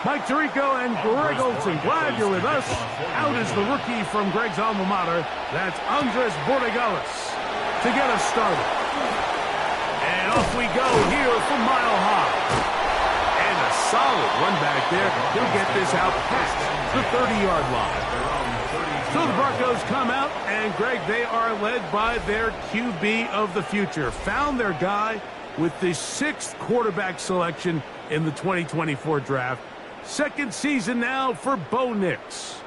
Mike Tirico and Greg Olson, glad you're with us. Out is the rookie from Greg's alma mater. That's Andres Borregales to get us started. And off we go here from Mile High. And a solid one back there. He'll get this out past the 30-yard line. So the Broncos come out, and Greg, they are led by their QB of the future. Found their guy with the 6th quarterback selection in the 2024 draft. Second season now for Bo Nix.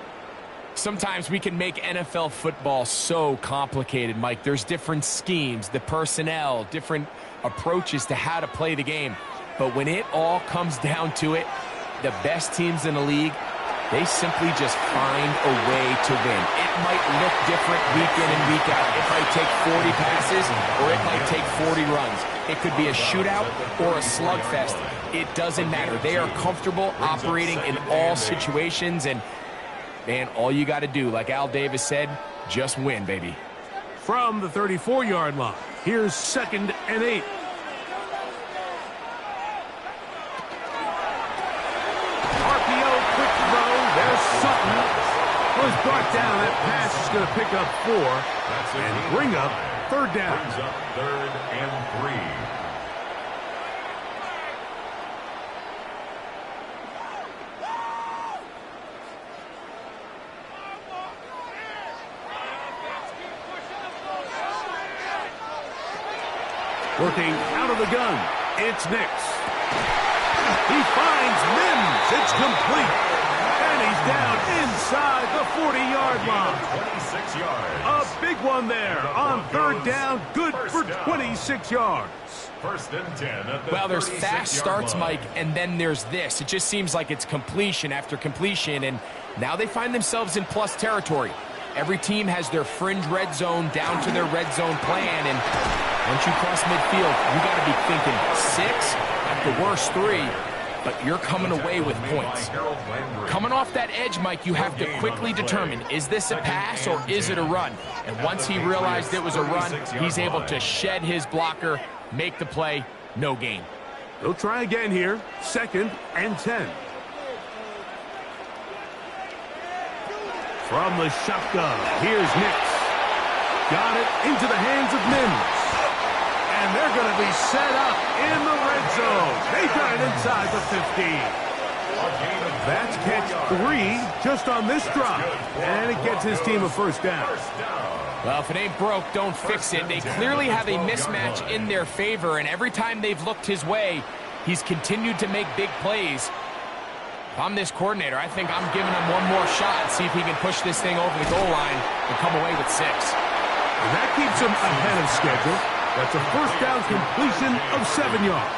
Sometimes we can make NFL football so complicated, Mike. There's different schemes, the personnel, different approaches to how to play the game. But when it all comes down to it, the best teams in the league, they simply just find a way to win. It might look different week in and week out. It might take 40 passes or it might take 40 runs. It could be a shootout or a slugfest. It doesn't matter. They are comfortable operating in all situations, and, man, all you got to do, like Al Davis said, just win, baby. From the 34-yard line, here's 2nd and 8. Sutton was brought down. That pass is going to pick up 4 and bring up 3rd down. Brings up 3rd and 3. Working out of the gun, it's Nix. He finds Mims. It's complete. And he's down inside the 40-yard line. 26 yards. A big one there on 3rd down. Good for 26 yards. 1st and 10 at the Well, there's fast starts, line. Mike, and then there's this. It just seems like it's completion after completion, and now they find themselves in plus territory. Every team has their fringe red zone down to their red zone plan, and once you cross midfield, you got to be thinking 6, at the worst 3, but you're coming away with points. Coming off that edge, Mike, you have to quickly determine, is this a pass or is it a run? And once he realized it was a run, he's able to shed his blocker, make the play, no gain. They'll try again here, 2nd and 10. From the shotgun, here's Nix. Got it into the hands of Mims. And they're going to be set up in the red zone. They got it inside the 15. That's catch 3 just on this drive. And it gets his team a 1st down. Well, if it ain't broke, don't fix it. They clearly have a mismatch in their favor, and every time they've looked his way, he's continued to make big plays. If I'm this coordinator, I think I'm giving him one more shot, see if he can push this thing over the goal line and come away with 6. And that keeps him ahead of schedule. That's a 1st down completion of 7 yards.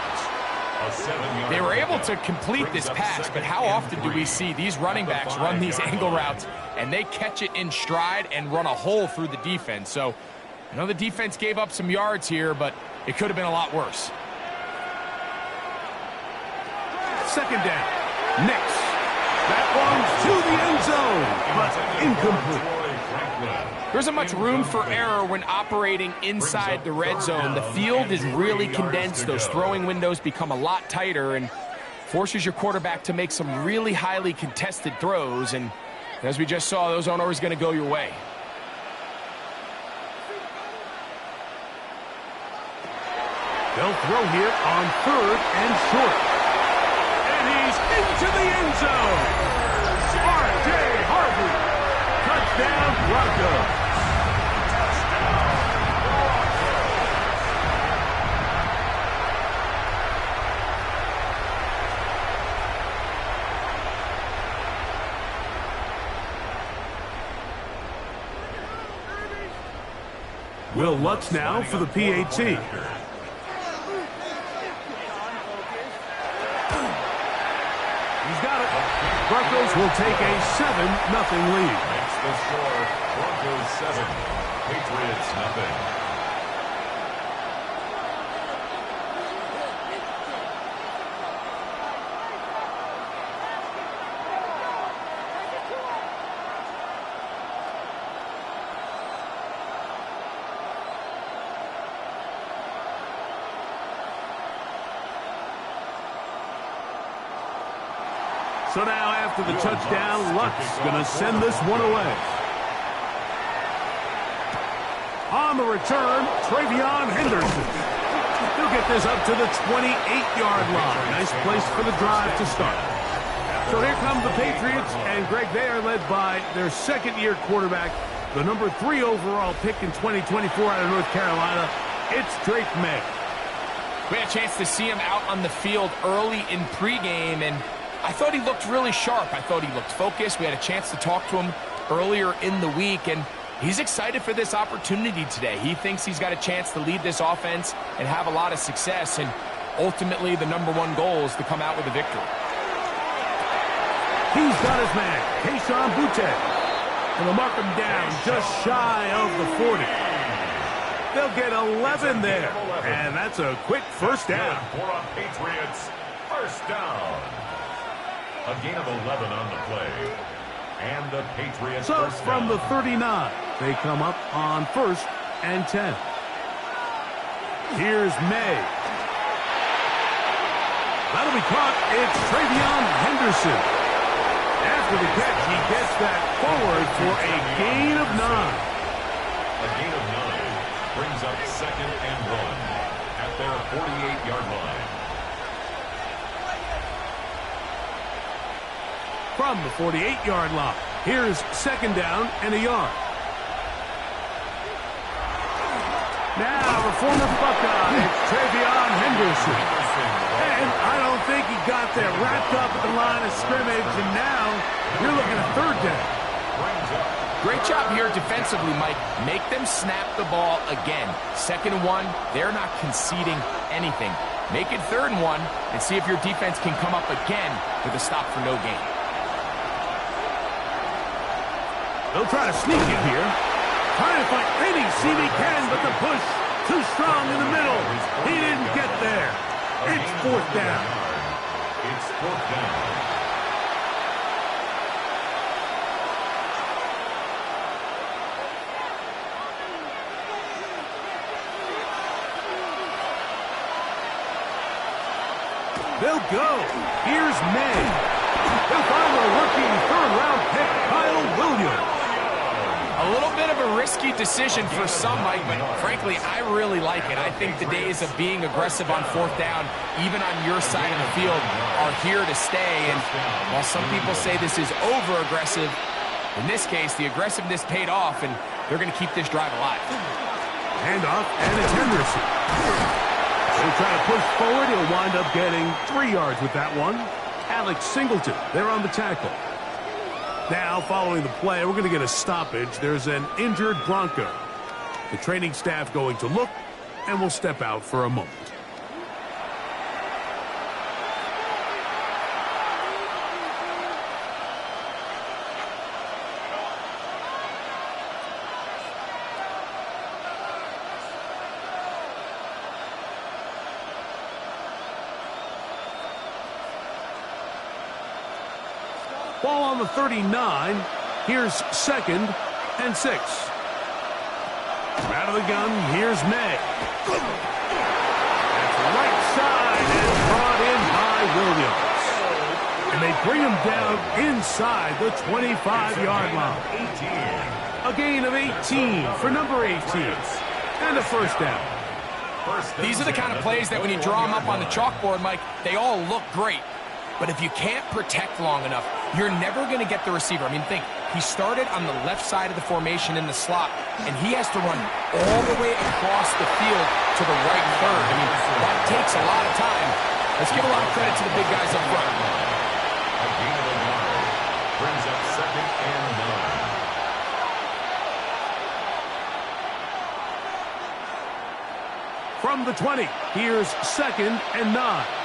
They were able to complete this pass, but how often do we see these running backs run these angle routes and they catch it in stride and run a hole through the defense? So I know the defense gave up some yards here, but it could have been a lot worse. 2nd down. Nix. That one's to the end zone, but incomplete. There isn't much room for error when operating inside the red zone. The field is really condensed. Those throwing windows become a lot tighter and forces your quarterback to make some really highly contested throws. And as we just saw, those aren't always going to go your way. They'll throw here on 3rd and short. And he's into the end zone. R.J. Harvey. Touchdown, Broncos. Will Lutz now for the PAT. He's got it. Broncos will take a 7-0 lead. Makes the score Broncos 7, Patriots 0. So now after the touchdown, Luck's going to send this one away. On the return, Travion Henderson. He'll get this up to the 28-yard line. Nice place for the drive to start. So here come the Patriots, and Greg, they are led by their second-year quarterback, the number 3 overall pick in 2024 out of North Carolina. It's Drake May. We had a chance to see him out on the field early in pregame, and I thought he looked really sharp. I thought he looked focused. We had a chance to talk to him earlier in the week, and he's excited for this opportunity today. He thinks he's got a chance to lead this offense and have a lot of success, and ultimately the number 1 goal is to come out with a victory. He's got his man, Keyshawn Boutte, and they'll mark him down just shy of the 40. They'll get 11 there, and that's a quick first down. For a Patriots first down. A gain of 11 on the play. And the Patriots So first from down. the 39, they come up on 1st and 10. Here's May. That'll be caught. It's Travion Henderson. After the catch, he gets that forward for a gain of 9. A gain of 9 brings up 2nd and 1 at their 48-yard line. From the 48-yard line, here's 2nd down and a yard. Now the former Buckeye, Travion Henderson. And I don't think he got there, wrapped up at the line of scrimmage, and now you're looking at 3rd down. Great job here defensively, Mike. Make them snap the ball again. 2nd and 1, they're not conceding anything. Make it 3rd and 1 and see if your defense can come up again with a stop for no gain. They'll try to sneak it here. Trying to find any seam he can, but the push too strong in the middle. He didn't get there. It's 4th down. It's 4th down. They'll go. Here's May. They'll find the rookie 3rd-round pick, Kyle Williams. A little bit of a risky decision for some, Mike, but frankly, I really like it. I think the days of being aggressive on 4th down, even on your side of the field, are here to stay. And while some people say this is over-aggressive, in this case, the aggressiveness paid off, and they're going to keep this drive alive. Handoff, and it's Henderson. He'll try to push forward. He'll wind up getting 3 yards with that one. Alex Singleton, they're on the tackle. Now, following the play, we're going to get a stoppage. There's an injured Bronco. The training staff going to look, and we'll step out for a moment. Ball on the 39. Here's 2nd and 6. Out of the gun, here's May. That's right side and brought in by Williams. And they bring him down inside the 25-yard line. A gain of 18 for number 18. And a 1st down. These are the kind of plays that when you draw them up on the chalkboard, Mike, they all look great. But if you can't protect long enough, you're never going to get the receiver. I mean, think, he started on the left side of the formation in the slot, and he has to run all the way across the field to the right 3rd. I mean, that takes a lot of time. Let's give a lot of credit to the big guys up front. A gain of 9 brings up 2nd and 9. From the 20, here's 2nd and 9.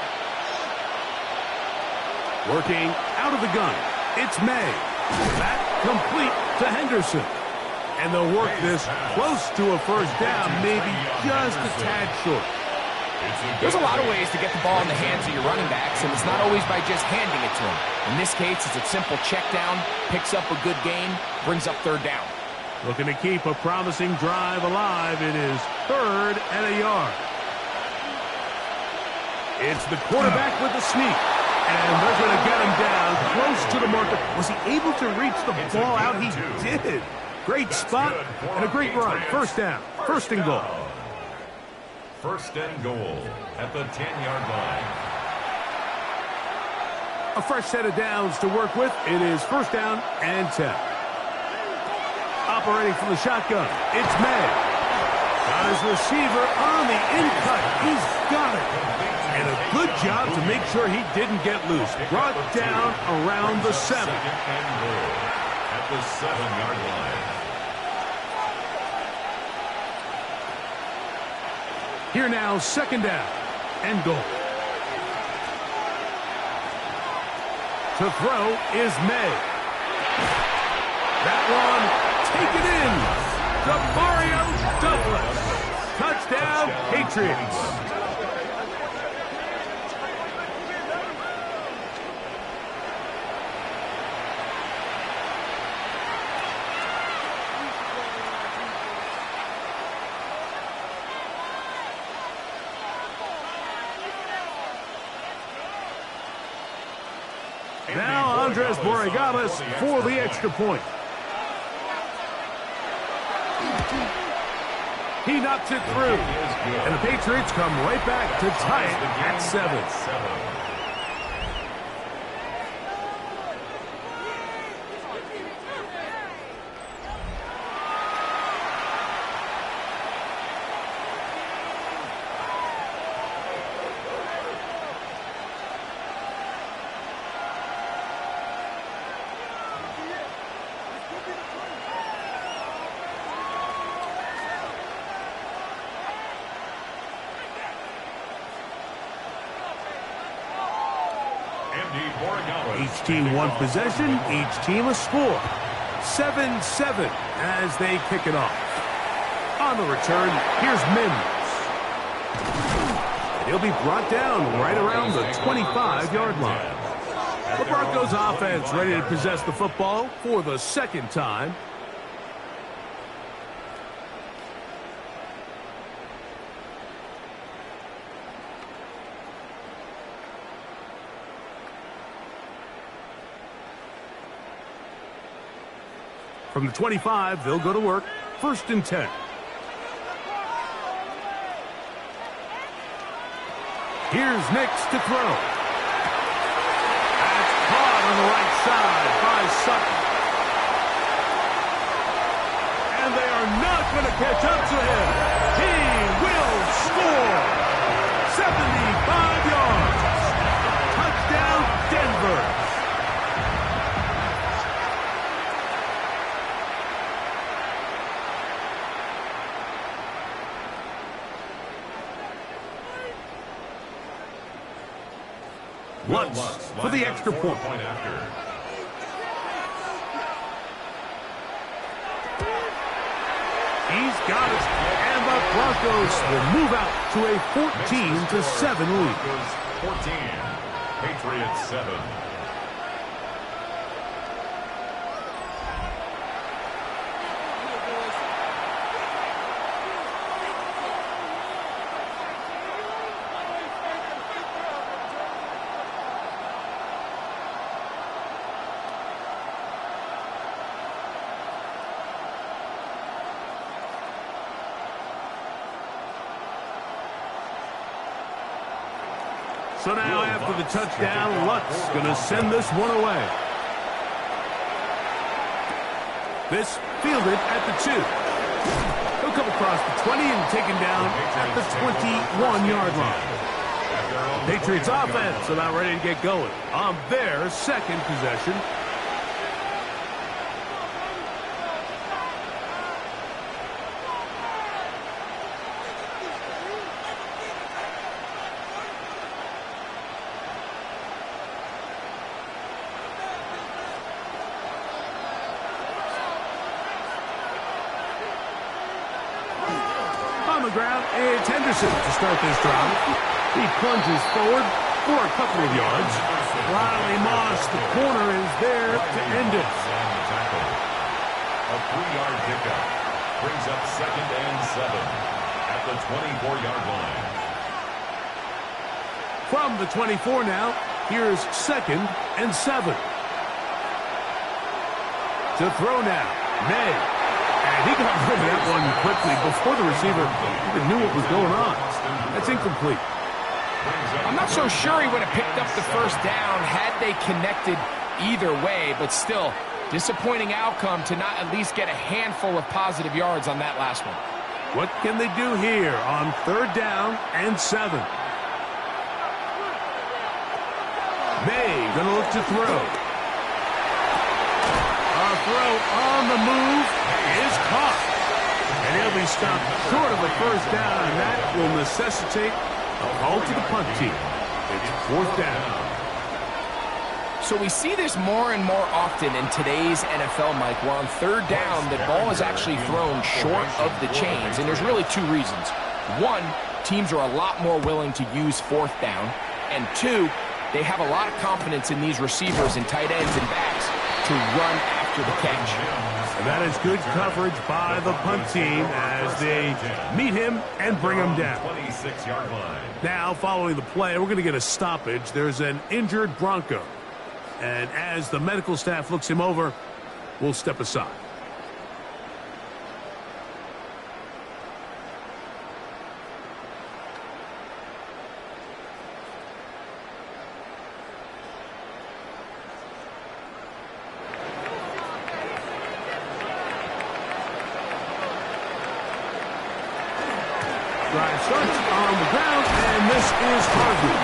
Working out of the gun, it's May. That complete to Henderson. And they'll work this close to a 1st down, maybe just a tad short. There's a lot of ways to get the ball in the hands of your running backs, and it's not always by just handing it to them. In this case, it's a simple check down, picks up a good gain, brings up 3rd down. Looking to keep a promising drive alive. It is 3rd and a yard. It's the quarterback with the sneak. And they're going to get him down close to the marker. Was he able to reach the ball out? He did. Great spot and a great run. First down. First and goal. First and goal at the 10-yard line. A fresh set of downs to work with. It is first down and 10. Operating from the shotgun, it's May. Got his receiver on the in-cut. He's got it. And a good job to make sure he didn't get loose. Brought down around the 7. Second and goal at the 7-yard line. Here now, second down and goal. To throw is May. That one taken in. DeMario Douglas. Touchdown, Patriots. Now Andres Borregales for the extra point. He knocks it through. And the Patriots come right back to tie it at 7. Each team one possession, each team a score. 7-7 as they kick it off. On the return, here's Mims. And he'll be brought down right around the 25-yard line. The Broncos offense ready to possess the football for the second time. From the 25, they'll go to work. First and 10. Here's Nix to throw. That's caught on the right side by Sutton. And they are not going to catch up to him. He will score. 75 yards. Touchdown, Denver. Lutz for the extra point. He's got it. And the Broncos will move out to a 14-7 lead. 14, Patriots 7. So now after the touchdown, Lutz going to send this one away. This fielded at the 2. He'll come across the 20 and taken down at the 21-yard line. Patriots offense about ready to get going on their second possession. Ground, it's Henderson to start this drive. He plunges forward for a couple of yards. Riley Moss, the corner, is there to end it. A 3-yard pickup brings up second and 7 at the 24-yard line. From the 24 now, Here's 2nd and 7. To throw now, May. And he got rid of that one quickly before the receiver even knew what was going on. That's incomplete. I'm not so sure he would have picked up the first down had they connected either way, but still, disappointing outcome to not at least get a handful of positive yards on that last one. What can they do here on 3rd down and 7? May going to look to throw. A throw on the move is caught. And he'll be stopped short of a first down, and that will necessitate a call to the punt team. It's 4th down. So we see this more and more often in today's NFL, Mike, where on 3rd down, the ball is actually thrown short of the chains, and there's really 2 reasons. 1, teams are a lot more willing to use 4th down, and 2, they have a lot of confidence in these receivers and tight ends and backs to run after the catch. And that is good coverage by the punt team as they meet him and bring him down. 26-yard line. Now, following the play, we're going to get a stoppage. There's an injured Bronco. And as the medical staff looks him over, we'll step aside. Drive starts on the ground, and this is Harvey.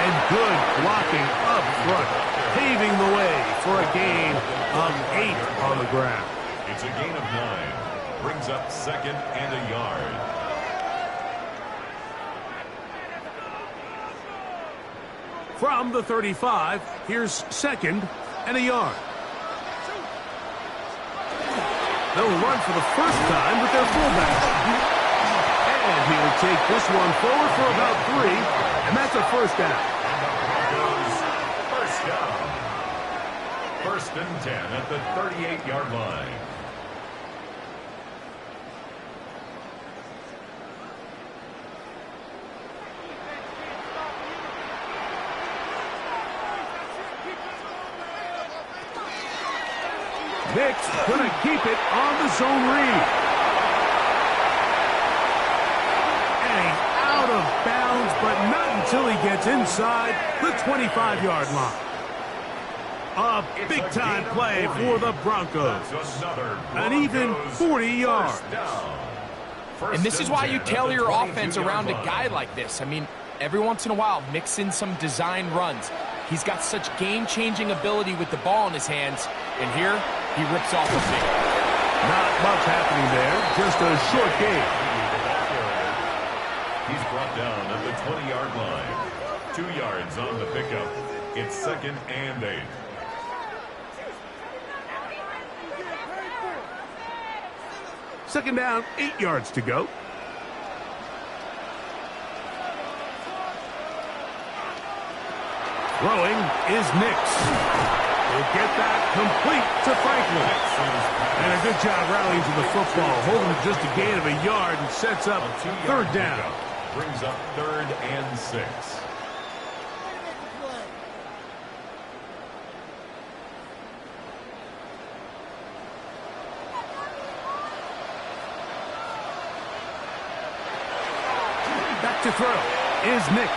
And good blocking up front, paving the way for a gain of 8 on the ground. It's a gain of 9. Brings up 2nd and a yard. From the 35, here's 2nd and a yard. They'll run for the first time with their fullback. And he'll take this one forward for about 3, and that's a first down. First down. 1st and 10 at the 38-yard line. Nick's going to keep it on the zone read. And he's out of bounds, but not until he gets inside the 25-yard line. A big-time play for the Broncos. An even 40 yards. And this is why you tailor your offense around a guy like this. I mean, every once in a while, mix in some design runs. He's got such game-changing ability with the ball in his hands. And here, he rips off a big. Not much happening there. Just a short game. He's brought down at the 20-yard line. 2 yards on the pickup. It's 2nd and 8. Second down, 8 yards to go. Throwing is Nix. He'll get that complete to Franklin. And a good job rallying to the football, holding just a gain of a yard and sets up 3rd down. Brings up 3rd and 6. Back to throw is Nix.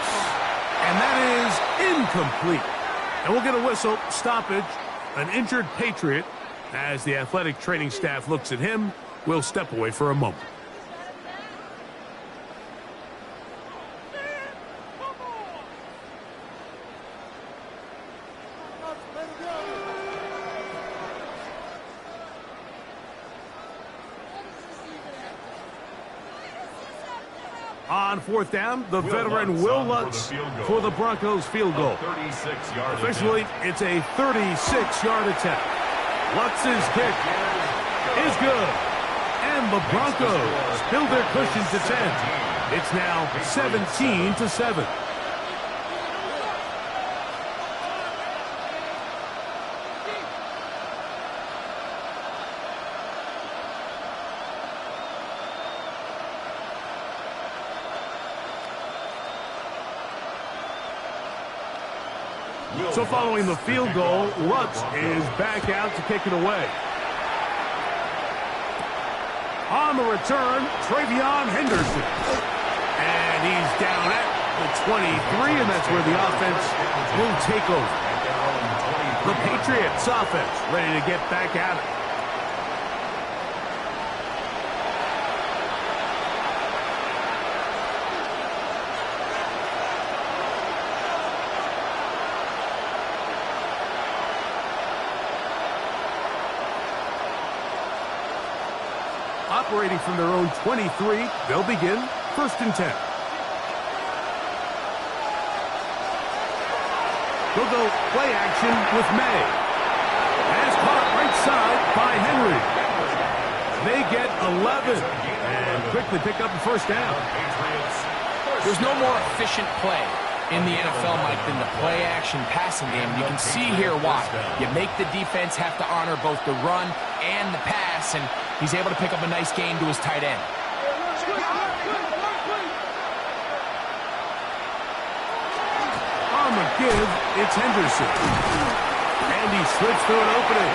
And that is incomplete. And we'll get a whistle, stoppage, an injured Patriot. As the athletic training staff looks at him, we'll step away for a moment. On 4th down, the veteran Will Lutz for the Broncos field goal. Officially, it's a 36-yard attempt. Lutz's kick is good. And the Broncos build their cushion to 10. It's now 17-7. So following the field goal, Lutz is back out to kick it away. On the return, Travion Henderson. And he's down at the 23, and that's where the offense will take over. The Patriots offense ready to get back at it. Operating from their own 23, they'll begin 1st and 10. They'll go play action with May. Has caught right side by Henry. They get 11 and quickly pick up the 1st down. There's no more efficient play in the NFL, Mike, than the play-action passing game. You can see here why. You make the defense have to honor both the run and the pass, and he's able to pick up a nice gain to his tight end. On the give, it's Henderson. And he slips through an opening.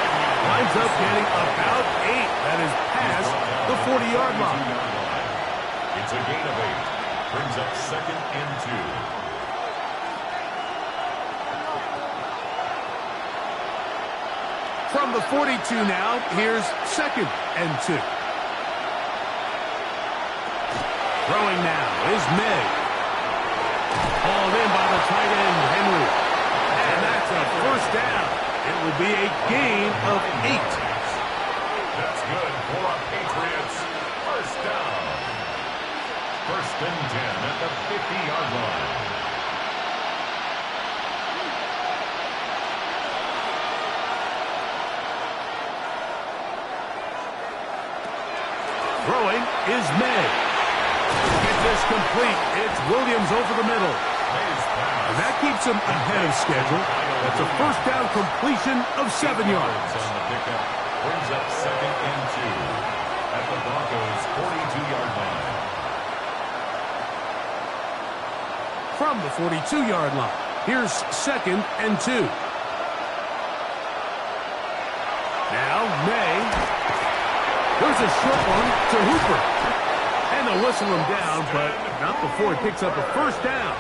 Winds up getting about 8. That is past the 40-yard line. It's a gain of 8. Brings up 2nd and 2. From the 42 now, here's 2nd and 2. Throwing now is May. Hauled in by the tight end, Henry. And that's a 1st down. It will be a gain of 8. That's good for a Patriots 1st down. 1st and 10 at the 50-yard line. Throwing is May. Get this complete. It's Williams over the middle. And that keeps him ahead of schedule. That's a 1st down completion of 7 yards. On the pickup, brings up 2nd and 2 at the Broncos' 42-yard line. From the 42-yard line, here's 2nd and 2. Now May. There's a short one to Hooper. And they'll whistle him down, but not before he picks up a 1st down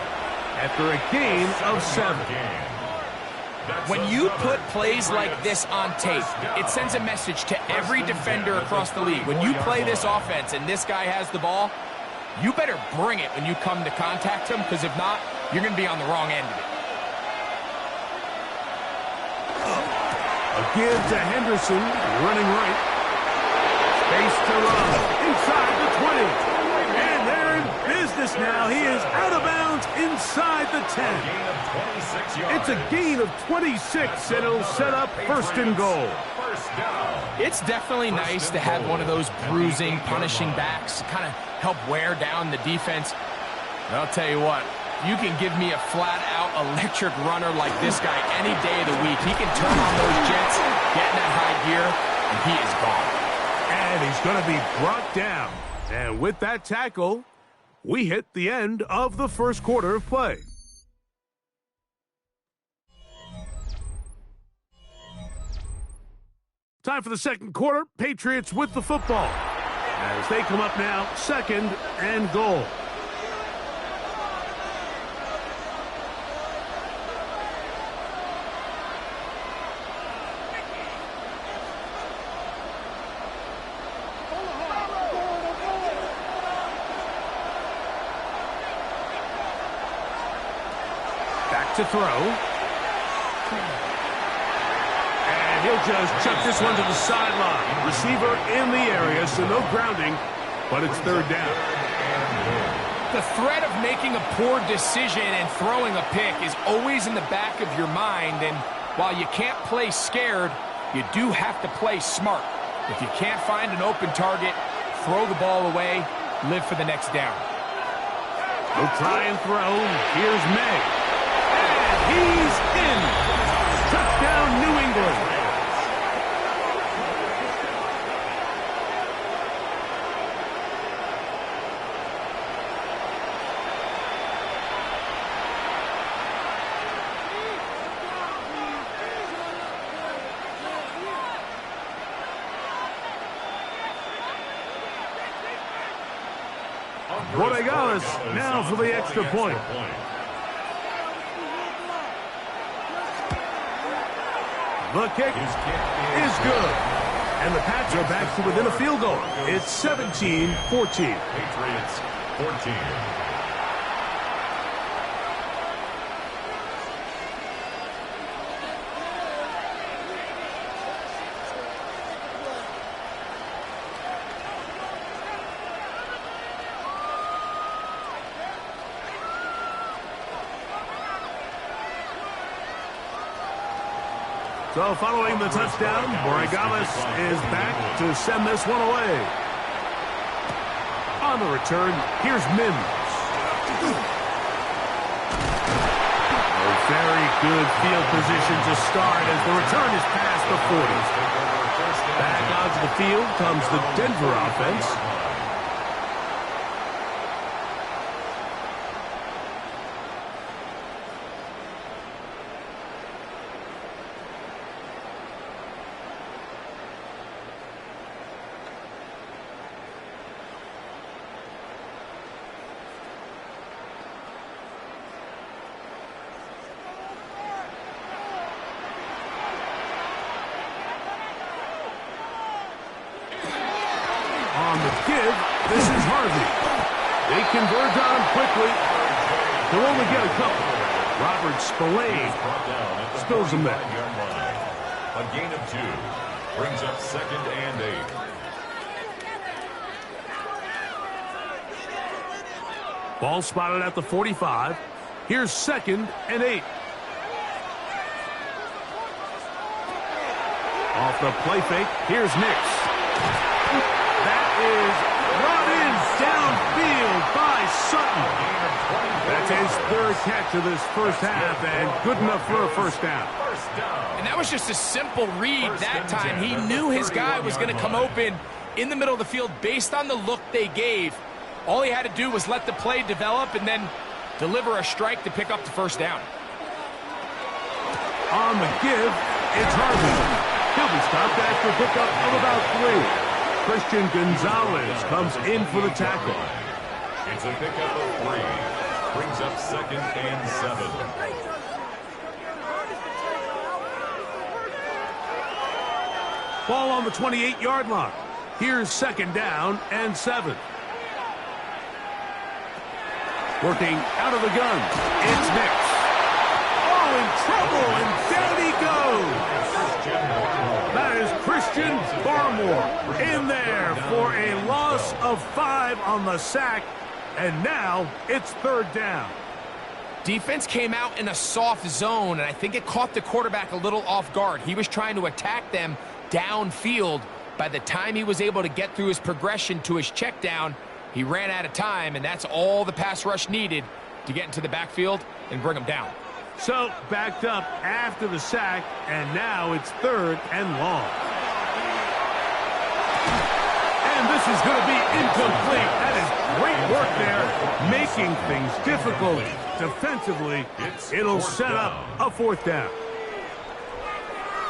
after a gain of 7. When you put plays like this on tape, it sends a message to every defender across the league. When you play this offense and this guy has the ball, you better bring it when you come to contact him, because if not, you're going to be on the wrong end of it. A give to Henderson, running right. Space to run inside the 20. And they're in business now. He is out of bounds inside the 10. It's a gain of 26, and it'll set up 1st and goal. It's definitely nice to have one of those bruising, punishing backs, kind of help wear down the defense. And I'll tell you what, you can give me a flat-out electric runner like this guy any day of the week. He can turn on those jets, get in that high gear, and he is gone. And he's going to be brought down. And with that tackle, we hit the end of the 1st quarter of play. Time for the 2nd quarter. Patriots with the football as they come up now, 2nd and goal. To throw. And he'll just chuck this one to the sideline. Receiver in the area, so no grounding, but it's 3rd down. The threat of making a poor decision and throwing a pick is always in the back of your mind, and while you can't play scared, you do have to play smart. If you can't find an open target, throw the ball away, live for the next down. He'll try and throw. Here's May. He's in. Touchdown, New England. Borregales now for the extra point. The kick is good. And the Pats are back to within a field goal. It's 17-14. Patriots 14. So following the touchdown, Borregales is back to send this one away. On the return, here's Mims. A very good field position to start as the return is past the 40. Back onto the field comes the Denver offense. On the give, this is Harvey. They converge on him quickly. He'll only get a couple. Robert Spillane spills him there. A gain of 2 brings up 2nd and 8. Ball spotted at the 45. Here's 2nd and 8. Off the play fake, here's Nix. That is brought in downfield by Sutton. That's his 3rd catch of this first half, and good enough for a first down. And that was just a simple read that time. He knew his guy was going to come open in the middle of the field based on the look they gave. All he had to do was let the play develop and then deliver a strike to pick up the first down. On the give, it's Harvey. He'll be stopped after a pickup of about 3. Christian Gonzalez comes in for the tackle. It's a pickup of 3. Brings up 2nd and 7. Ball on the 28-yard line. Here's 2nd down and 7. Working out of the gun. It's Nix. Oh, in trouble, and down he goes. That is Christian Barmore in there for a loss of 5 on the sack, and now it's 3rd down. Defense came out in a soft zone, and I think it caught the quarterback a little off guard. He was trying to attack them downfield. By the time he was able to get through his progression to his check down, he ran out of time, and that's all the pass rush needed to get into the backfield and bring him down. So, backed up after the sack, and now it's 3rd and long. And this is going to be incomplete. That is great work there, making things difficult defensively. It'll set up a 4th down.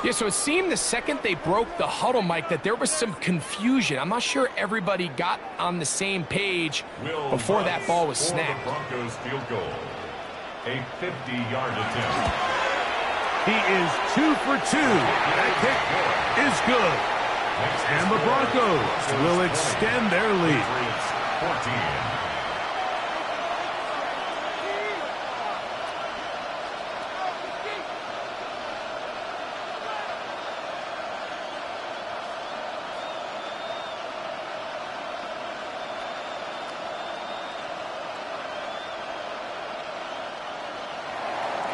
Yeah, so it seemed the second they broke the huddle, Mike, that there was some confusion. I'm not sure everybody got on the same page before that ball was snapped. Broncos field goal. A 50-yard attempt. He is 2 for 2. That kick is good. And the Broncos will extend their lead. 14.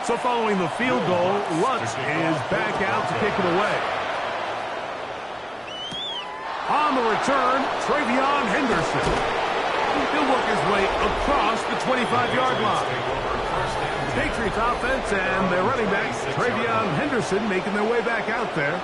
So following the field goal, Lutz is back out to kick it away. On the return, Travion Henderson. He'll work his way across the 25-yard line. The Patriots offense and their running back, Travion Henderson, making their way back out there.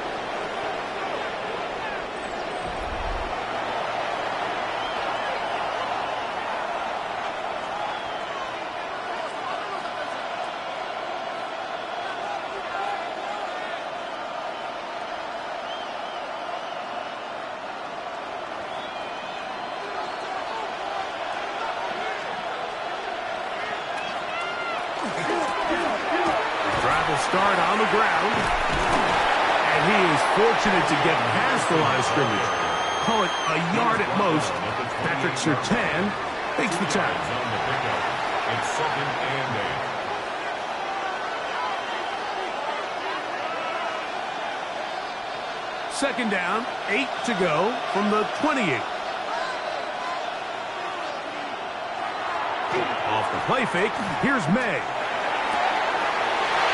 start on the ground. And he is fortunate to get past the line of scrimmage. Call it a yard at most. Patrick Surtain makes the tackle. It's 2nd and 8. 2nd down, 8 to go from the 28. Off the play fake, here's May.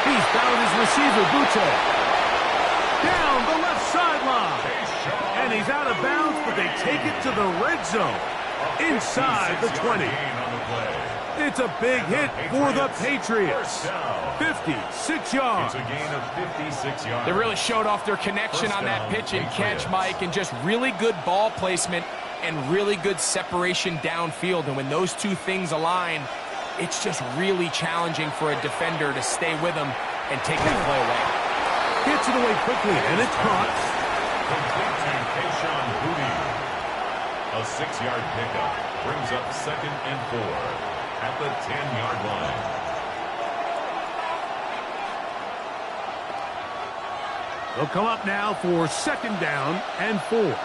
He's found his receiver, Butte. Down the left sideline. And he's out of bounds, but they take it to the red zone. Inside the 20. It's a big hit for the Patriots. 56 yards. It's a gain of 56 yards. They really showed off their connection on that pitch and catch, Mike, and just really good ball placement and really good separation downfield. And when those two things align, it's just really challenging for a defender to stay with them and take that play away. Gets it away quickly, and it's caught. Complete to Kayshon Boutte. A 6-yard pickup brings up 2nd and 4 at the 10-yard line. They'll come up now for 2nd down and 4.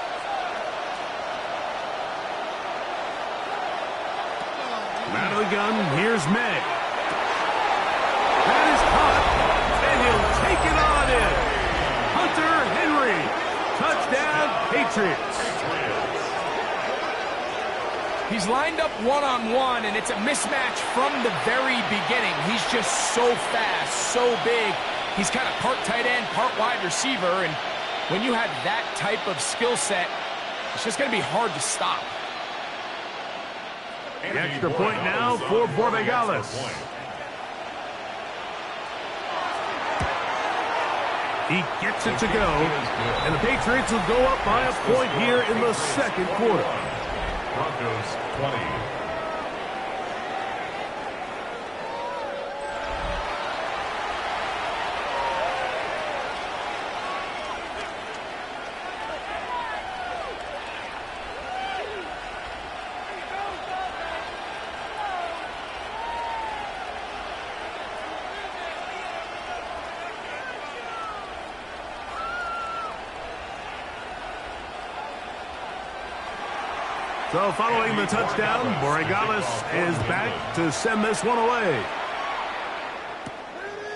Out of the gun, here's May. That is caught, and he'll take it on in. Hunter Henry. Touchdown, Patriots. He's lined up one-on-one, and it's a mismatch from the very beginning. He's just so fast, so big. He's kind of part tight end, part wide receiver, and when you have that type of skill set, it's just going to be hard to stop. The extra point now for Borregales. He gets it to go, and the Patriots will go up by a point here in the 2nd quarter. Broncos 20. So following the touchdown, Borregales is back to send this one away.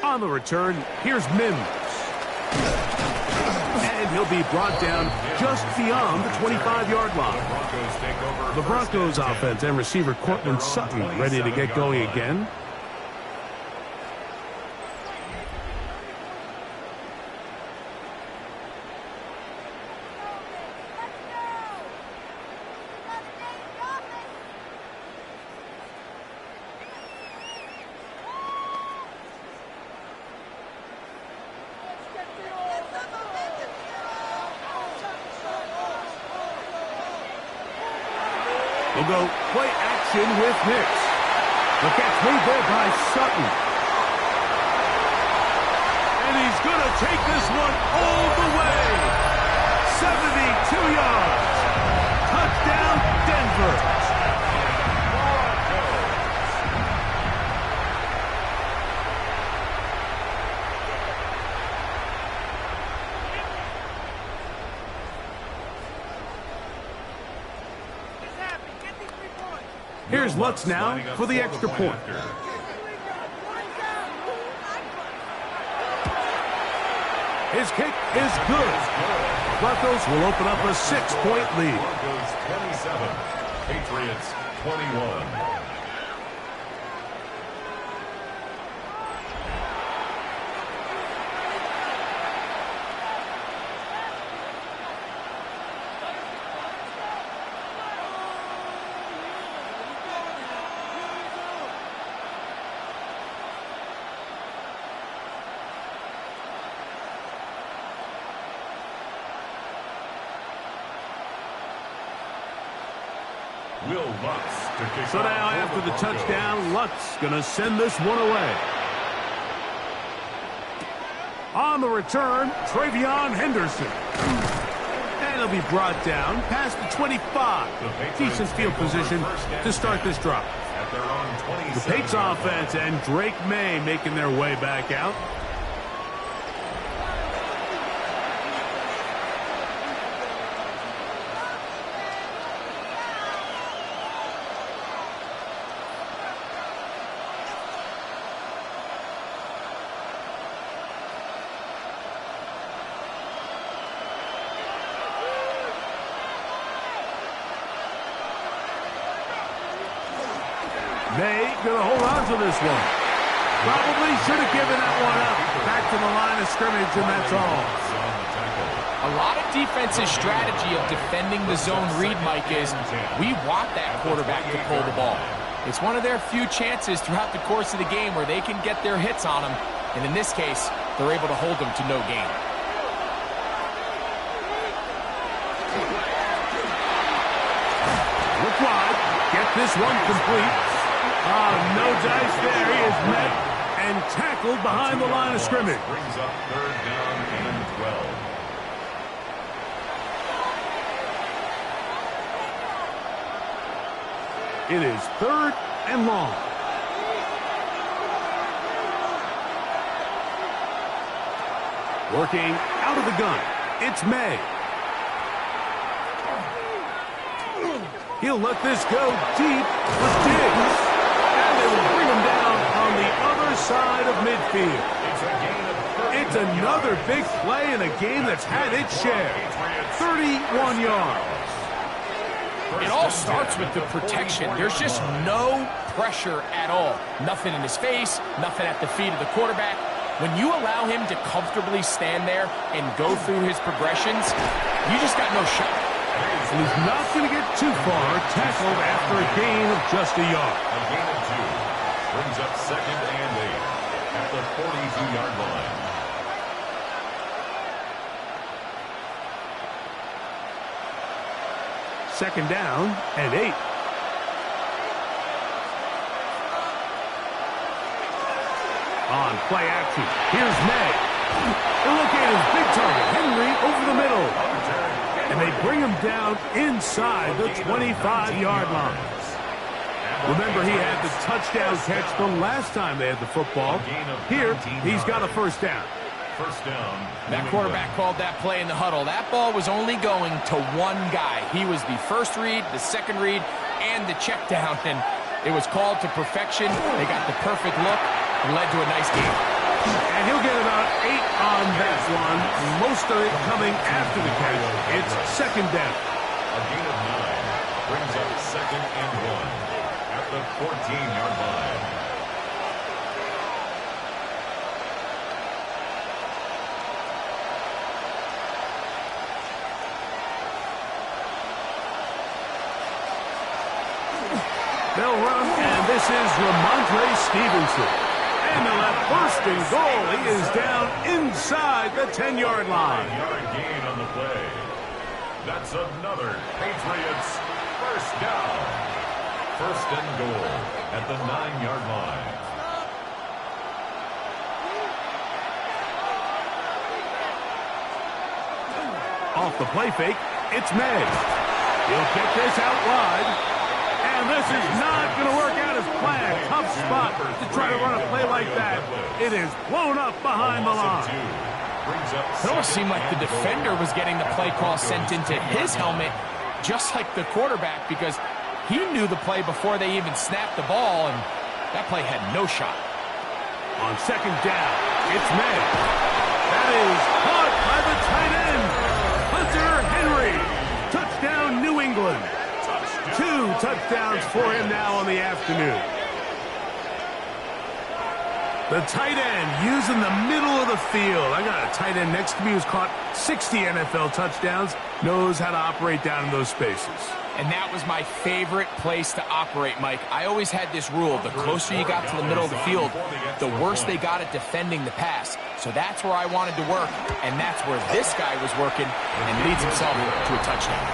On the return, here's Mims. And he'll be brought down just beyond the 25-yard line. The Broncos offense and receiver Cortland Sutton ready to get going again. We'll go play action with Hicks. The catch made there by Sutton. And he's going to take this one all the way. 72 yards. Touchdown, Denver. Here's Lutz now for the extra point. His kick is good. Broncos will open up a 6-point lead. Broncos 27, Patriots 21. So now after the touchdown, Lutz going to send this one away. On the return, Travion Henderson. And he'll be brought down past the 25. Decent field position to start this drive. The Patriots offense and Drake May making their way back out. May gonna hold on to this one. Probably should have given that one up. Back to the line of scrimmage, and that's all. A lot of defense's strategy of defending the zone read, Mike, is we want that quarterback to pull the ball. It's one of their few chances throughout the course of the game where they can get their hits on them, and in this case, they're able to hold them to no gain. Look wide. Get this one complete. No dice there. He is met and tackled behind the line of scrimmage. Brings up 3rd down and 12. It is 3rd and long. Working out of the gun. It's May. He'll let this go deep with Diggs. And they will bring him down on the other side of midfield. It's another big play in a game that's had its share. 31 yards. It all starts with the protection. There's just no pressure at all. Nothing in his face, nothing at the feet of the quarterback. When you allow him to comfortably stand there and go through his progressions, you just got no shot. And he's not going to get too far, tackled after a gain of just a yard. A gain of 2. Brings up 2nd and 8 at the 42-yard line. Second down and 8. On play action, here's May. They locate his big target, Henry, over the middle. And they bring him down inside the 25-yard line. Remember, he had the touchdown catch the last time they had the football. Here, he's got a first down. First down. That quarterback called that play in the huddle. That ball was only going to one guy. He was the first read, the second read, and the check down. And it was called to perfection. They got the perfect look and led to a nice game. And he'll get about 8 on that one. Most of it coming after the catch. It's second down. A gain of 9 brings up 2nd and 1 at the 14-yard line. They'll run, and this is Ramondre Stevenson. And they'll have 1st and goal. He is down inside the 10-yard line. 9-yard gain on the play. That's another Patriots first down. 1st and goal at the 9-yard line. Off the play fake, it's May. He'll get this out wide. And this is not going to work out as planned. Tough spot to try to run a play like that. It is blown up behind the line. It almost seemed like the defender was getting the play call sent into his helmet, just like the quarterback, because he knew the play before they even snapped the ball, and that play had no shot. On second down, it's May. That is caught by the tight end, Hunter Henry. Touchdown, New England. 2 touchdowns for him now on the afternoon. The tight end using the middle of the field. I got a tight end next to me who's caught 60 NFL touchdowns, knows how to operate down in those spaces. And that was my favorite place to operate, Mike. I always had this rule. The closer you got to the middle of the field, the worse they got at defending the pass. So that's where I wanted to work, and that's where this guy was working and leads himself to a touchdown.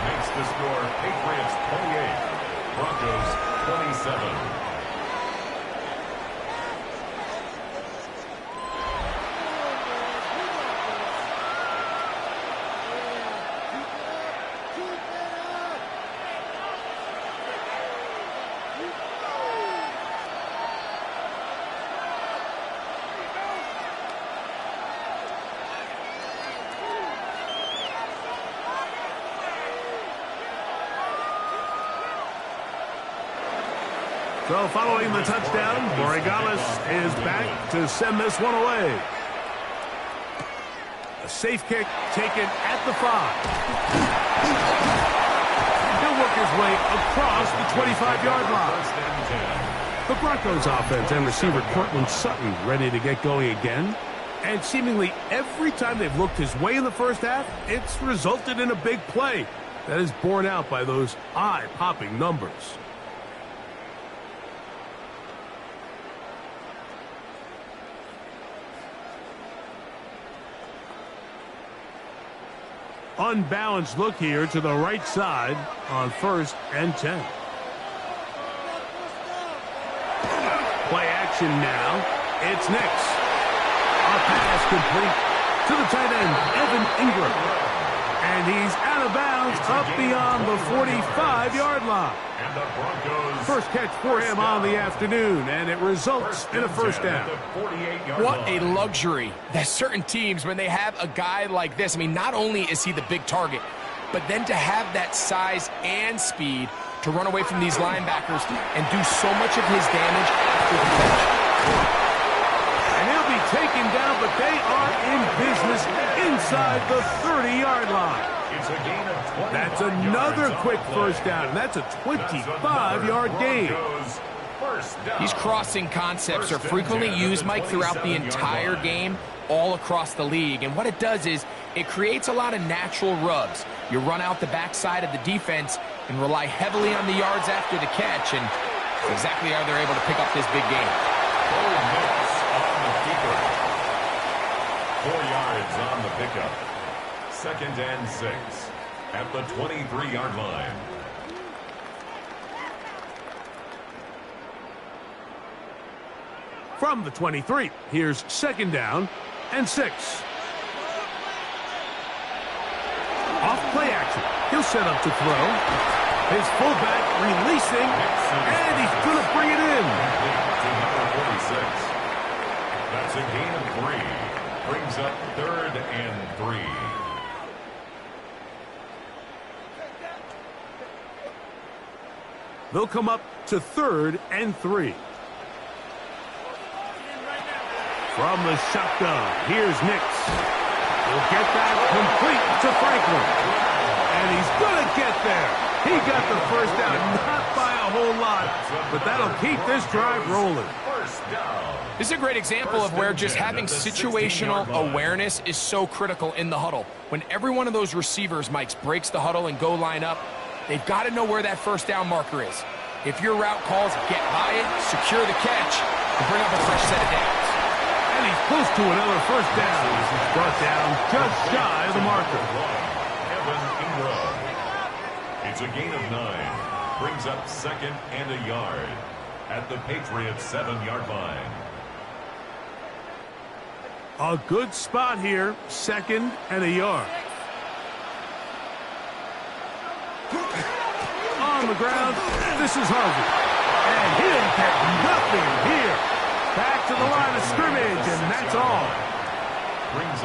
Makes the score Patriots 28, Broncos 27. So following the touchdown, Borregales is back to send this one away. A safe kick taken at the 5. He'll work his way across the 25-yard line. The Broncos offense and receiver Cortland Sutton ready to get going again. And seemingly every time they've looked his way in the first half, it's resulted in a big play that is borne out by those eye-popping numbers. Unbalanced look here to the right side on 1st and 10. Play action now. It's Nix. A pass complete to the tight end, Evan Ingram. And he's out of bounds up beyond the 45-yard line. And the Broncos. First catch for him on the afternoon, and it results in a first down. What a luxury that certain teams, when they have a guy like this, I mean, not only is he the big target, but then to have that size and speed to run away from these linebackers and do so much of his damage after the catch. And he'll be taken down, but they are in business inside the 30-yard line. It's a gain of 25 That's another yards quick on the play. first down, and that's a 25-yard gain. Broncos first down. These crossing concepts are frequently used, Mike, throughout the entire game, all across the league. And what it does is it creates a lot of natural rubs. You run out the backside of the defense and rely heavily on the yards after the catch, and that's exactly how they're able to pick up this big game. 4 yards on the pickup. 2nd and 6 at the 23-yard line. From the 23, here's 2nd down and 6. Off play action. He'll set up to throw. His fullback releasing, and he's going to bring it in. To number 46. That's a gain of 3. Brings up 3rd and 3. They'll come up to 3rd and 3. From the shotgun, here's Nix. He'll get that complete to Franklin. And he's going to get there. He got the first down, not by a whole lot, but that'll keep this drive rolling. First down. This is a great example of where just having situational awareness is so critical in the huddle. When every one of those receivers, Mike, breaks the huddle and go line up, they've got to know where that first down marker is. If your route calls, get by it, secure the catch, and bring up a fresh set of downs. And he's close to another first down. He's brought down just shy of the marker. Evan Ingram. It's a gain of 9. Brings up 2nd and a yard at the Patriots 7-yard line. A good spot here, 2nd and a yard. On the ground, this is Harvey. And he'll get nothing here. Back to the line of scrimmage, and that's all.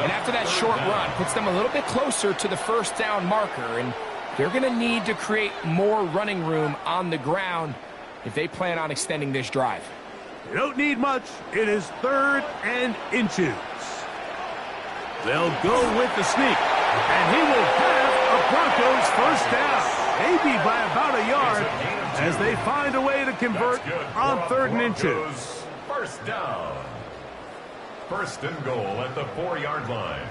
And after that short run, puts them a little bit closer to the first down marker, and they're going to need to create more running room on the ground if they plan on extending this drive. They don't need much. It is 3rd and inches. They'll go with the sneak, and he will have a Broncos first down. Maybe by about a yard as they find a way to convert on 3rd and inches. First down. 1st and goal at the 4-yard line.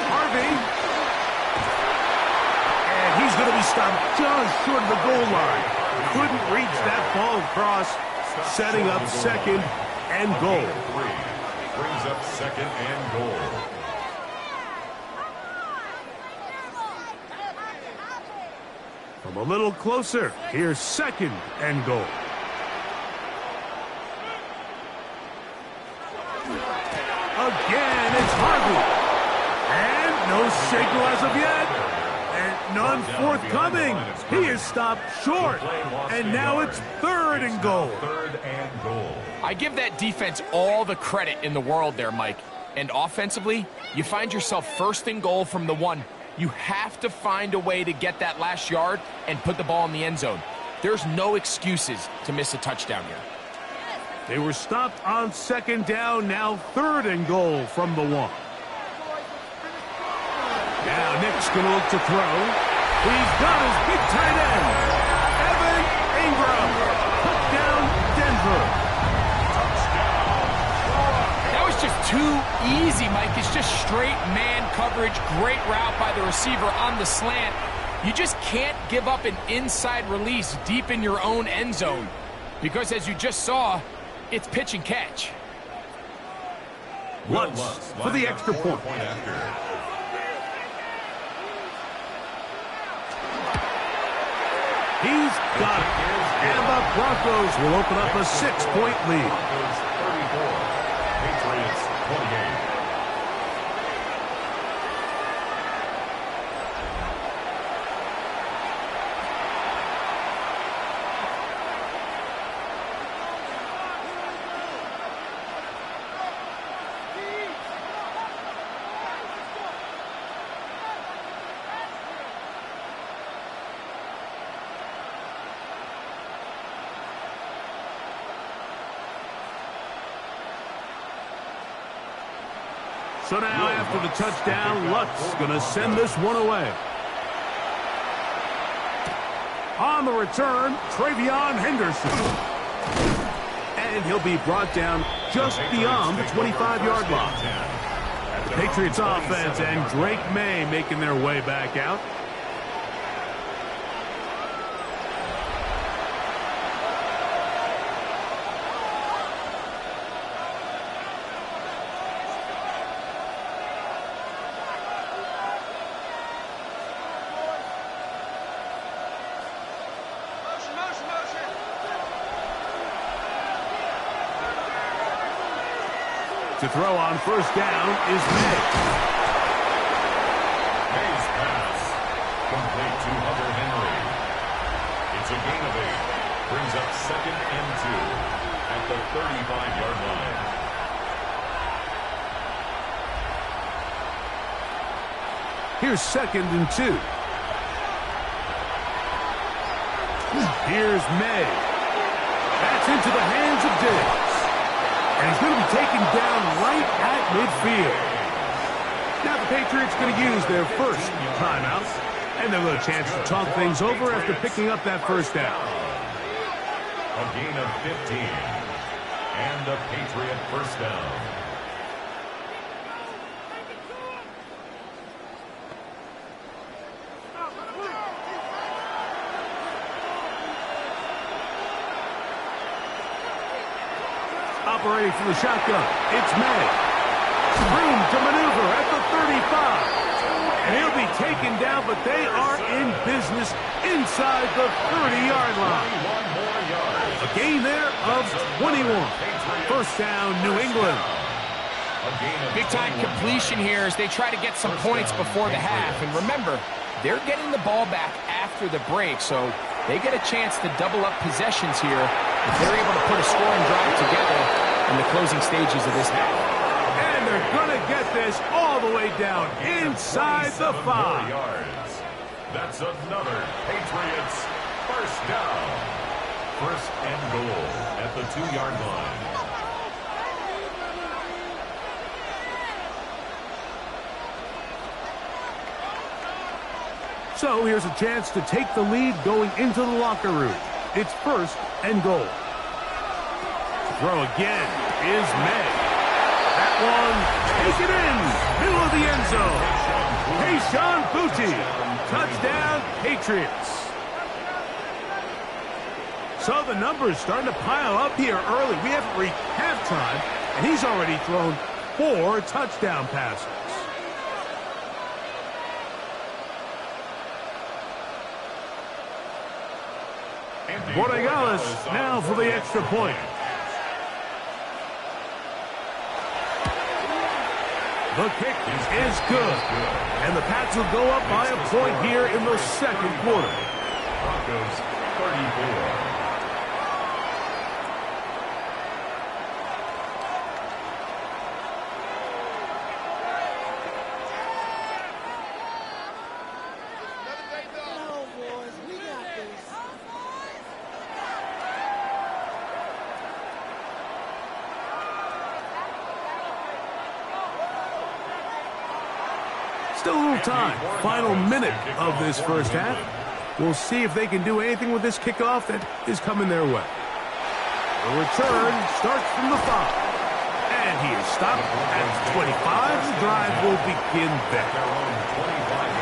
Harvey. And he's going to be stopped just short of the goal line. Couldn't reach that ball across, setting up 2nd and goal. 3 brings up 2nd and goal. From a little closer, here's 2nd and goal. Again, it's Harvey. And no signal as of yet. And none forthcoming. He is stopped short. And now it's 3rd and goal. 3rd and goal. I give that defense all the credit in the world there, Mike. And offensively, you find yourself 1st and goal from the 1. You have to find a way to get that last yard and put the ball in the end zone. There's no excuses to miss a touchdown here. They were stopped on second down, now 3rd and goal from the 1. Now Nick's going to look to throw. He's got his big tight end, Evan Ingram. Touchdown, Denver. That was just too easy, Mike. It's just straight man coverage. Great route by the receiver on the slant. You just can't give up an inside release deep in your own end zone. Because as you just saw, it's pitch and catch. Lutz for the extra point. He's got it. And the Broncos will open up a 6-point lead. Broncos 34, Patriots 28. So now after the touchdown, Lutz going to send this one away. On the return, Travion Henderson. And he'll be brought down just beyond the 25-yard line. The Patriots offense and Drake May making their way back out. To throw on first down is May. May's pass. Complete to Hunter Henry. It's a gain of 8. Brings up 2nd and 2 at the 35-yard line. Here's 2nd and 2. Here's May. That's into the hands of Diggs. And he's going to be taken down right at midfield. Now the Patriots going to use their first timeout. And they'll get a chance to talk things over after picking up that first down. A gain of 15. And a Patriot first down. Operating from the shotgun, it's May. Room to maneuver at the 35. And he'll be taken down, but they are in business inside the 30-yard line. A gain there of 21. First down, New England. Big-time completion here as they try to get some points before the half. And remember, they're getting the ball back after the break, so they get a chance to double up possessions here if they're able to put a scoring drive together in the closing stages of this half. And they're going to get this all the way down inside the 5. Yards. That's another Patriots first down. First and goal at the 2-yard line. So here's a chance to take the lead going into the locker room. It's first and goal. Throw again is May. That one, take it in, middle of the end zone. Tayshaun Boutte, touchdown Patriots. So the numbers starting to pile up here early. We haven't reached halftime, and he's already thrown 4 touchdown passes. Borregales now for the extra point. The kick is good. And the Pats will go up by a point here in the second quarter. Broncos 34. Still a little time. Final minute of this first half. We'll see if they can do anything with this kickoff that is coming their way. The return starts from the 5. And he is stopped at 25. The drive will begin there.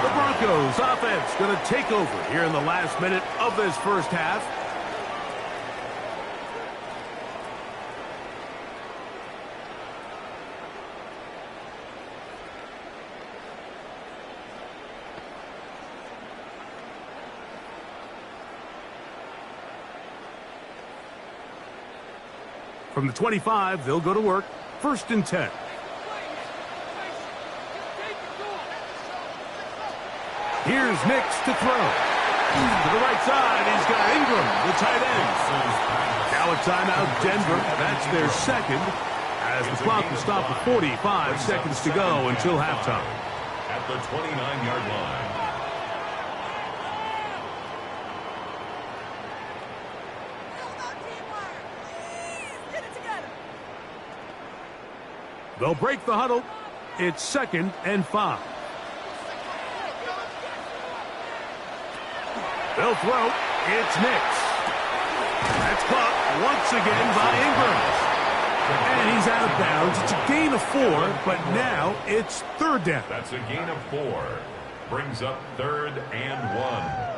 The Broncos offense going to take over here in the last minute of this first half. From the 25, they'll go to work. 1st and 10. Here's Nix to throw. To the right side, he's got Ingram, the tight end. Now a timeout, Denver. That's their second. As the clock will stop with 45 seconds to go until halftime. At the 29-yard line. They'll break the huddle. It's 2nd and 5. They'll throw. It's Nix. That's caught once again by Ingram. And he's out of bounds. It's a gain of 4, but now it's 3rd down. That's a gain of 4. Brings up 3rd and 1.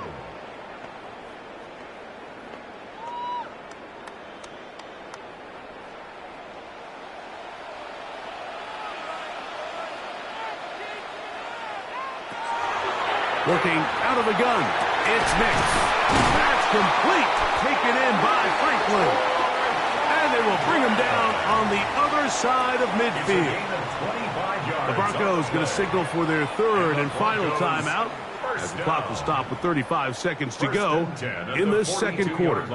Working out of the gun. It's Nix. That's complete. Taken in by Franklin. And they will bring him down on the other side of midfield. The Broncos going to signal for their 3rd and final timeout as the clock will stop with 35 seconds to go in the 2nd quarter.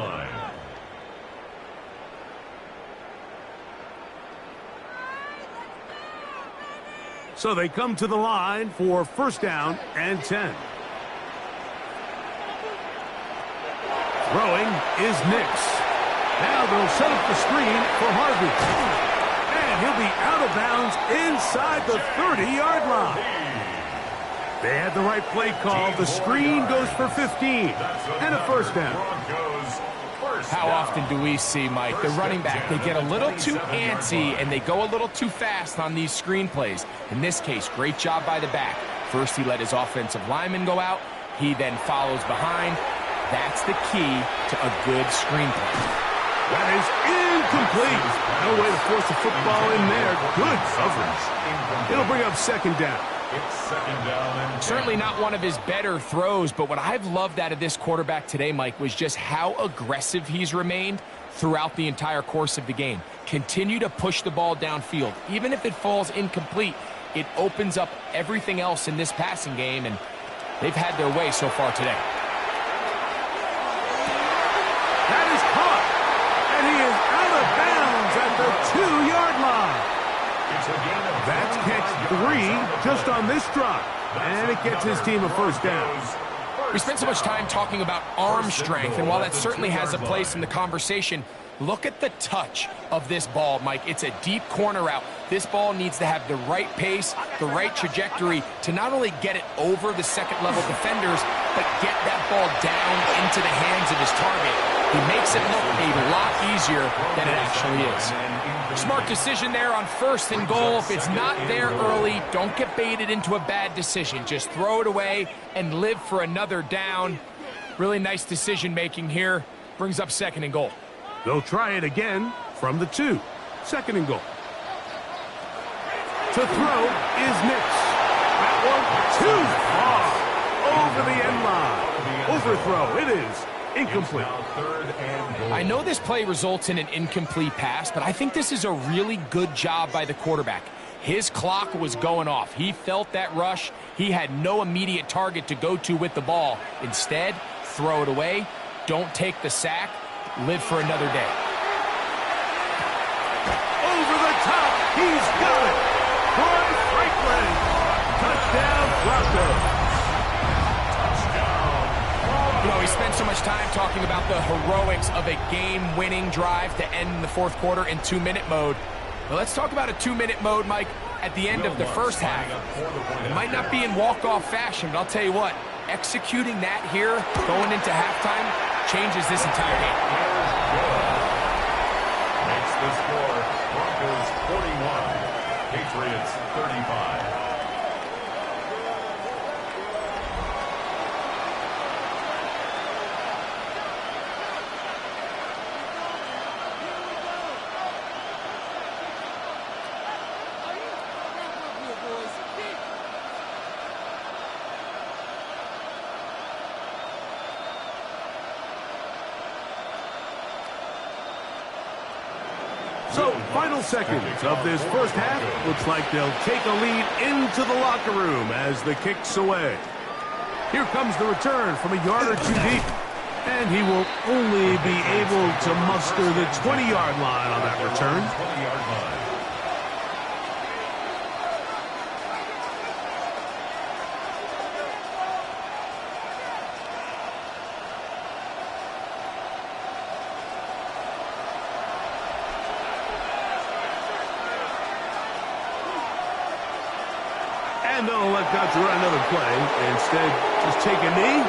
So they come to the line for 1st down and 10. Throwing is Nix. Now they'll set up the screen for Harvey. And he'll be out of bounds inside the 30-yard line. They had the right play call. The screen goes for 15 and a 1st down. How often do we see, Mike, the running back, they get a little too antsy and they go a little too fast on these screen plays. In this case, great job by the back. First, he let his offensive lineman go out. He then follows behind. That's the key to a good screen play. That is incomplete. No way to force the football in there. Good coverage. It'll bring up 2nd down. It's 2nd down and 10. Certainly not one of his better throws, but what I've loved out of this quarterback today, Mike, was just how aggressive he's remained throughout the entire course of the game. Continue to push the ball downfield. Even if it falls incomplete, it opens up everything else in this passing game, and they've had their way so far today. That is caught, and he is out of bounds at the 2-yard line. That's catch 3 just on this drive, and it gets his team a 1st down. We spent so much time talking about arm strength, and while that certainly has a place in the conversation, look at the touch of this ball, Mike. It's a deep corner route. This ball needs to have the right pace, the right trajectory to not only get it over the second-level defenders, but get that ball down into the hands of his target. He makes it look a lot easier than it actually is. Smart decision there on 1st and goal. If it's not there early, don't get baited into a bad decision. Just throw it away and live for another down. Really nice decision-making here. Brings up 2nd and goal. They'll try it again from the 2. 2nd and goal. To throw is Nix. That one too far over the end line. Overthrow. It is incomplete. I know this play results in an incomplete pass, but I think this is a really good job by the quarterback. His clock was going off. He felt that rush. He had no immediate target to go to with the ball. Instead, throw it away. Don't take the sack. Live for another day. Over the top. He's got it. Troy Franklin. Touchdown, Broncos. You know, we spent so much time talking about the heroics of a game-winning drive to end in the 4th quarter in 2-minute mode. Well, let's talk about a 2-minute mode, Mike. at the end of the first half. It might not be in walk-off fashion, but I'll tell you what, executing that here, going into halftime, changes this entire game. Makes the score Broncos 41, Patriots 35. So, final seconds of this first half. Looks like they'll take a lead into the locker room as the kick's away. Here comes the return from a yard or two deep. And he will only be able to muster the 20-yard line on that return. 20-yard line. And they'll elect not to run another play. Instead, just take a knee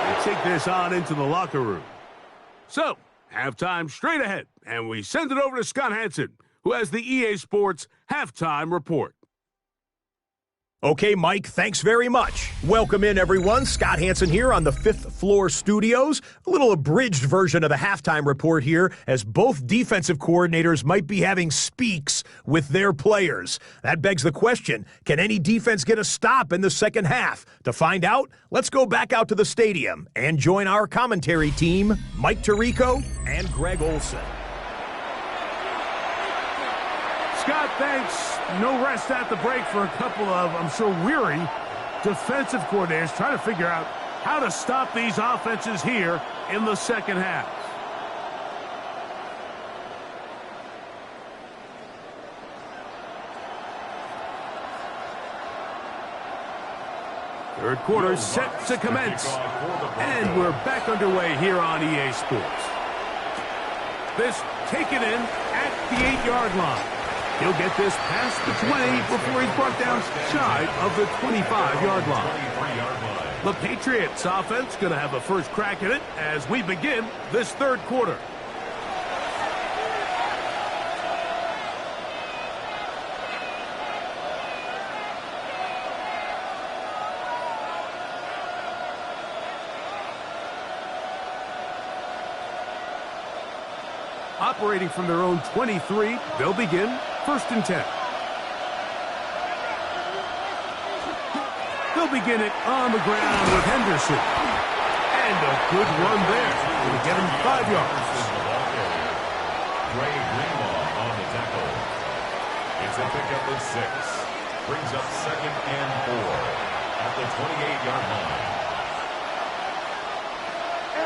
and take this on into the locker room. So, halftime straight ahead. And we send it over to Scott Hansen, who has the EA Sports Halftime Report. Okay, Mike, thanks very much. Welcome in, everyone. Scott Hansen here on the 5th Floor Studios. A little abridged version of the halftime report here, as both defensive coordinators might be having speaks with their players. That begs the question, can any defense get a stop in the second half? To find out, let's go back out to the stadium and join our commentary team, Mike Tirico and Greg Olson. Scott, thanks. No rest at the break for a couple of, I'm sure, weary defensive coordinators trying to figure out how to stop these offenses here in the second half. Third quarter set to commence. And we're back underway here on EA Sports. This taken in at the 8-yard line. He'll get this past the 20 before he's brought down shy of the 25-yard line. The Patriots offense going to have a first crack at it as we begin this third quarter. Operating from their own 23, they'll begin first and 10. They'll begin it on the ground with Henderson. And a good run there. Will get him 5 yards. Ray Greenlaw on the tackle. It's a pickup of 6. Brings up 2nd and 4 at the 28-yard line.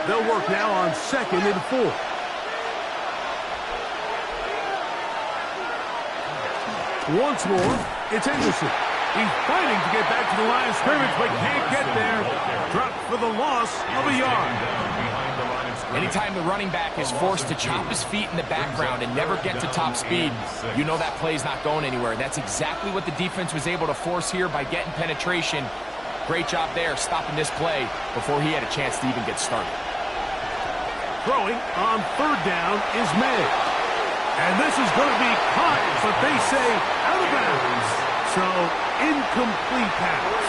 They'll work now on 2nd and 4. Once more, it's Henderson. He's fighting to get back to the line of scrimmage, but can't get there. Dropped for the loss of a yard. Anytime the running back is forced to chop his feet in the background and never get to top speed, you know that play's not going anywhere. That's exactly what the defense was able to force here by getting penetration. Great job there, stopping this play before he had a chance to even get started. Throwing on 3rd down is May. And this is going to be caught, but they say out of bounds. So, incomplete pass.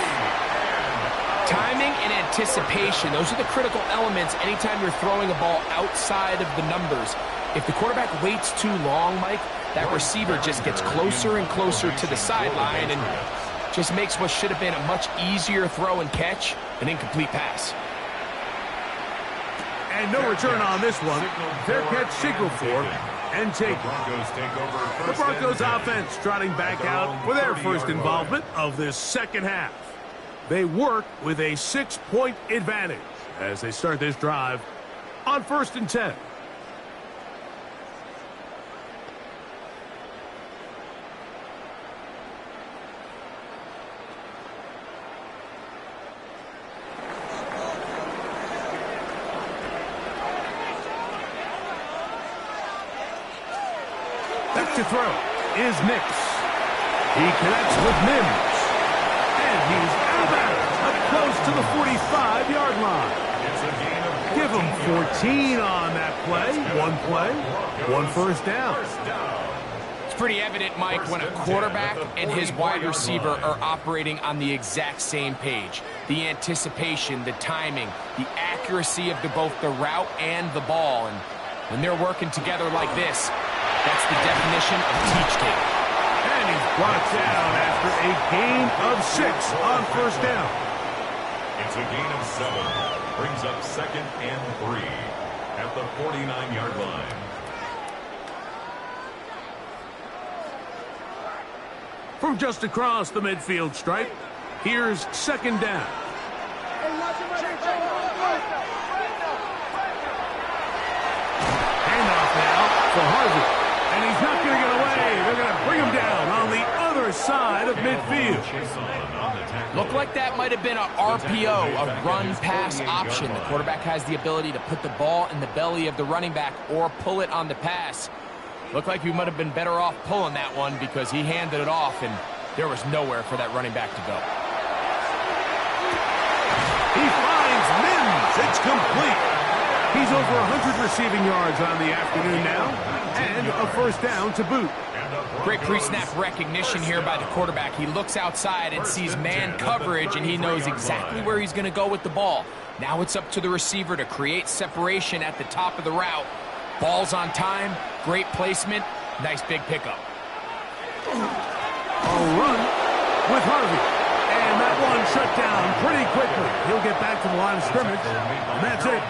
Timing and anticipation, those are the critical elements anytime you're throwing a ball outside of the numbers. If the quarterback waits too long, Mike, that receiver just gets closer and closer to the sideline and just makes what should have been a much easier throw and catch an incomplete pass. And no return on this one. Fair catch signal for and take. The Broncos offense trotting back out for their first involvement of this second half. They work with a 6-point advantage as they start this drive on 1st and 10. Back to throw is Nix. He connects with Mims. And he's out of bounds, up close to the 45-yard line. Give him 14 on that play. One first down. It's pretty evident, Mike, when a quarterback and his wide receiver are operating on the exact same page. The anticipation, the timing, the accuracy of both the route and the ball. And when they're working together like this, that's the definition of teach tape. And he's brought down after a gain of 6 on first down. It's a gain of 7. Brings up 2nd and 3 at the 49-yard line. From just across the midfield stripe, here's 2nd down. Handoff now for Harvey. And he's not going to get away. They're going to bring him down on the other side of midfield. Looked like that might have been an RPO, a run-pass option. The quarterback has the ability to put the ball in the belly of the running back or pull it on the pass. Looked like he might have been better off pulling that one because he handed it off, and there was nowhere for that running back to go. He finds Mims. It's complete. He's over 100 receiving yards on the afternoon now, and a first down to boot. Great pre-snap recognition here by the quarterback. He looks outside and sees man coverage, and he knows exactly where he's going to go with the ball. Now it's up to the receiver to create separation at the top of the route. Ball's on time, great placement, nice big pickup. A run with Harvey. And that one shut down pretty quickly. He'll get back to the line of scrimmage, and that's it.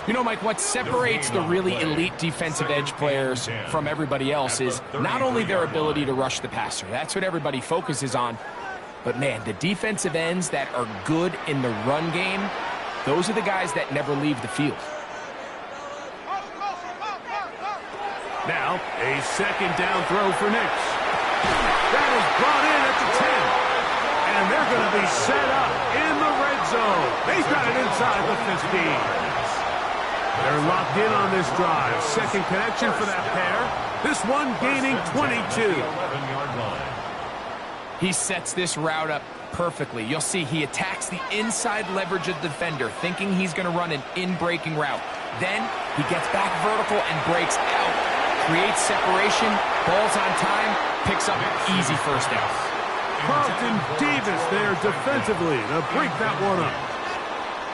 You know, Mike, what separates the really elite defensive edge players from everybody else is not only their ability to rush the passer. That's what everybody focuses on. But, man, the defensive ends that are good in the run game, those are the guys that never leave the field. Now, a 2nd down throw for Nix. That is brought in at the 10. And they're going to be set up in the red zone. They've got it inside the 15. They're locked in on this drive. 2nd connection for that pair. This one gaining 22. He sets this route up perfectly. You'll see he attacks the inside leverage of the defender, thinking he's going to run an in-breaking route. Then he gets back vertical and breaks out. Creates separation, ball's on time, picks up an easy first down. Carlton Davis there defensively to break that one up.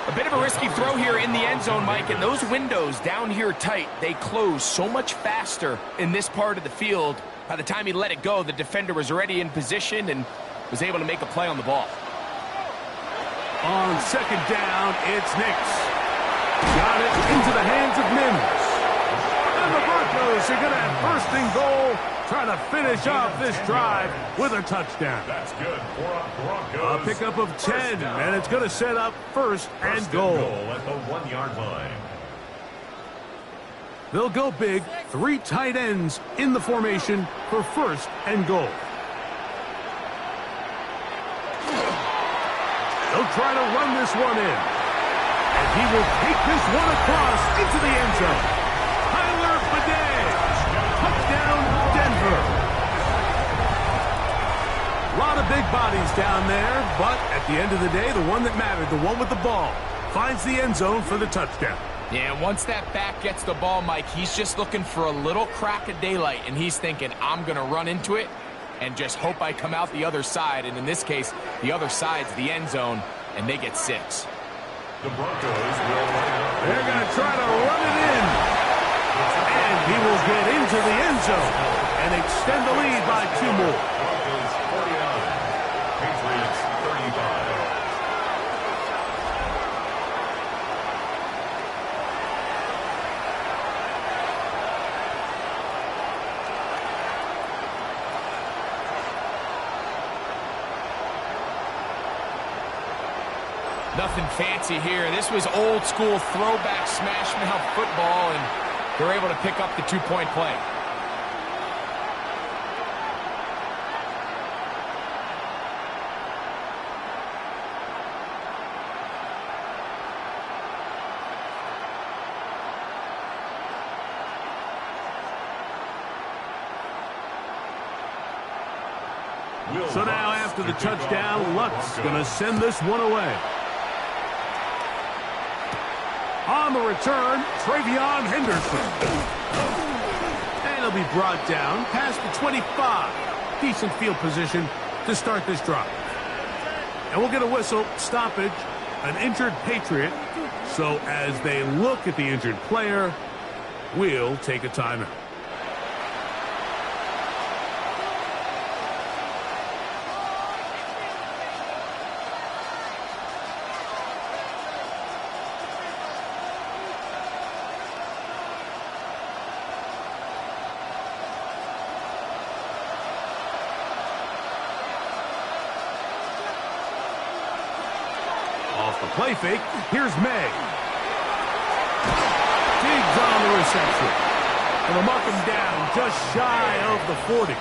A bit of a risky throw here in the end zone, Mike, and those windows down here tight, they close so much faster in this part of the field. By the time he let it go, the defender was already in position and was able to make a play on the ball. On 2nd down, it's Nix. Got it into the hands of Mims. And the Broncos are going to have 1st and goal, trying to finish off this drive with a touchdown. That's good for a Broncos. A pickup of 10, and it's going to set up 1st and goal. At the 1-yard line. They'll go big, 3 tight ends in the formation for 1st and goal. They'll try to run this one in. And he will take this one across into the end zone. Touchdown, Denver. A lot of big bodies down there, but at the end of the day, the one that mattered, the one with the ball, finds the end zone for the touchdown. Yeah, once that back gets the ball, Mike, he's just looking for a little crack of daylight, and he's thinking, I'm going to run into it and just hope I come out the other side. And in this case, the other side's the end zone, and they get 6. The Broncos will line up. They're going to try to run it in. And he will get into the end zone and extend the lead by 2 more. Broncos 49, Patriots 35. Nothing fancy here. This was old school throwback smash mouth football, and they're able to pick up the 2-point play. So now after the touchdown, Luck's going to send this one away. On the return, Travion Henderson. And he'll be brought down past the 25. Decent field position to start this drive. And we'll get a whistle, stoppage, an injured Patriot. So as they look at the injured player, we'll take a timeout. Off the play fake, here's May. Digs on the reception. And they'll mark him down just shy of the 40.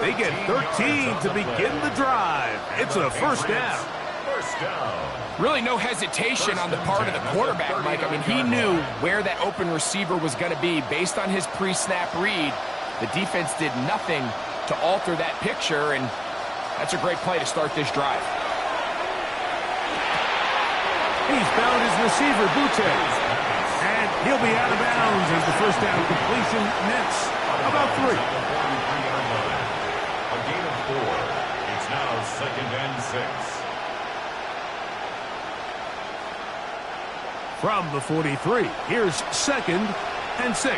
They get 13 to begin the drive. It's a first down. Really no hesitation on the part of the quarterback, Mike. I mean, he knew where that open receiver was going to be based on his pre-snap read. The defense did nothing to alter that picture, and that's a great play to start this drive. He's found his receiver, Butte. And he'll be out of bounds as the first down completion nets about 3. A gain of 4. It's now 2nd and 6. From the 43, here's 2nd and 6.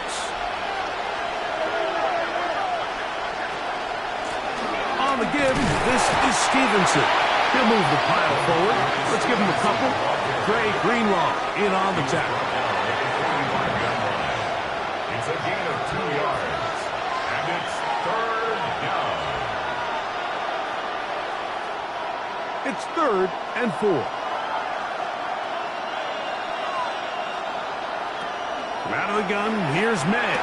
On the give, this is Stevenson. He'll move the pile forward. Let's give him a couple. Trey Greenlaw in on the tackle. It's a gain of 2 yards. And it's 3rd down. It's 3rd and 4. From out of the gun, here's May.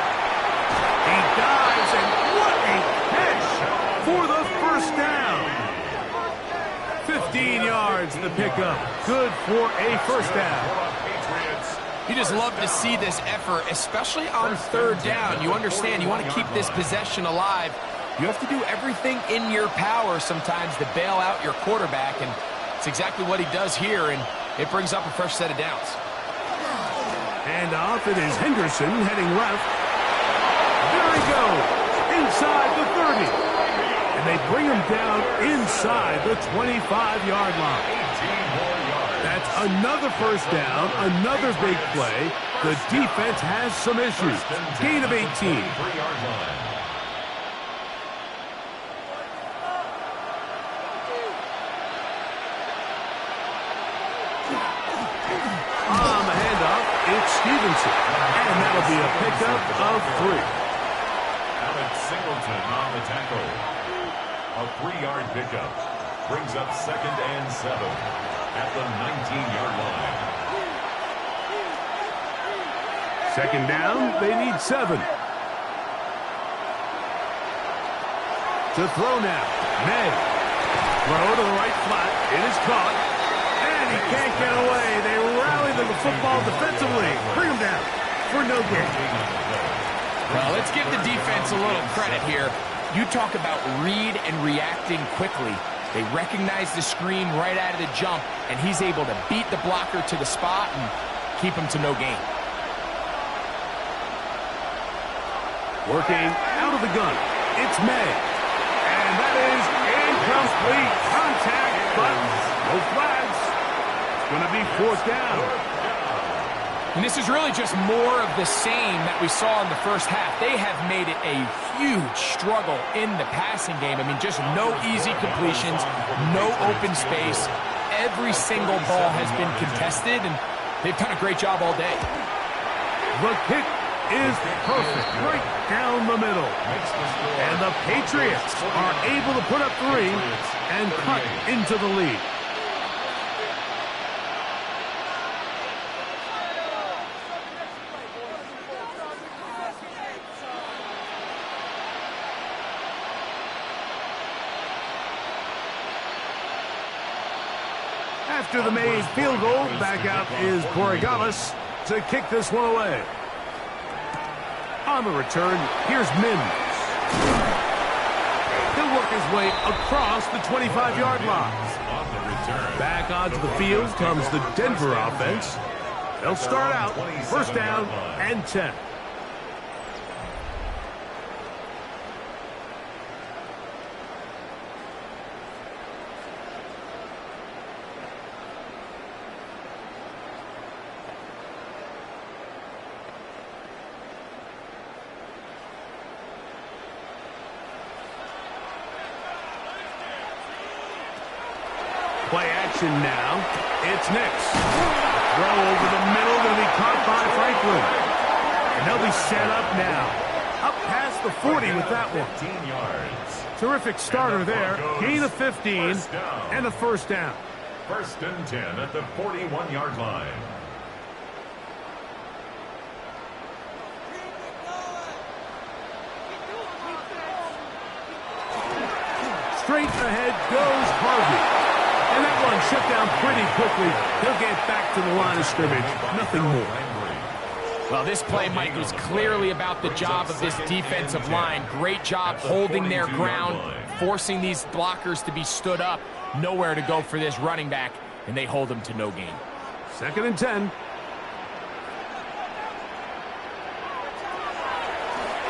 He dives, and what a catch for the first down. 15 yards the pickup. Good for a first down. You just love to see this effort, especially on 3rd down. You understand, you want to keep this possession alive. You have to do everything in your power sometimes to bail out your quarterback, and it's exactly what he does here, and it brings up a fresh set of downs. And off it is Henderson heading left. There he goes, inside the 30. And they bring him down inside the 25-yard line. That's another first down, another big play. The defense has some issues. Gain of 18. On the handoff, it's Stevenson. And that'll be a pickup of 3. Alex Singleton on the tackle. A 3-yard pickup brings up 2nd and 7 at the 19-yard line. 2nd down, they need 7. To throw now, May. Throw to the right flat, it is caught, and he can't get away. They rally to the football defensively. Bring him down for no gain. Well, let's give the defense a little credit here. You talk about read and reacting quickly. They recognize the screen right out of the jump, and he's able to beat the blocker to the spot and keep him to no gain. Working out of the gun, it's May. And that is incomplete. Contact, but no flags. It's going to be 4th down. And this is really just more of the same that we saw in the first half. They have made it a huge struggle in the passing game. I mean, just no easy completions, no open space. Every single ball has been contested, and they've done a great job all day. The kick is perfect, right down the middle. And the Patriots are able to put up 3 and cut into the lead. After the made field goal, back out is Borregales to kick this one away. On the return, here's Mims. He'll work his halfway across the 25-yard line. Back onto the field comes the Denver offense. They'll start out first down and 10. Play action now. It's Nix. Throw over the middle, going to be caught by Franklin. And they'll be set up now. Up past the 40 with that one. 15 yards. Terrific starter there. Gain of 15 and a first down. First and 10 at the 41-yard line. Straight ahead goes Harvey. And that one shut down pretty quickly. He'll get back to the line of scrimmage. Nothing more. Well, this play, Mike, was clearly about the job of this defensive line. Great job holding their ground, forcing these blockers to be stood up. Nowhere to go for this running back, and they hold him to no gain. Second and 10.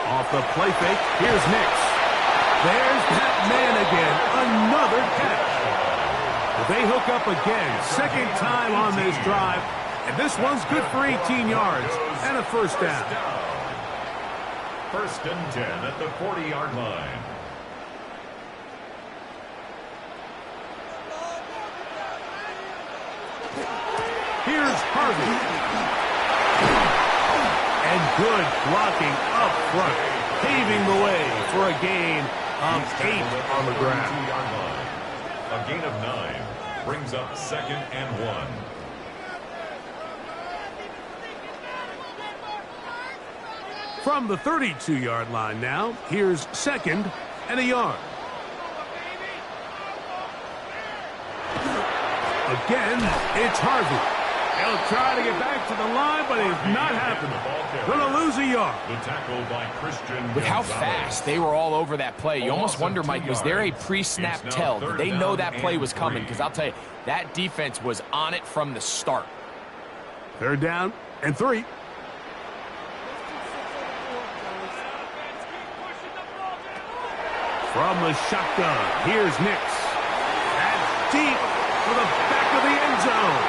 Off the play fake, here's Nix. There's that man again. Another catch. They hook up again. Second time on this drive. And this one's good for 18 yards and a first down. First and 10 at the 40-yard line. Here's Harvey. And good blocking up front, paving the way for a gain of 8 on the ground. A gain of 9 brings up second and 1. From the 32-yard line now, here's second and a yard. Again, it's Harvey. He'll try to get back to the line, but it's not happening. Gonna lose a yard. The tackle by Christian. With how fast they were all over that play, you almost wonder, Mike, was there a pre-snap tell? Did they know that play was coming? Because I'll tell you, that defense was on it from the start. Third down and 3. From the shotgun, here's Nix. That's deep for the back of the end zone.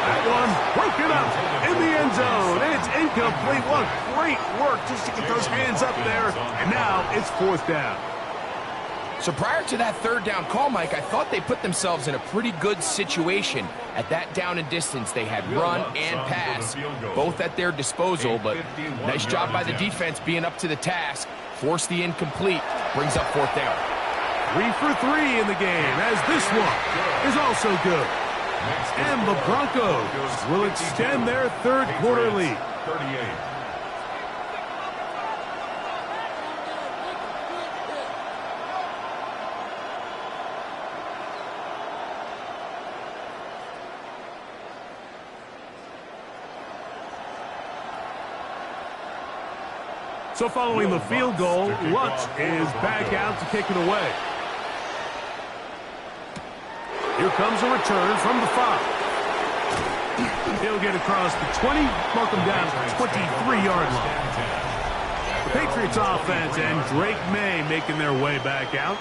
That one broken up in the end zone. It's incomplete. What great work just to get those hands up there. And now it's fourth down. So prior to that third down call, Mike, I thought they put themselves in a pretty good situation. At that down and distance, they had run and pass, both at their disposal. But nice job by the defense being up to the task. Force the incomplete. Brings up fourth down. 3 for 3 in the game, as this one is also good. And the Broncos will extend their third quarter lead. 38. So following the field goal, Lutz is back out to kick it away. Here comes a return from the 5. He'll get across the 20, mark him down to the 23-yard line. The Patriots offense and Drake May making their way back out.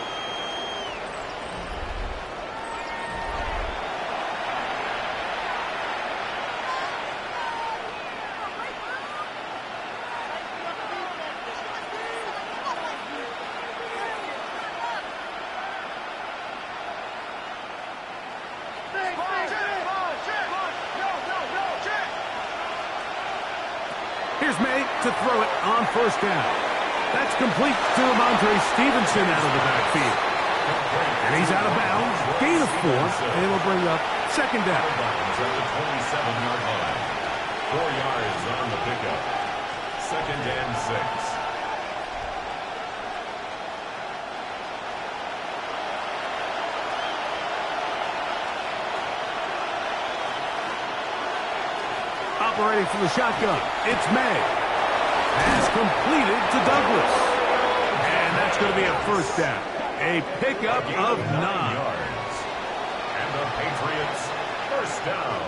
Here's May to throw it on first down. That's complete to Ramondre Stevenson out of the backfield. And he's out of bounds. Gain of 4, and it'll bring up second down. At the 27-yard line. 4 yards on the pickup. Second and 6. Operating from the shotgun, it's May. Pass completed to Douglas. And that's going to be a first down. A pickup of 9. yards. And the Patriots, first down.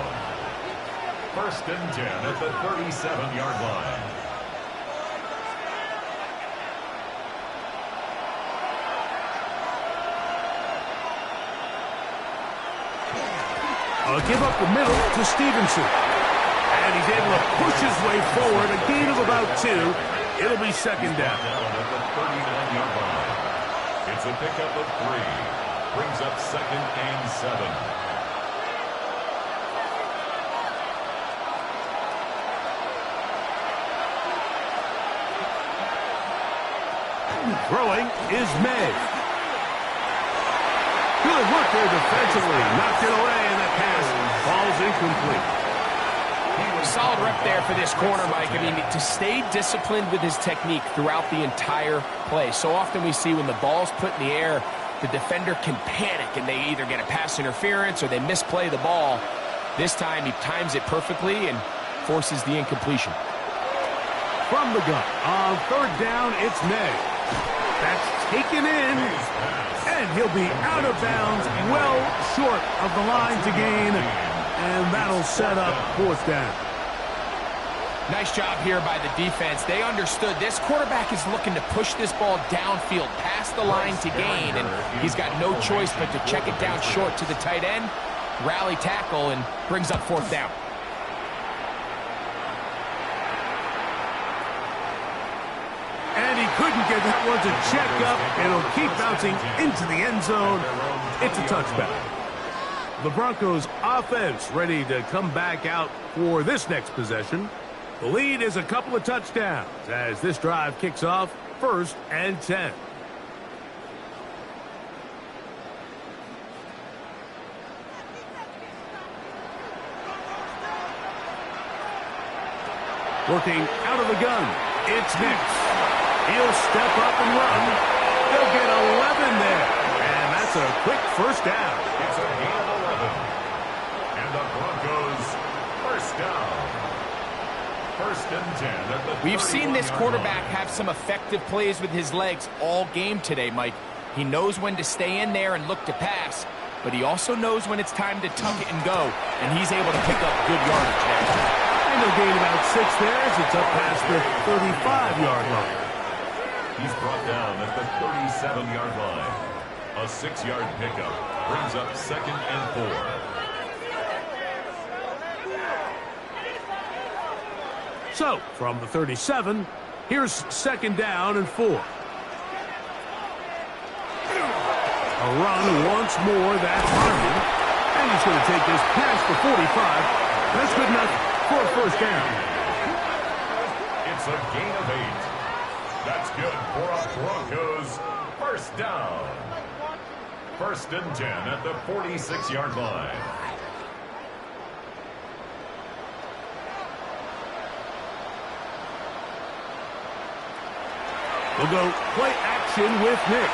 First and 10 at the 37-yard line. Give up the middle to Stevenson. And he's able to push his way forward. A gain of about 2. It'll be second down. At the 39-yard line. It's a pickup of 3. Brings up second and 7. Throwing is May. Good work there defensively. Knocked it away, and that pass falls incomplete. Solid rep there for this corner, Mike. I mean, to stay disciplined with his technique throughout the entire play. So often we see when the ball's put in the air, the defender can panic, and they either get a pass interference or they misplay the ball. This time, he times it perfectly and forces the incompletion. From the gun, on third down, it's May. That's taken in, and he'll be out of bounds, well short of the line to gain, and that'll set up fourth down. Nice job here by the defense. They understood this quarterback is looking to push this ball downfield past the line to gain, and he's got no choice but to check it down short to the tight end, rally tackle, and brings up fourth down. And he couldn't get that one to check up. It'll keep bouncing into the end zone. It's a touchback. The Broncos offense ready to come back out for this next possession. The lead is a couple of touchdowns as this drive kicks off first and 10. Working out of the gun, it's Nix. He'll step up and run. They'll get 11 there. And that's a quick first down. It's a gain of 11. And the Broncos, first down. First and 10 at the We've seen this quarterback have some effective plays with his legs all game today, Mike. He knows when to stay in there and look to pass, but he also knows when it's time to tuck it and go, and he's able to pick up good yardage there. And they'll gain about 6 there as it's up past the 35-yard line. He's brought down at the 37-yard line. A 6-yard pickup brings up second and 4. So, from the 37, here's second down and 4. A run once more, that's Harvey. And he's going to take this past the 45. That's good enough for a first down. It's a gain of 8. That's good for a Broncos first down. First and 10 at the 46-yard line. We'll go play action with Nix.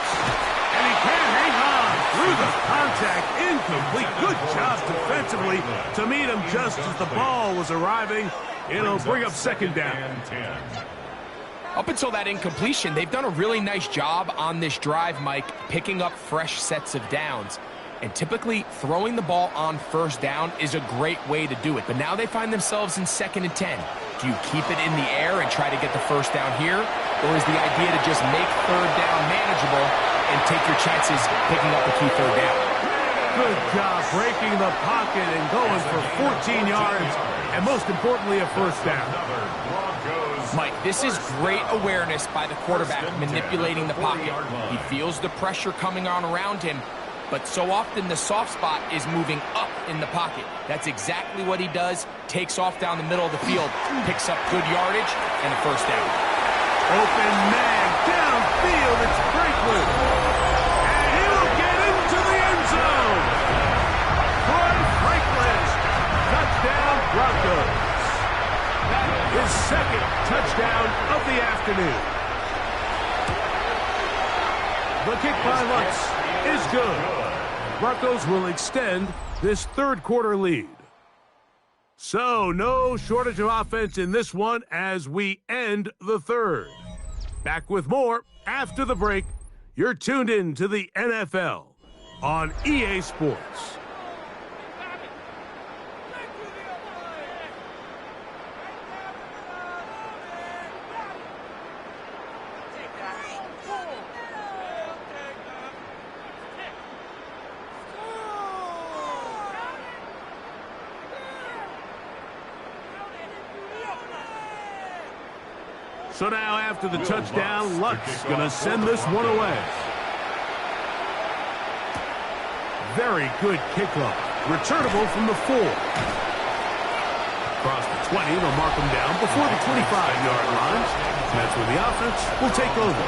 And he can't hang on through the contact. Incomplete. Good job defensively to meet him just as the ball was arriving. It'll bring up second down. Up until that incompletion, they've done a really nice job on this drive, Mike, picking up fresh sets of downs. And typically, throwing the ball on first down is a great way to do it. But now they find themselves in second and 10. Do you keep it in the air and try to get the first down here? Or is the idea to just make third down manageable and take your chances picking up a key third down? Good job breaking the pocket and going for 14 yards. And most importantly, a first down. Mike, this is great awareness by the quarterback manipulating the pocket. He feels the pressure coming on around him, but so often the soft spot is moving up in the pocket. That's exactly what he does. Takes off down the middle of the field, picks up good yardage, and a first down. Open man downfield. It's Franklin. And he'll get into the end zone. Troy Franklin. Touchdown, Broncos. His second touchdown of the afternoon. The kick by Lutz is good. Broncos will extend this third quarter lead. So, no shortage of offense in this one as we end the third. Back with more after the break. You're tuned in to the NFL on EA Sports. So now after the touchdown, Luck's going to send this one away. Very good kickoff. Returnable from the 4. Across the 20, they'll mark him down before the 25-yard line. That's where the offense will take over.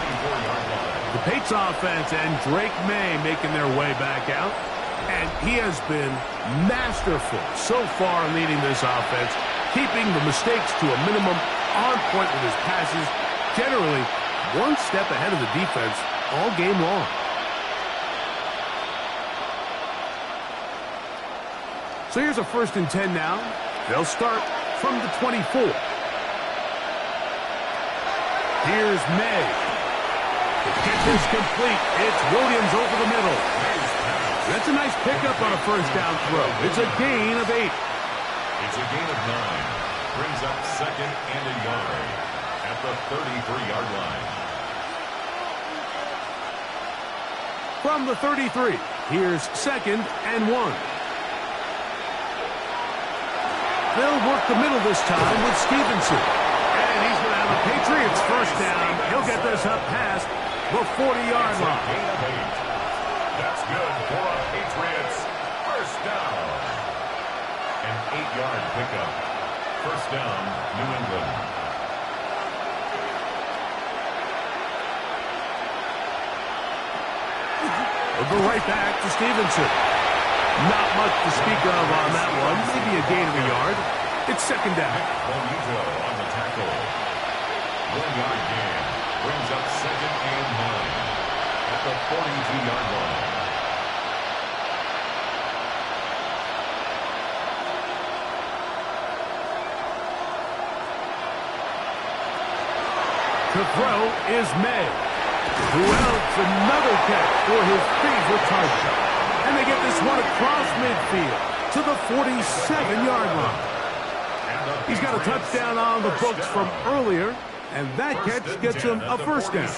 The Patriots offense and Drake May making their way back out. And he has been masterful so far in leading this offense, keeping the mistakes to a minimum, on point with his passes, generally one step ahead of the defense all game long. So here's a 1st and 10 now. They'll start from the 24. Here's May. The catch is complete. It's Williams over the middle. That's a nice pickup on a 1st down throw. It's a gain of 8. It's a gain of 9. Brings up 2nd and a yard at the 33-yard line. From the 33, here's 2nd and 1. They'll work the middle this time with Stevenson. And he's going to have a Patriots 1st down. He'll get this up past the 40-yard line. Gain of 8. That's good for a Patriots 1st down. An 8-yard pickup. 1st down, New England. We'll go right back to Stevenson. Not much to speak of on that one. Maybe a gain of a yard. It's 2nd down. Bonito on the tackle. 1-yard gain. Brings up 2nd and 9 at the 42-yard line. To throw is May, who else another catch for his favorite target. And they get this one across midfield to the 47-yard line. He's got a touchdown on the books from earlier, and that catch gets him a 1st down.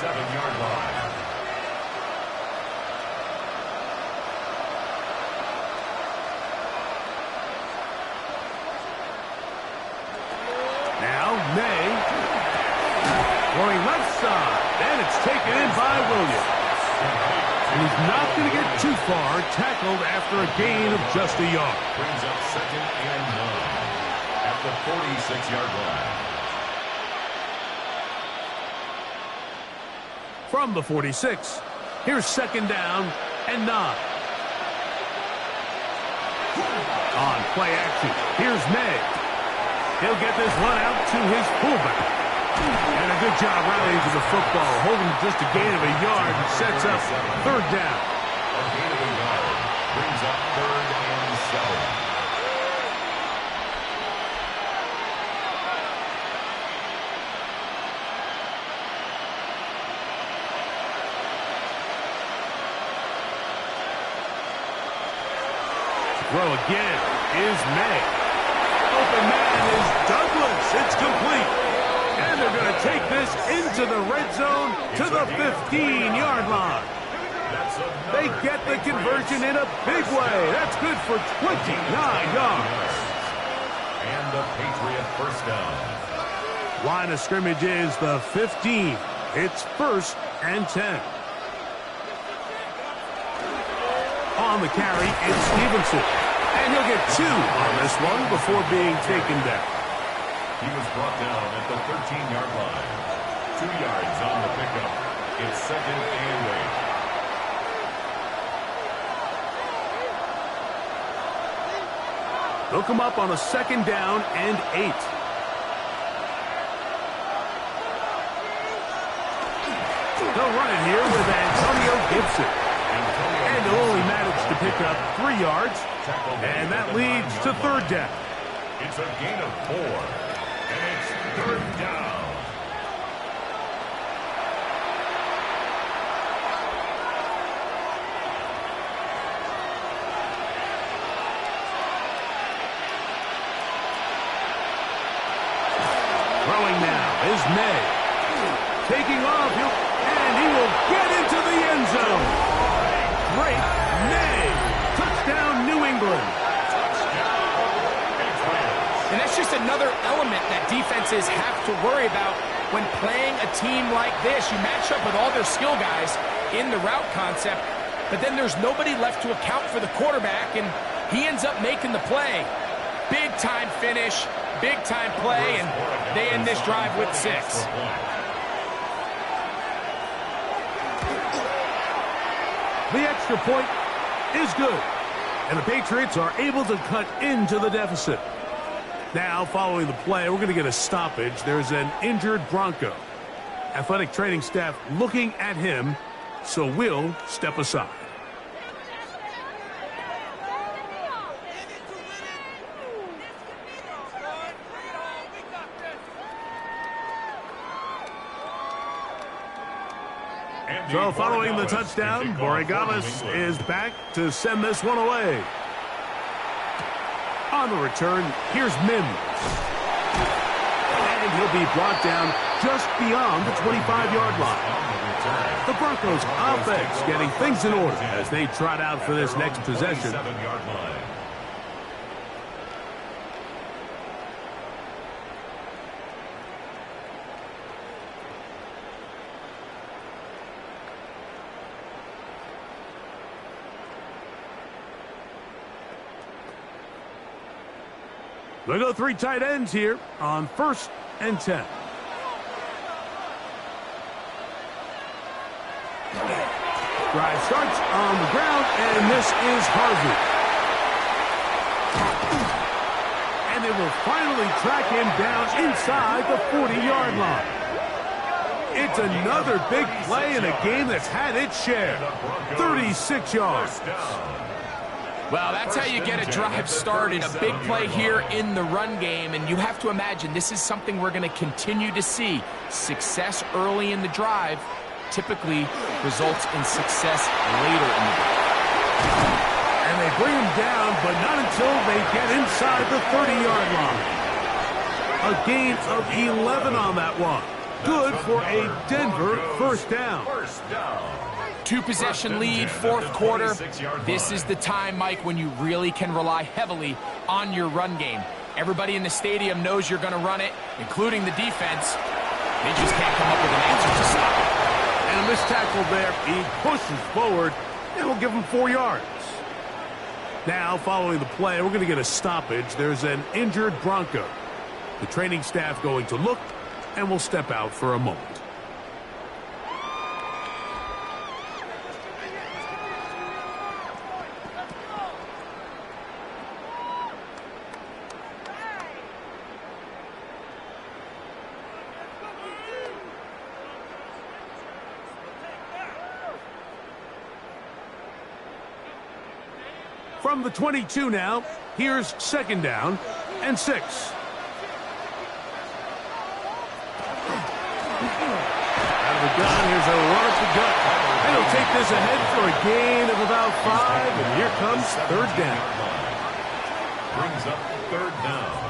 Now May. Going left side, and it's taken in by Williams. And he's not going to get too far, tackled after a gain of just a yard. Brings up 2nd and 9 at the 46-yard line. From the 46, here's 2nd down and 9. On play action, here's May. He'll get this one out to his fullback. And a good job rallying to the football, holding just a gain of a yard and sets up 3rd down. A gain of a yard brings up 3rd and 7. Throw again is May. Open man is Douglas. It's complete. And they're going to take this into the red zone to the 15-yard line. They get the conversion in a big way. That's good for 29 yards. And the Patriot 1st down. Line of scrimmage is the 15. It's 1st and 10. On the carry, it's Stevenson. And he'll get 2 on this one before being taken down. He was brought down at the 13-yard line. 2 yards on the pickup. It's 2nd and 8. They'll come up on a 2nd down and 8. They'll run it here with Antonio Gibson. And they'll only manage to pick up 3 yards. And that leads to 3rd down. It's a gain of 4. And it's 3rd down. May. Taking off, and he will get into the end zone. Great May. Touchdown, New England. And that's just another element that defenses have to worry about when playing a team like this. You match up with all their skill guys in the route concept, but then there's nobody left to account for the quarterback, and he ends up making the play. Big-time finish, big-time play, and they end this drive with 6. The extra point is good, and the Patriots are able to cut into the deficit. Now, following the play, we're going to get a stoppage. There's an injured Bronco. Athletic training staff looking at him, so we'll step aside. So following the touchdown, Borregales is back to send this one away. On the return, here's Mims. And he'll be brought down just beyond the 25-yard line. The Broncos offense getting things in order as they trot out for this next possession. They go 3 tight ends here on 1st and 10. Drive starts on the ground, and this is Harvey. And they will finally track him down inside the 40-yard line. It's another big play in a game that's had its share. 36 yards. Well, that's how you get a drive started, a big play here in the run game, and you have to imagine this is something we're going to continue to see. Success early in the drive typically results in success later in the drive. And they bring him down, but not until they get inside the 30-yard line. A gain of 11 on that one. Good for a Denver first down. 2-possession lead, 4th quarter. This is the time, Mike, when you really can rely heavily on your run game. Everybody in the stadium knows you're going to run it, including the defense. They just can't come up with an answer to stop it. And a missed tackle there. He pushes forward, and we'll give him 4 yards. Now, following the play, we're going to get a stoppage. There's an injured Bronco. The training staff going to look, and we'll step out for a moment. From the 22 now, here's 2nd down and 6. Out of the gun, here's a run up the gut. And he'll take this ahead for a gain of about 5, and here comes 3rd down. Brings up 3rd down.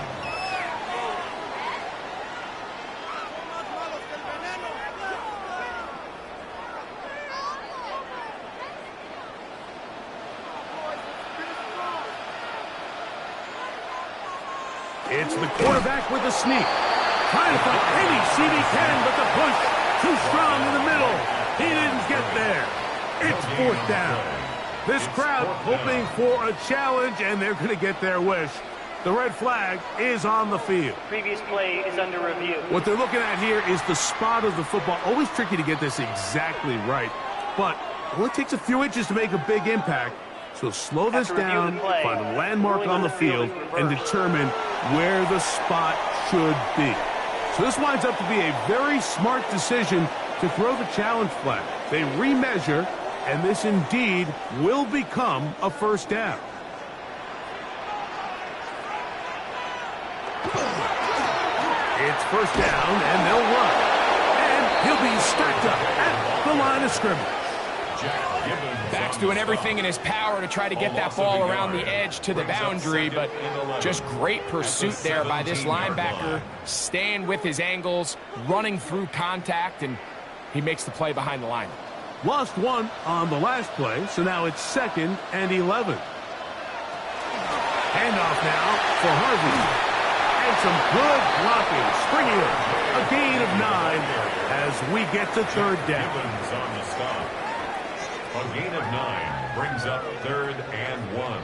It's the quarterback with a sneak. Trying to find any seat he can, but the push too strong in the middle. He didn't get there. It's 4th down. This crowd hoping for a challenge, and they're going to get their wish. The red flag is on the field. Previous play is under review. What they're looking at here is the spot of the football. Always tricky to get this exactly right, but it only takes a few inches to make a big impact. So slow this down, find a landmark on the field, and determine where the spot should be. So this winds up to be a very smart decision to throw the challenge flag. They remeasure, and this indeed will become a 1st down. It's 1st down, and they'll run. And he'll be stacked up at the line of scrimmage. Back's doing everything in his power to try to get that ball around the edge to the boundary, but just great pursuit there by this linebacker, staying with his angles, running through contact, and he makes the play behind the line. Lost one on the last play, so now it's 2nd and 11. Handoff now for Harvey. And some good blocking. Springing it. A gain of 9 as we get to 3rd down. On the stop. A gain of 9 brings up 3rd and 1.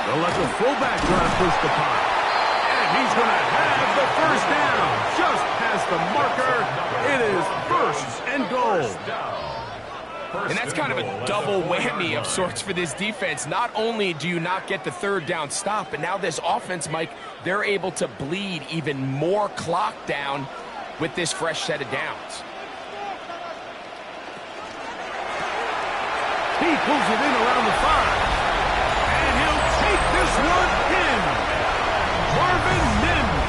They'll let the fullback try to push the punt. And he's going to have the 1st down. Just past the marker. It is 1st and goal. And that's kind of a double whammy of sorts for this defense. Not only do you not get the 3rd down stop, but now this offense, Mike, they're able to bleed even more clock down with this fresh set of downs. He pulls it in around the 5. Take this one in. Marvin Mims.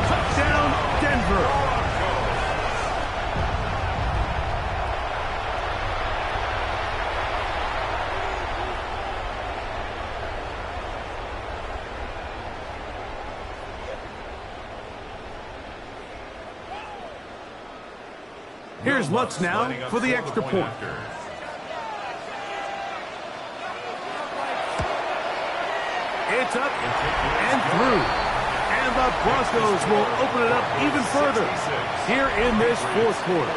Touchdown, Denver. Here's Lutz now for the extra point. It's up and through. And the Broncos will open it up even further here in this 4th quarter.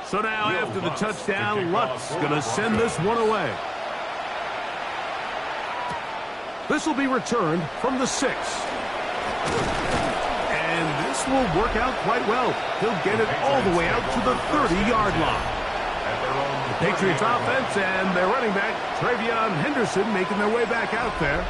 So now, after the touchdown, Lutz going to send this one away. This will be returned from the 6. And this will work out quite well. He'll get it all the way out to the 30-yard line. The Patriots offense and their running back, Travion Henderson, making their way back out there.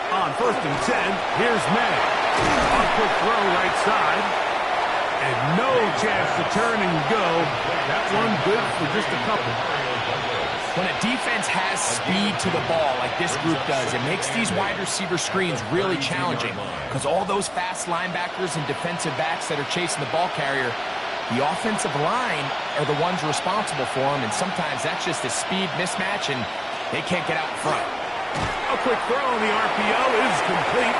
On 1st and 10, here's May. A quick throw right side. And no chance to turn and go. That one good for just a couple. When a defense has speed to the ball like this group does, it makes these wide receiver screens really challenging because all those fast linebackers and defensive backs that are chasing the ball carrier, the offensive line are the ones responsible for them, and sometimes that's just a speed mismatch, and they can't get out in front. A quick throw on the RPO is complete.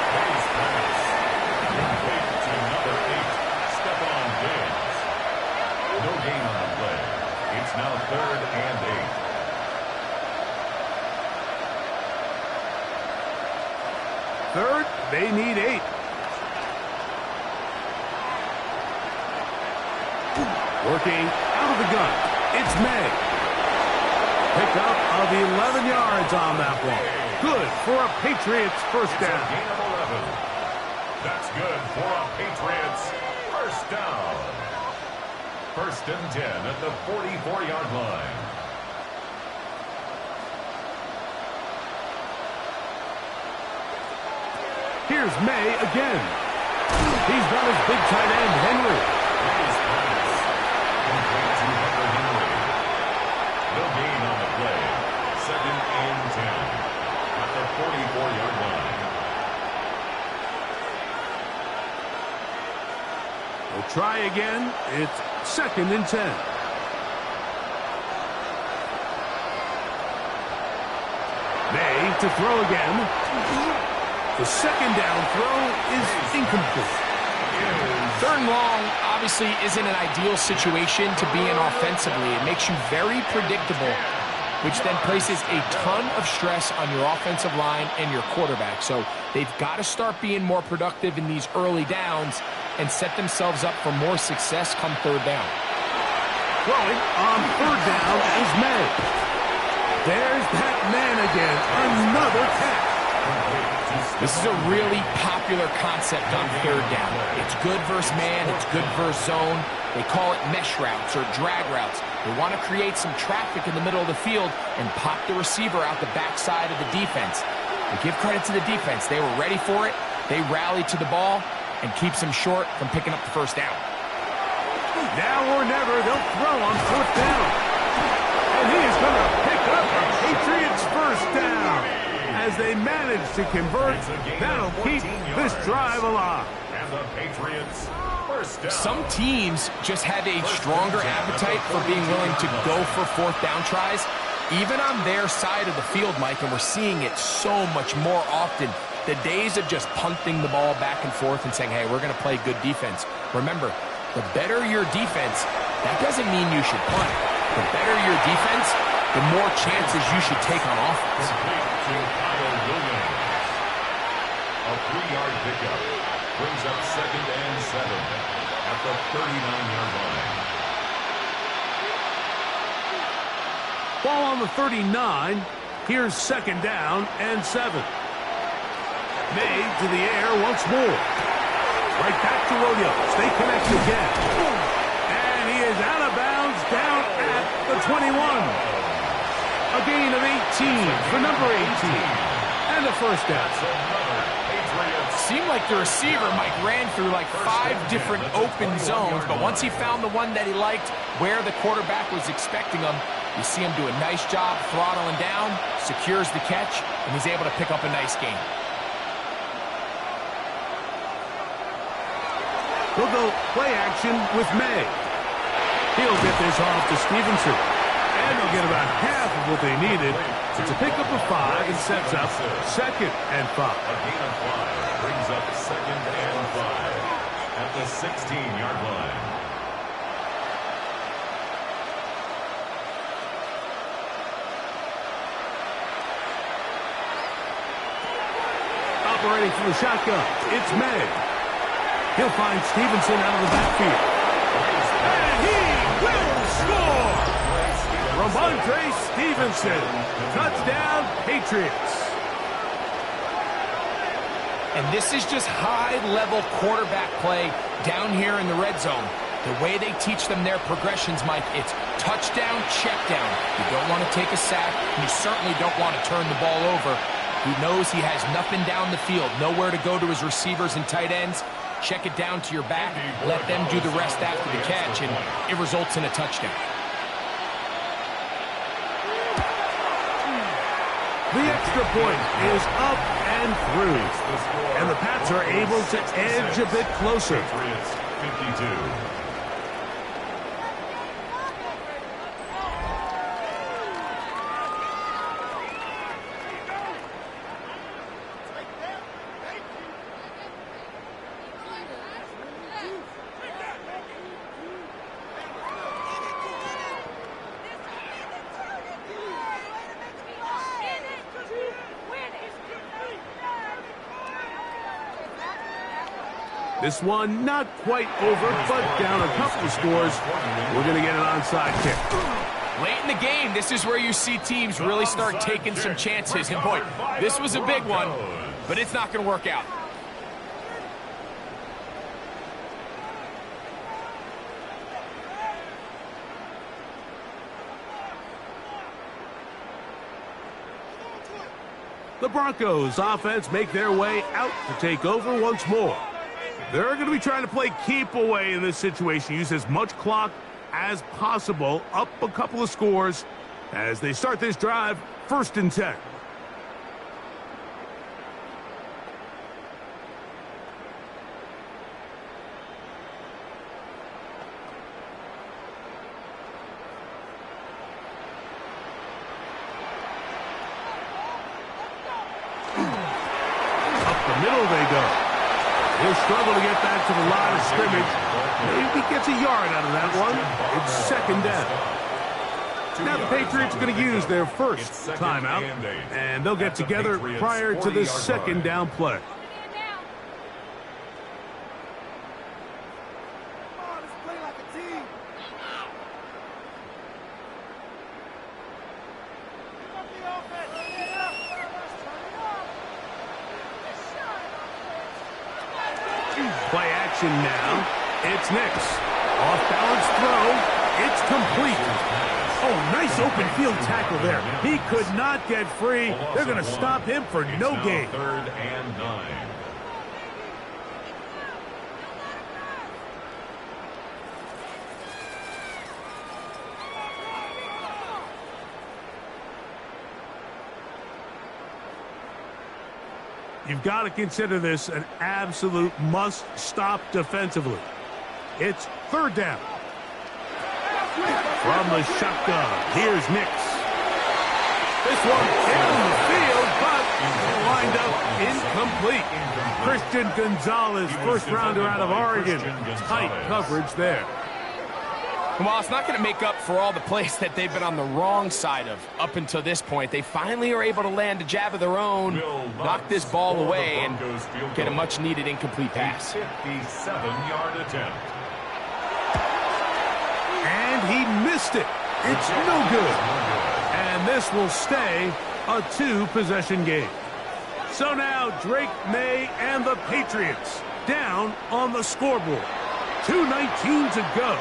No gain on the play. It's now 3rd and 8. 3rd, they need 8. Working out of the gun. It's May. Pickup of 11 yards on that one. Good for a Patriots 1st down. Gain of 11. That's good for a Patriots 1st down. 1st and 10 at the 44-yard line. Here's May again. He's got his big tight end, Henry. No gain on the play. 2nd and 10 at the 44-yard line. We'll try again. It's 2nd and 10. May to throw again. The 2nd down throw is incomplete. Is Third and long obviously isn't an ideal situation to be in offensively. It makes you very predictable, which then places a ton of stress on your offensive line and your quarterback. So they've got to start being more productive in these early downs and set themselves up for more success come third down. Throwing on third down is May. There's that man again. Another catch. This is a really popular concept on third down. It's good versus man. It's good versus zone. They call it mesh routes or drag routes. They want to create some traffic in the middle of the field and pop the receiver out the backside of the defense. But give credit to the defense. They were ready for it. They rallied to the ball and keeps them short from picking up the first down. Now or never, they'll throw on fourth down. And he is going to pick up a Patriots first down. As they manage to convert, that'll keep this drive alive. And the Patriots first down. Some teams just have a stronger appetite for being willing to go for fourth down tries, even on their side of the field, Mike, and we're seeing it so much more often. The days of just punting the ball back and forth and saying, hey, we're going to play good defense. Remember, the better your defense, that doesn't mean you should punt. The better your defense, the more chances you should take on offense. A 3-yard pickup brings up 2nd and 7 at the 39-yard line. Ball on the 39. Here's 2nd down and 7. Made to the air once more. Right back to Rodeo. Stay connected again. And he is out of bounds down at the 21. A gain of 18 for number 18. And a first down. Seemed like the receiver, Mike, ran through like 5 different open zones, but once he found the one that he liked, where the quarterback was expecting him, you see him do a nice job throttling down, secures the catch, and he's able to pick up a nice gain. We'll go play action with May. He'll get this off to Stevenson. And they'll get about half of what they needed. It's a pickup of 5 and sets up 2nd and 5. A gain of 5 brings up 2nd and 5 at the 16-yard line. Operating from the shotgun, it's May. He'll find Stevenson out of the backfield. And he will score! Ramondre Stevenson. Touchdown, Patriots. And this is just high-level quarterback play down here in the red zone. The way they teach them their progressions, Mike, it's touchdown, check down. You don't want to take a sack, and you certainly don't want to turn the ball over. He knows he has nothing down the field, nowhere to go to his receivers and tight ends. Check it down to your back, let them do the rest after the catch, and it results in a touchdown. The extra point is up and through. And the Pats are able to edge a bit closer. Patriots 52. This one not quite over, but down a couple of scores. We're going to get an onside kick. Late in the game, this is where you see teams really start taking some chances. And boy, this was a big one, but it's not going to work out. The Broncos offense make their way out to take over once more. They're going to be trying to play keep away in this situation. Use as much clock as possible. Up a couple of scores as they start this drive. 1st and 10. Up the middle they go. He'll struggle to get back to the line of scrimmage. Maybe gets a yard out of that one. It's second down. Now the Patriots are going to use their first timeout, and they'll get together prior to the second down play. Play action now. It's Nix. Off-balance throw. It's complete. Oh, nice open field tackle there. He could not get free. They're going to stop him for no gain. 3rd and 9. You've got to consider this an absolute must-stop defensively. It's 3rd down. From the shotgun, here's Nix. This one in the field, but lined up incomplete. Christian Gonzalez, first-rounder out of Oregon. Tight coverage there. Well, it's not going to make up for all the plays that they've been on the wrong side of up until this point. They finally are able to land a jab of their own, knock this ball away, and get a much-needed incomplete pass. 57-yard attempt. And he missed it. It's no good. And this will stay a 2-possession game. So now Drake May and the Patriots down on the scoreboard. 2:19 to go.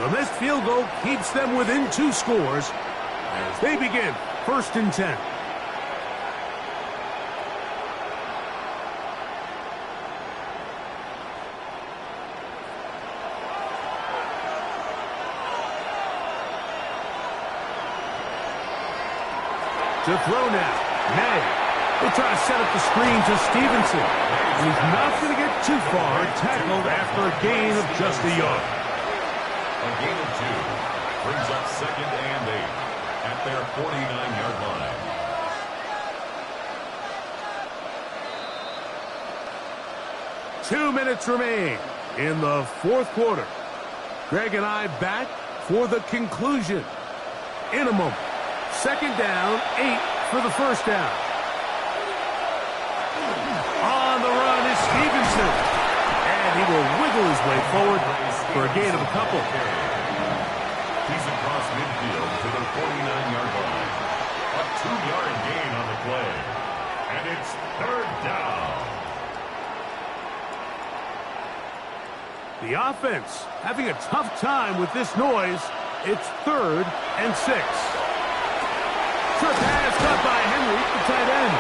The missed field goal keeps them within 2 scores as they begin 1st and 10. To throw now. May. They'll try to set up the screen to Stevenson. And he's not going to get too far, tackled after a gain of just a yard. A gain of 2 brings up 2nd and 8 at their 49-yard line. Two minutes remain in the 4th quarter. Greg and I back for the conclusion. In a moment. 2nd down, 8 for the 1st down. On the run is Stevenson. And he will wiggle his way forward for a gain of a couple. He's across midfield to the 49-yard line. A 2-yard gain on the play. And it's 3rd down. The offense having a tough time with this noise. It's 3rd and 6. Trip pass caught by Henry, the tight end.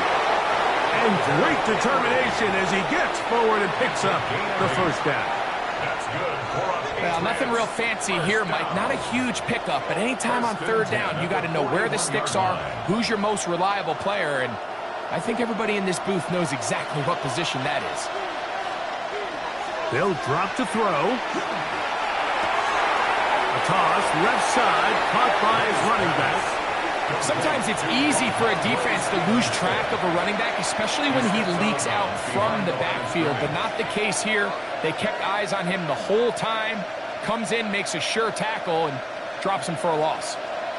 And great determination as he gets forward and picks up the 1st down. That's good for a Patriots. Well, nothing real fancy here, Mike. Not a huge pickup, but anytime on 3rd down, you got to know where the sticks are, who's your most reliable player, and I think everybody in this booth knows exactly what position that is. They'll drop to throw. A toss, left side, caught by his running back. Sometimes it's easy for a defense to lose track of a running back, especially when he leaks out from the backfield, but not the case here. They kept eyes on him the whole time. Comes in, makes a sure tackle, and drops him for a loss.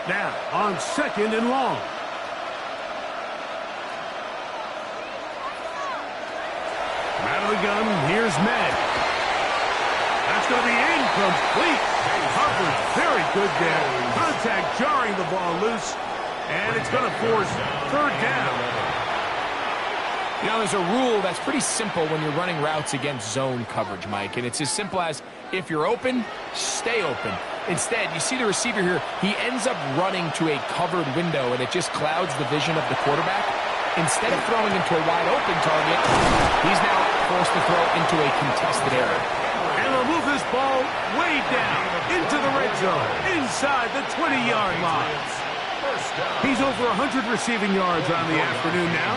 Now, on 2nd and long. Out of the gun, here's May. That's going to be incomplete. Coverage very good there. Contact jarring the ball loose. And it's going to force 3rd down. You know, there's a rule that's pretty simple when you're running routes against zone coverage, Mike. And it's as simple as, if you're open, stay open. Instead, you see the receiver here. He ends up running to a covered window, and it just clouds the vision of the quarterback. Instead of throwing into a wide-open target, he's now forced to throw into a contested area. And they'll move this ball way down into the red zone, inside the 20-yard line. He's over 100 receiving yards on the afternoon now,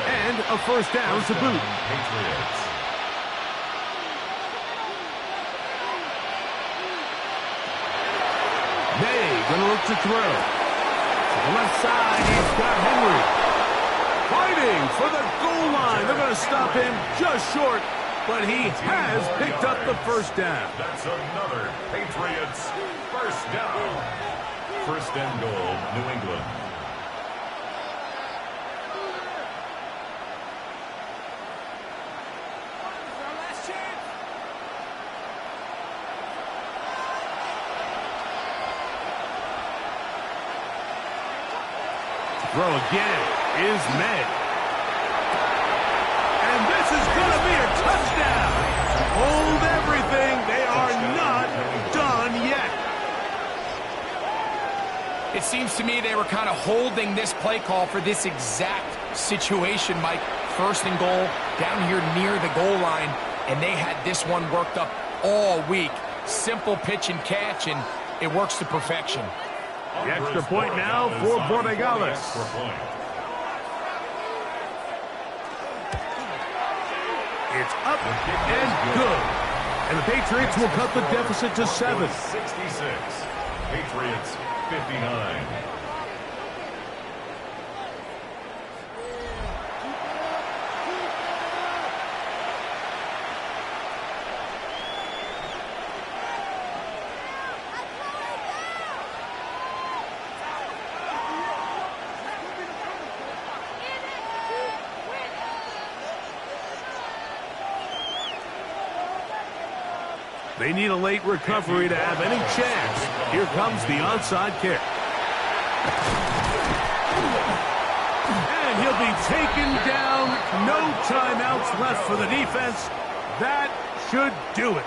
and a 1st down to boot. May gonna look to throw. To the left side, he's got Henry. Fighting for the goal line. They're going to stop him just short but he has picked up the first down. That's another Patriots first down. First and goal, New England. Throw again is made. And this is going to be a touchdown. Hold everything. They are not done yet. It seems to me they were kind of holding this play call for this exact situation, Mike. First and goal, down here near the goal line, and they had this one worked up all week. Simple pitch and catch, and it works to perfection. The extra point now for Borregales. It's up and good. And the Patriots will cut the deficit to 7. 66. Patriots 59. They need a late recovery to have any chance. Here comes the onside kick. And he'll be taken down. No timeouts left for the defense. That should do it.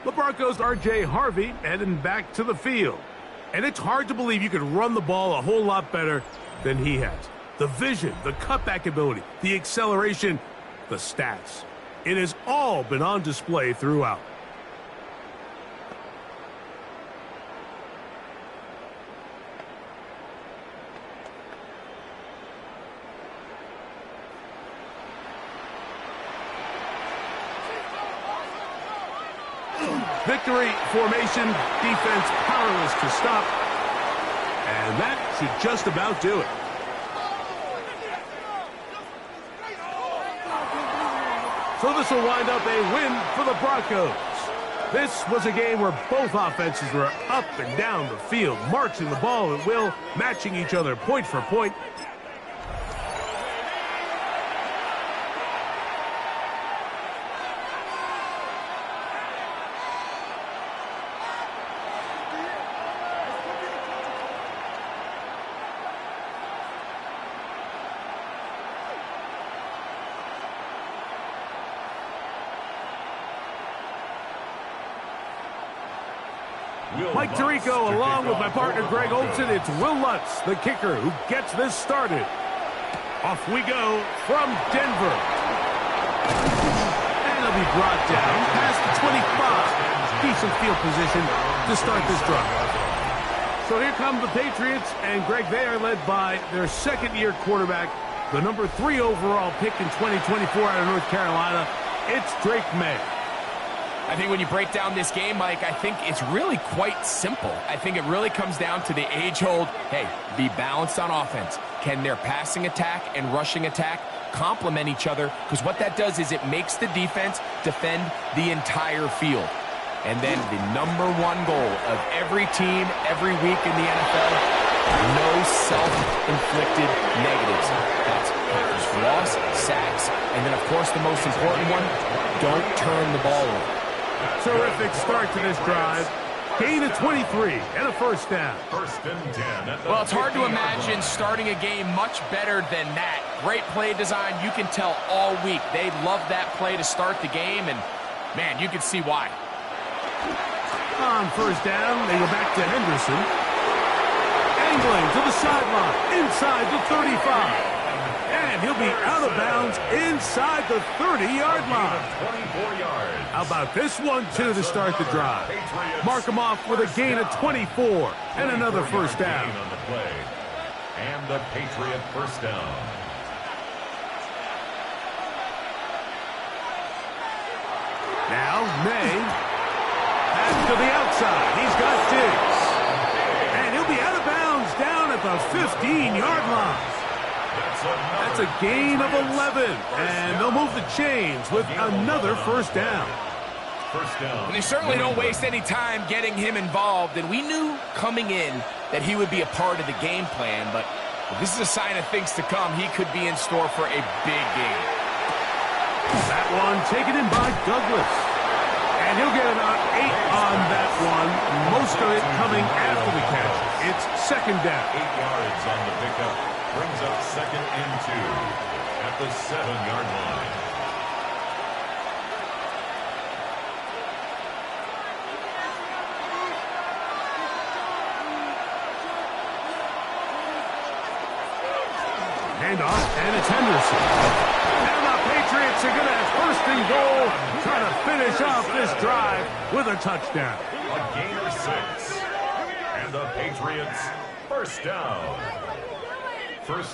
The Broncos' R.J. Harvey heading back to the field. And it's hard to believe you could run the ball a whole lot better than he has. The vision, the cutback ability, the acceleration, the stats. It has all been on display throughout. Victory formation, defense powerless to stop. And that should just about do it. So this will wind up a win for the Broncos. This was a game where both offenses were up and down the field, marching the ball at will, matching each other point for point. Mike Tirico along with my partner Greg Olson. It's Will Lutz, the kicker, who gets this started. Off we go from Denver. And he'll be brought down past the 25. Decent field position to start this drive. So here come the Patriots, and Greg, they are led by their second-year quarterback, the number 3 overall pick in 2024 out of North Carolina. It's Drake May. I think when you break down this game, Mike, I think it's really quite simple. I think it really comes down to the age-old, hey, be balanced on offense. Can their passing attack and rushing attack complement each other? Because what that does is it makes the defense defend the entire field. And then the number 1 goal of every team, every week in the NFL, no self-inflicted negatives. That's tackles for loss, sacks, and then, of course, the most important one, don't turn the ball over. Terrific start to this drive. Gain of 23 and a first down. First and 10. Well, it's hard to imagine starting a game much better than that. Great play design. You can tell all week they love that play to start the game, and, man, you can see why. On first down, they go back to Henderson. Angling to the sideline, inside the 35. And he'll be out of bounds inside the 30-yard line. 24 yards. How about this one, too, to start the drive? Mark him off with a gain of 24 and another first down. On the play. And the Patriot first down. Now, May to the outside. He's got Diggs. And he'll be out of bounds down at the 15-yard line. That's a gain of 11. And they'll move the chains with another first down. And they certainly don't waste any time getting him involved. And we knew coming in that he would be a part of the game plan. But this is a sign of things to come. He could be in store for a big game. That one taken in by Douglas. And he'll get about 8 on that one. Most of it coming after the catch. It's second down. 8 yards on the pickup. Brings up 2nd and 2 at the 7-yard line. Handoff, and it's Henderson. And the Patriots are going to have 1st and goal, trying to finish off this drive with a touchdown. A gain of 6. And the Patriots, 1st down.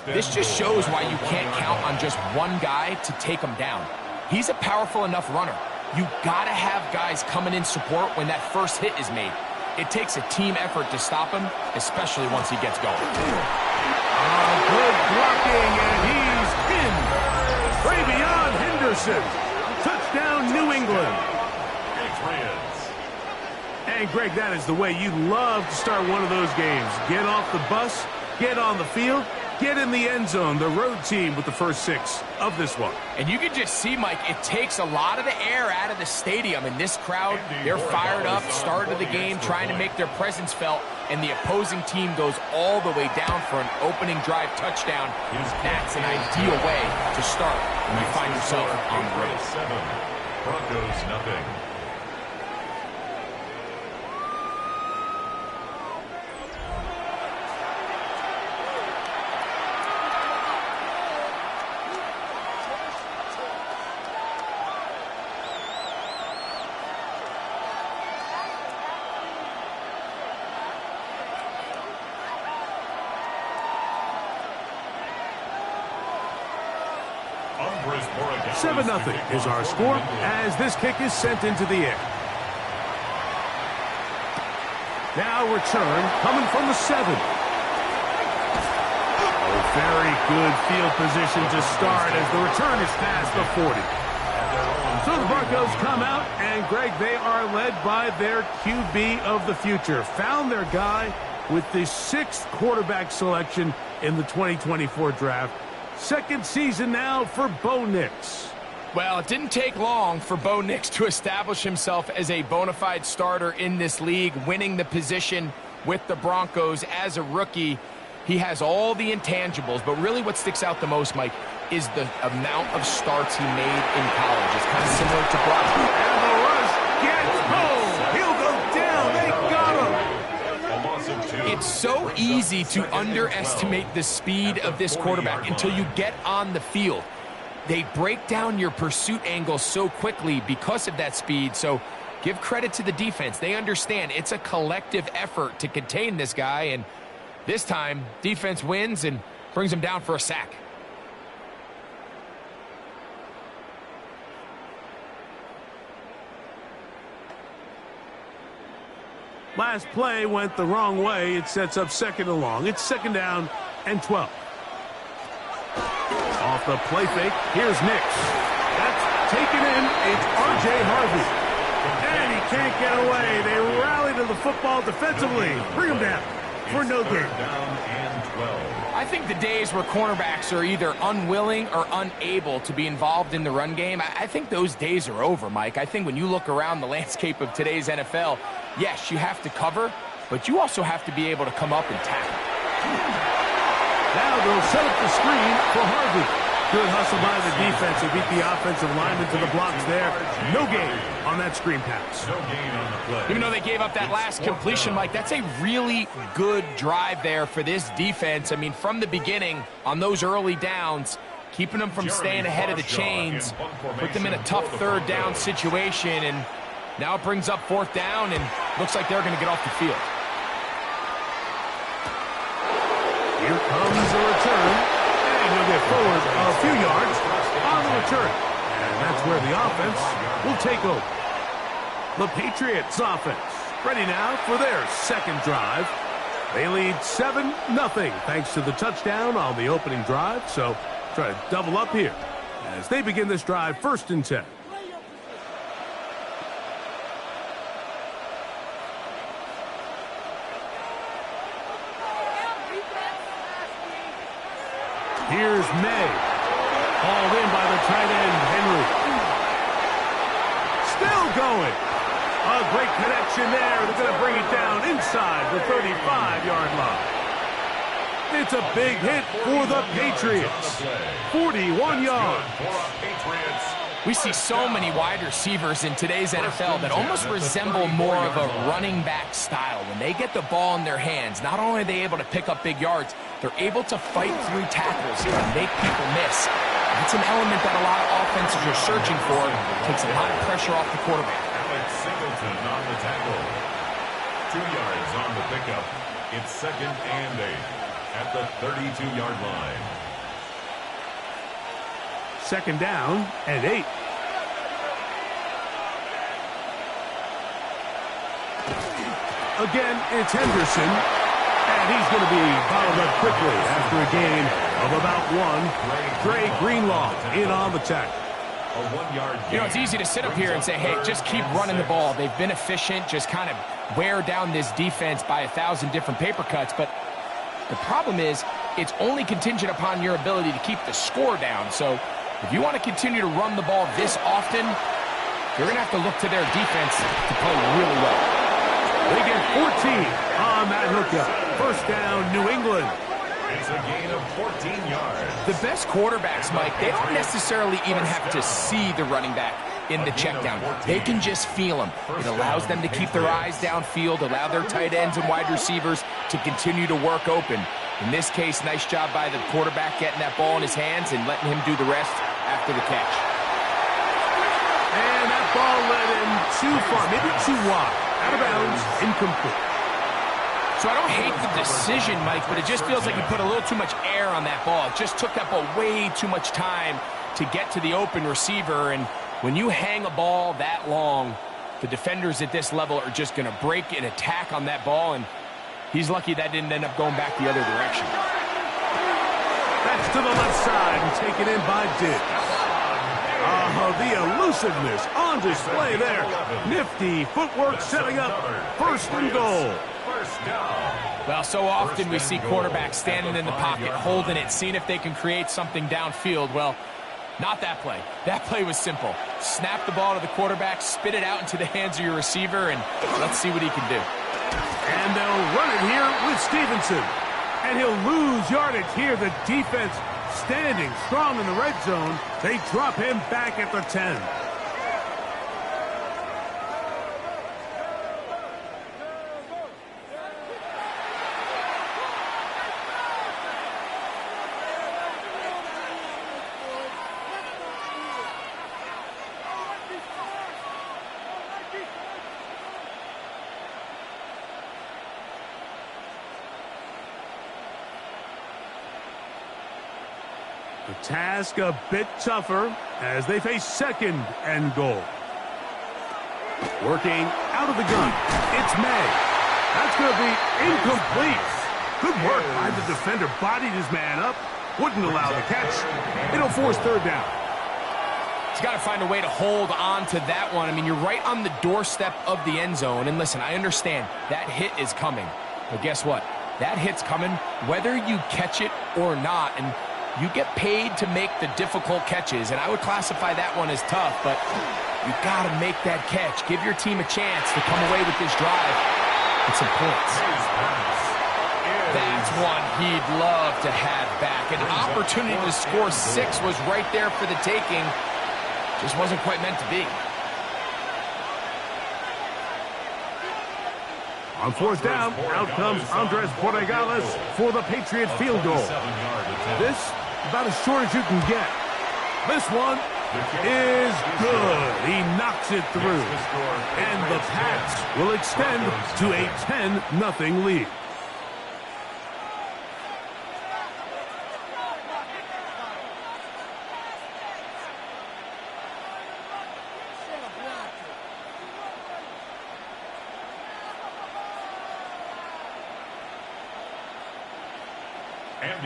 This just shows why you can't count on just one guy to take him down. He's a powerful enough runner. You got to have guys coming in support when that first hit is made. It takes a team effort to stop him, especially once he gets going. Good blocking, and he's in. Way beyond Henderson. Touchdown, New England. Patriots. And, Greg, that is the way you love to start one of those games. Get off the bus, get on the field, get in the end zone. The road team with the first 6 of this one. And you can just see, Mike, it takes a lot of the air out of the stadium. And this crowd, they're fired up, start of the game, trying to make their presence felt. And the opposing team goes all the way down for an opening drive touchdown. That's an ideal way to start when you find yourself on the road. 7. Broncos, nothing. $7-0 is our score as this kick is sent into the air. Now return coming from the 7. Very good field position to start as the return is past the 40. So the Broncos come out, and Greg, they are led by their QB of the future. Found their guy with the 6th quarterback selection in the 2024 draft. 2nd season now for Bo Nix. Well, it didn't take long for Bo Nix to establish himself as a bona fide starter in this league, winning the position with the Broncos as a rookie. He has all the intangibles, but really what sticks out the most, Mike, is the amount of starts he made in college. It's kind of similar to Brock. And the rush gets home. He'll go down. They got him. It's so easy to underestimate the speed of this quarterback until you get on the field. They break down your pursuit angle so quickly because of that speed. So give credit to the defense. They understand it's a collective effort to contain this guy. And this time, defense wins and brings him down for a sack. Last play went the wrong way. It sets up 2nd and long. It's 2nd down and 12. Off the play fake, here's Nix. That's taken in. It's R.J. Harvey. And he can't get away. They rally to the football defensively. Bring him down for no gain. Down and 12. I think the days where cornerbacks are either unwilling or unable to be involved in the run game, I think those days are over, Mike. I think when you look around the landscape of today's NFL, yes, you have to cover, but you also have to be able to come up and tackle. Now they'll set up the screen for Harvey. Good hustle by the defense. They beat the offensive lineman to the blocks there. No gain on that screen pass. No gain on the play. Even though they gave up that last completion, Mike, that's a really good drive there for this defense. I mean, from the beginning, on those early downs, keeping them from staying ahead of the chains, put them in a tough 3rd down situation, and now it brings up 4th down, and looks like they're going to get off the field. Here comes the return. And he'll get forward a few yards on the return. And that's where the offense will take over. The Patriots offense ready now for their second drive. They lead 7-0 thanks to the touchdown on the opening drive. So try to double up here as they begin this drive 1st and 10. Here's May. Hauled in by the tight end, Henry. Still going. A great connection there. They're going to bring it down inside the 35-yard line. It's a big hit for the Patriots. 41 yards. We see so many wide receivers in today's NFL that almost resemble more of a running back style. When they get the ball in their hands, not only are they able to pick up big yards, they're able to fight through tackles and make people miss. That's an element that a lot of offenses are searching for. It takes a lot of pressure off the quarterback. Singleton on the tackle. 2 yards on the pickup. It's 2nd and 8 at the 32-yard line. 2nd down and 8. Again, it's Henderson. And he's going to be bottled up quickly after a gain of about 1. Dre Greenlaw in on the tackle. You know, it's easy to sit up here and say, hey, just keep running the ball. They've been efficient, just kind of wear down this defense by 1,000 different paper cuts. But the problem is it's only contingent upon your ability to keep the score down. So if you want to continue to run the ball this often, you're going to have to look to their defense to play really well. They get 14 on that hookup. 1st down, New England. It's a gain of 14 yards. The best quarterbacks, Mike, they don't necessarily even have to see the running back in the check down. They can just feel him. It allows them to keep their eyes downfield, allow their tight ends and wide receivers to continue to work open. In this case, nice job by the quarterback getting that ball in his hands and letting him do the rest after the catch. And that ball led him too far, maybe too wide. Out of bounds, incomplete. So I don't hate the decision, Mike, but it just feels like he put a little too much air on that ball. It just took that ball way too much time to get to the open receiver. And when you hang a ball that long, the defenders at this level are just going to break and attack on that ball. And he's lucky that didn't end up going back the other direction. That's to the left side and taken in by Diggs. The elusiveness on display there. Nifty footwork setting up 1st and goal. Well, so often we see quarterbacks standing in the pocket, holding it, seeing if they can create something downfield. Well, not that play. That play was simple. Snap the ball to the quarterback, spit it out into the hands of your receiver, and let's see what he can do. And they'll run it here with Stevenson. And he'll lose yardage here. The defense standing strong in the red zone. They drop him back at the 10. The task a bit tougher as they face 2nd and goal. Working out of the gun. It's May. That's going to be incomplete. Good work by the defender. Bodied his man up. Wouldn't allow the catch. It'll force 3rd down. He's got to find a way to hold on to that one. I mean, you're right on the doorstep of the end zone. And listen, I understand that hit is coming. But guess what? That hit's coming whether you catch it or not. And you get paid to make the difficult catches, and I would classify that one as tough, but you got to make that catch. Give your team a chance to come away with this drive with some points. That's one he'd love to have back. An opportunity to score 6 was right there for the taking. Just wasn't quite meant to be. On 4th down, out comes Andres Borregales for the Patriot field goal. This, about as short as you can get. This one is good. He knocks it through. And the Pats will extend to a 10-0 lead.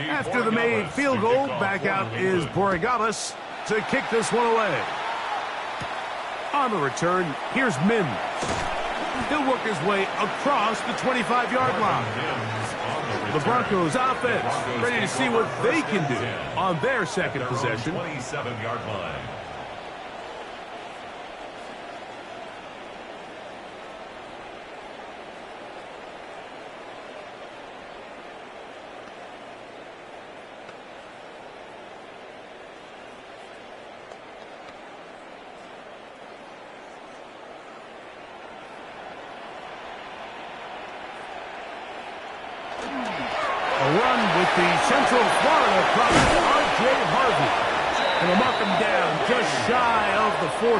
After the made field goal, back out is Borregales to kick this one away. On the return, here's Mims. He'll work his way across the 25-yard line. The Broncos offense ready to see what they can do on their second possession. 27-yard line. Run with the Central Florida product, R.J. Harvey. And they'll mark him down just shy of the 40.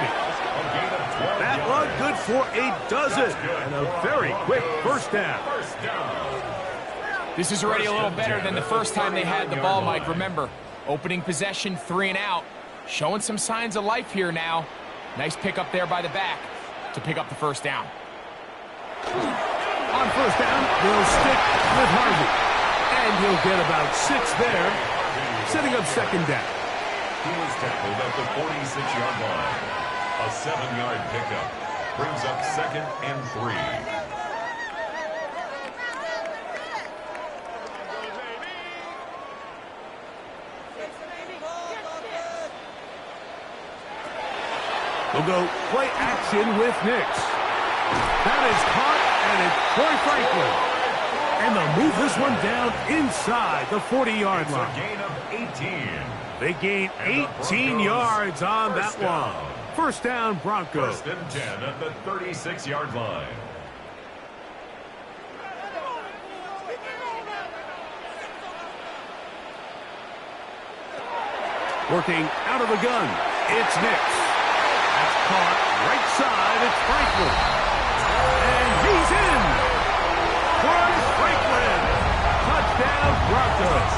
That looked good for a dozen. And a very quick first down. This is already a little better than the first time they had the ball, Mike. Remember, opening possession, 3 and out. Showing some signs of life here now. Nice pick up there by the back to pick up the first down. On first down, they'll stick with Harvey. And he'll get about 6 there, setting up second down. He was tackled at the 46-yard line. A 7-yard pickup brings up 2nd and 3. We'll go play action with Nix. That is caught, and it's Troy Franklin. And they'll move this one down inside the 40-yard line. It's a gain of 18. They gain 18 yards on that one. First down, Broncos. 1st and 10 at the 36-yard line. Working out of the gun, it's Nix. That's caught right side, it's Franklin. And he's in. Troy Franklin. Touchdown, Broncos.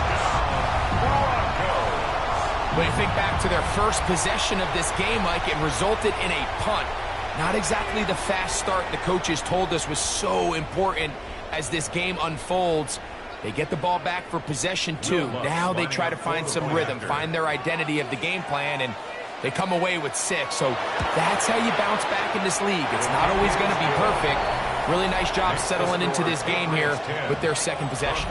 When you think back to their first possession of this game, Mike, it resulted in a punt. Not exactly the fast start the coaches told us was so important as this game unfolds. They get the ball back for possession 2. Now they try to find some rhythm, find their identity of the game plan, and they come away with 6. So that's how you bounce back in this league. It's not always going to be perfect. Really nice job settling into this game here with their second possession.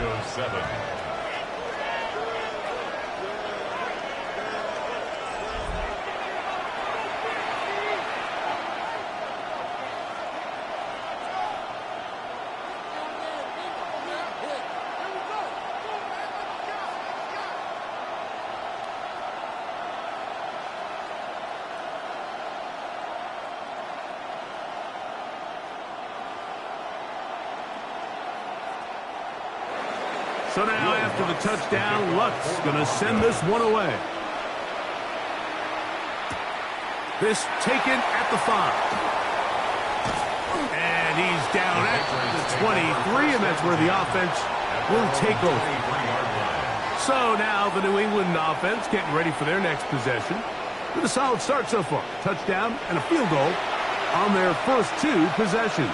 So now after the touchdown, Luck's going to send this one away. This taken at the 5. And he's down at the 23, and that's where the offense will take over. So now the New England offense getting ready for their next possession. With a solid start so far. Touchdown and a field goal on their first 2 possessions.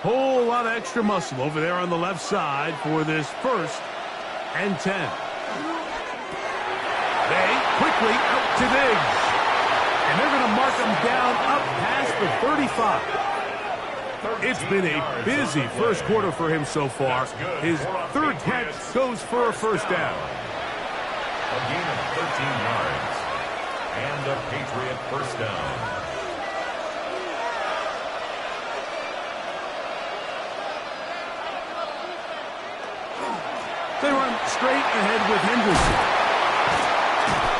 Whole lot of extra muscle over there on the left side for this 1st and 10. They quickly out to Diggs. And they're going to mark him down up past the 35. It's been a busy first quarter for him so far. His 3rd catch goes for a first down. A gain of 13 yards. And a Patriot first down. They run straight ahead with Henderson.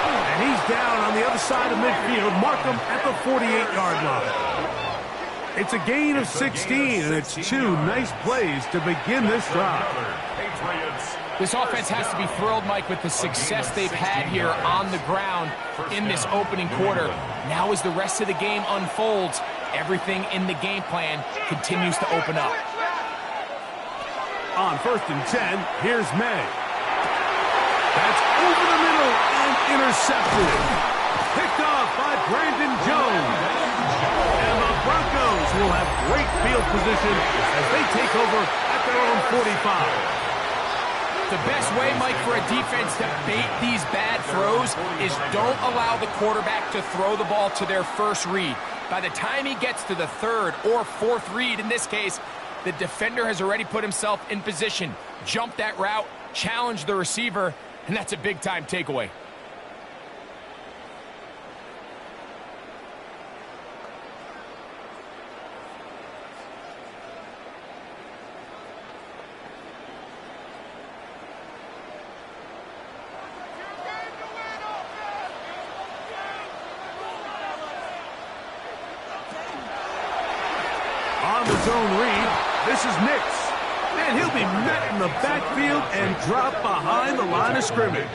And he's down on the other side of midfield. Mark him at the 48-yard line. It's a gain of 16, and it's 2 nice plays to begin this drive. This offense has to be thrilled, Mike, with the success they've had here on the ground in this opening quarter. Now as the rest of the game unfolds, everything in the game plan continues to open up. On 1st and 10, here's May. That's over the middle and intercepted. Picked off by Brandon Jones. And the Broncos will have great field position as they take over at their own 45. The best way, Mike, for a defense to bait these bad throws is don't allow the quarterback to throw the ball to their first read. By the time he gets to the third or fourth read, in this case, the defender has already put himself in position, jump that route, challenge the receiver, and that's a big-time takeaway. On the zone read, this is Nix. And he'll be met in the backfield and dropped behind the line of scrimmage.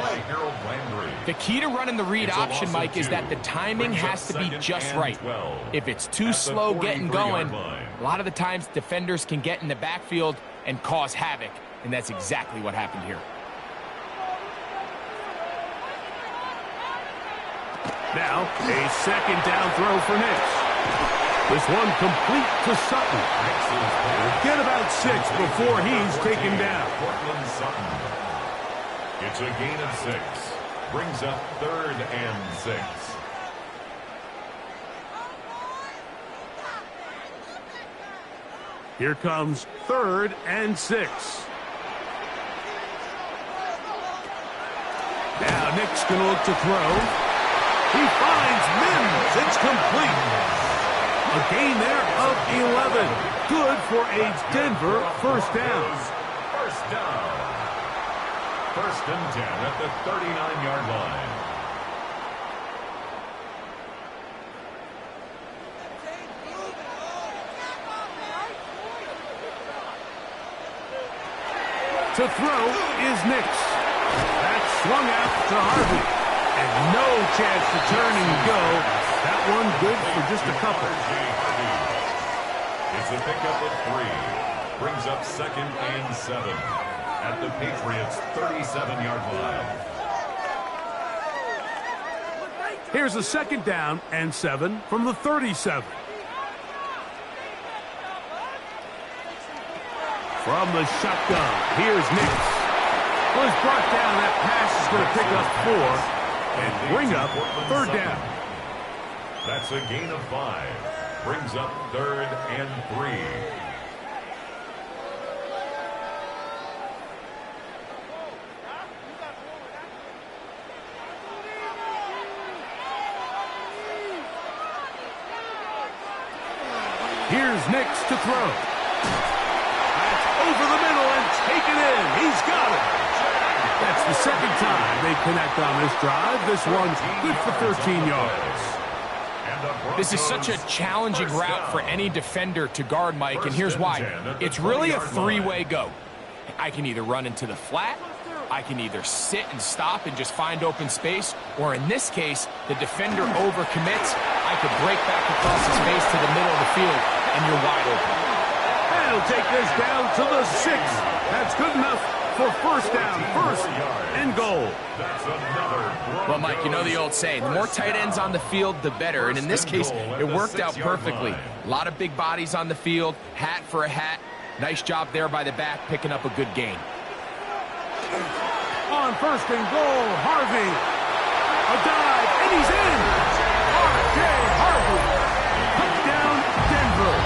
The key to running the read option, Mike, is that the timing has to be just right. If it's too slow getting going, a lot of the times defenders can get in the backfield and cause havoc, and that's exactly what happened here. Now, a second down throw for Nix. This one complete to Sutton. Get about 6 before he's taken down. It's a gain of 6. Brings up 3rd and 6. Here comes 3rd and 6. Now Nick's going to look to throw. He finds Mims. It's complete. A gain there of 11. Good for a Denver first down. First down. 1st and 10 at the 39-yard line. To throw is Nix. That's swung out to Harvey. And no chance to turn and go. That one good for just a couple. It's a pickup of 3. Brings up 2nd and 7 at the Patriots' 37-yard line. Here's a 2nd down and 7 from the 37. From the shotgun, here's Nix. Was brought down. That pass is going to pick up 4 and bring up 3rd down. That's a gain of 5. Brings up 3rd and 3. Here's Nix to throw. That's over the middle and taken in. He's got it. That's the 2nd time they connect on this drive. This one's good for 13 yards. This is such a challenging route for any defender to guard, Mike, and here's why. It's really a three-way go. I can either run into the flat, I can either sit and stop and just find open space, or in this case, the defender overcommits. I could break back across the space to the middle of the field, and you're wide open. And he'll take this down to the 6. That's good enough for 1st down, 1st and goal. Well, Mike, you know the old saying, the more tight ends on the field, the better. And in this case, it worked out perfectly. A lot of big bodies on the field, hat for a hat. Nice job there by the back, picking up a good gain. On 1st and goal, Harvey. A dive, and he's in. R.J. Harvey. Touchdown, Denver.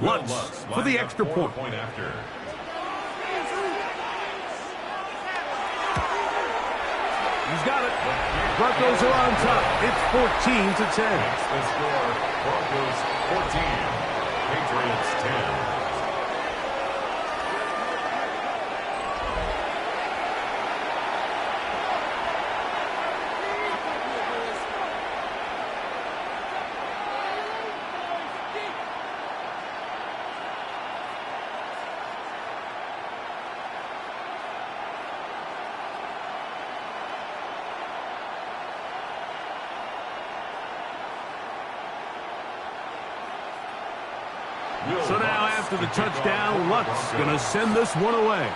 Lutz for the extra point. After. He's got it. Broncos are on top. It's 14-10. That's the score. Broncos 14. Patriots 10. So now after the touchdown, Luck's going to send this one away.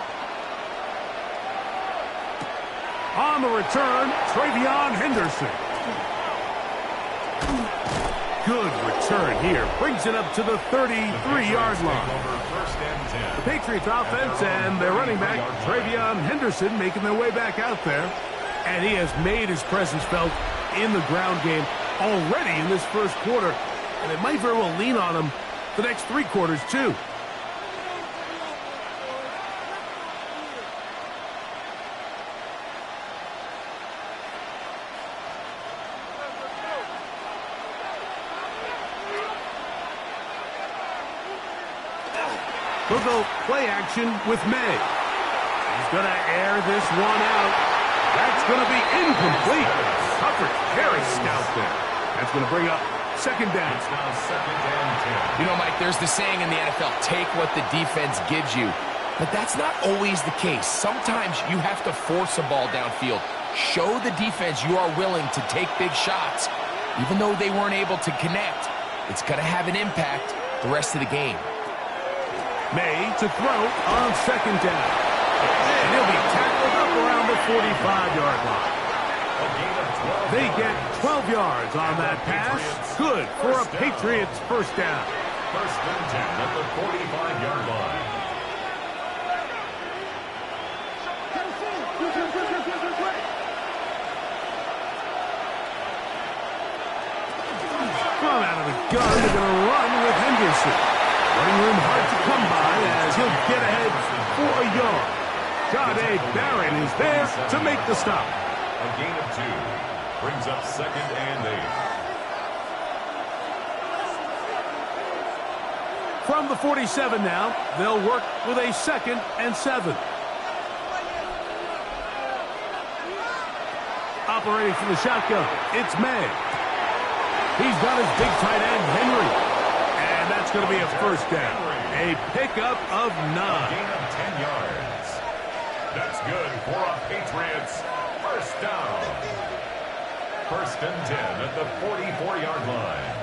On the return, Travion Henderson. Good return here. Brings it up to the 33-yard line. The Patriots offense and their running back, Travion Henderson, making their way back out there. And he has made his presence felt in the ground game already in this first quarter. And it might very well lean on him the next 3 quarters, too. We'll go play action with May. He's going to air this one out. That's going to be incomplete. Coverage very stout there. That's going to bring up second down. It's now 2nd and 10. You know, Mike, there's the saying in the NFL, take what the defense gives you. But that's not always the case. Sometimes you have to force a ball downfield. Show the defense you are willing to take big shots. Even though they weren't able to connect, it's going to have an impact the rest of the game. May to throw on second down. And he'll be tackled up around the 45-yard line. They get 12 yards on that pass. Good for a Patriots first down. 1st and 10 at the 45-yard line. From out of the gun, they're going to run with Henderson. Running room hard to come by as he'll get ahead for a yard. Jade Barron is there to make the stop. A gain of 2. Brings up 2nd and 8. From the 47 now, they'll work with a 2nd and 7. Operating from the shotgun, it's May. He's got his big tight end, Henry. And that's going to be a first down. A pickup of 9. A gain of 10 yards. That's good for a Patriots first down. 1st and 10 at the 44-yard line.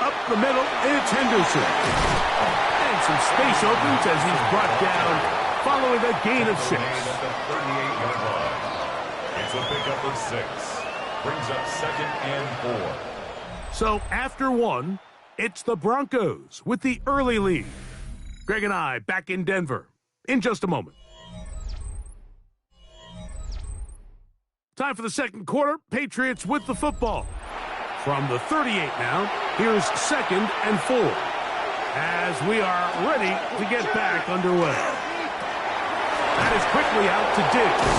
Up the middle, it's Henderson. And some space opens as he's brought down following a gain of 6. At the 38-yard line. It's a pickup of 6. Brings up 2nd and 4. So after 1, it's the Broncos with the early lead. Greg and I back in Denver in just a moment. Time for the second quarter. Patriots with the football. From the 38 now, here's 2nd and 4. As we are ready to get back underway. That is quickly out to Diggs.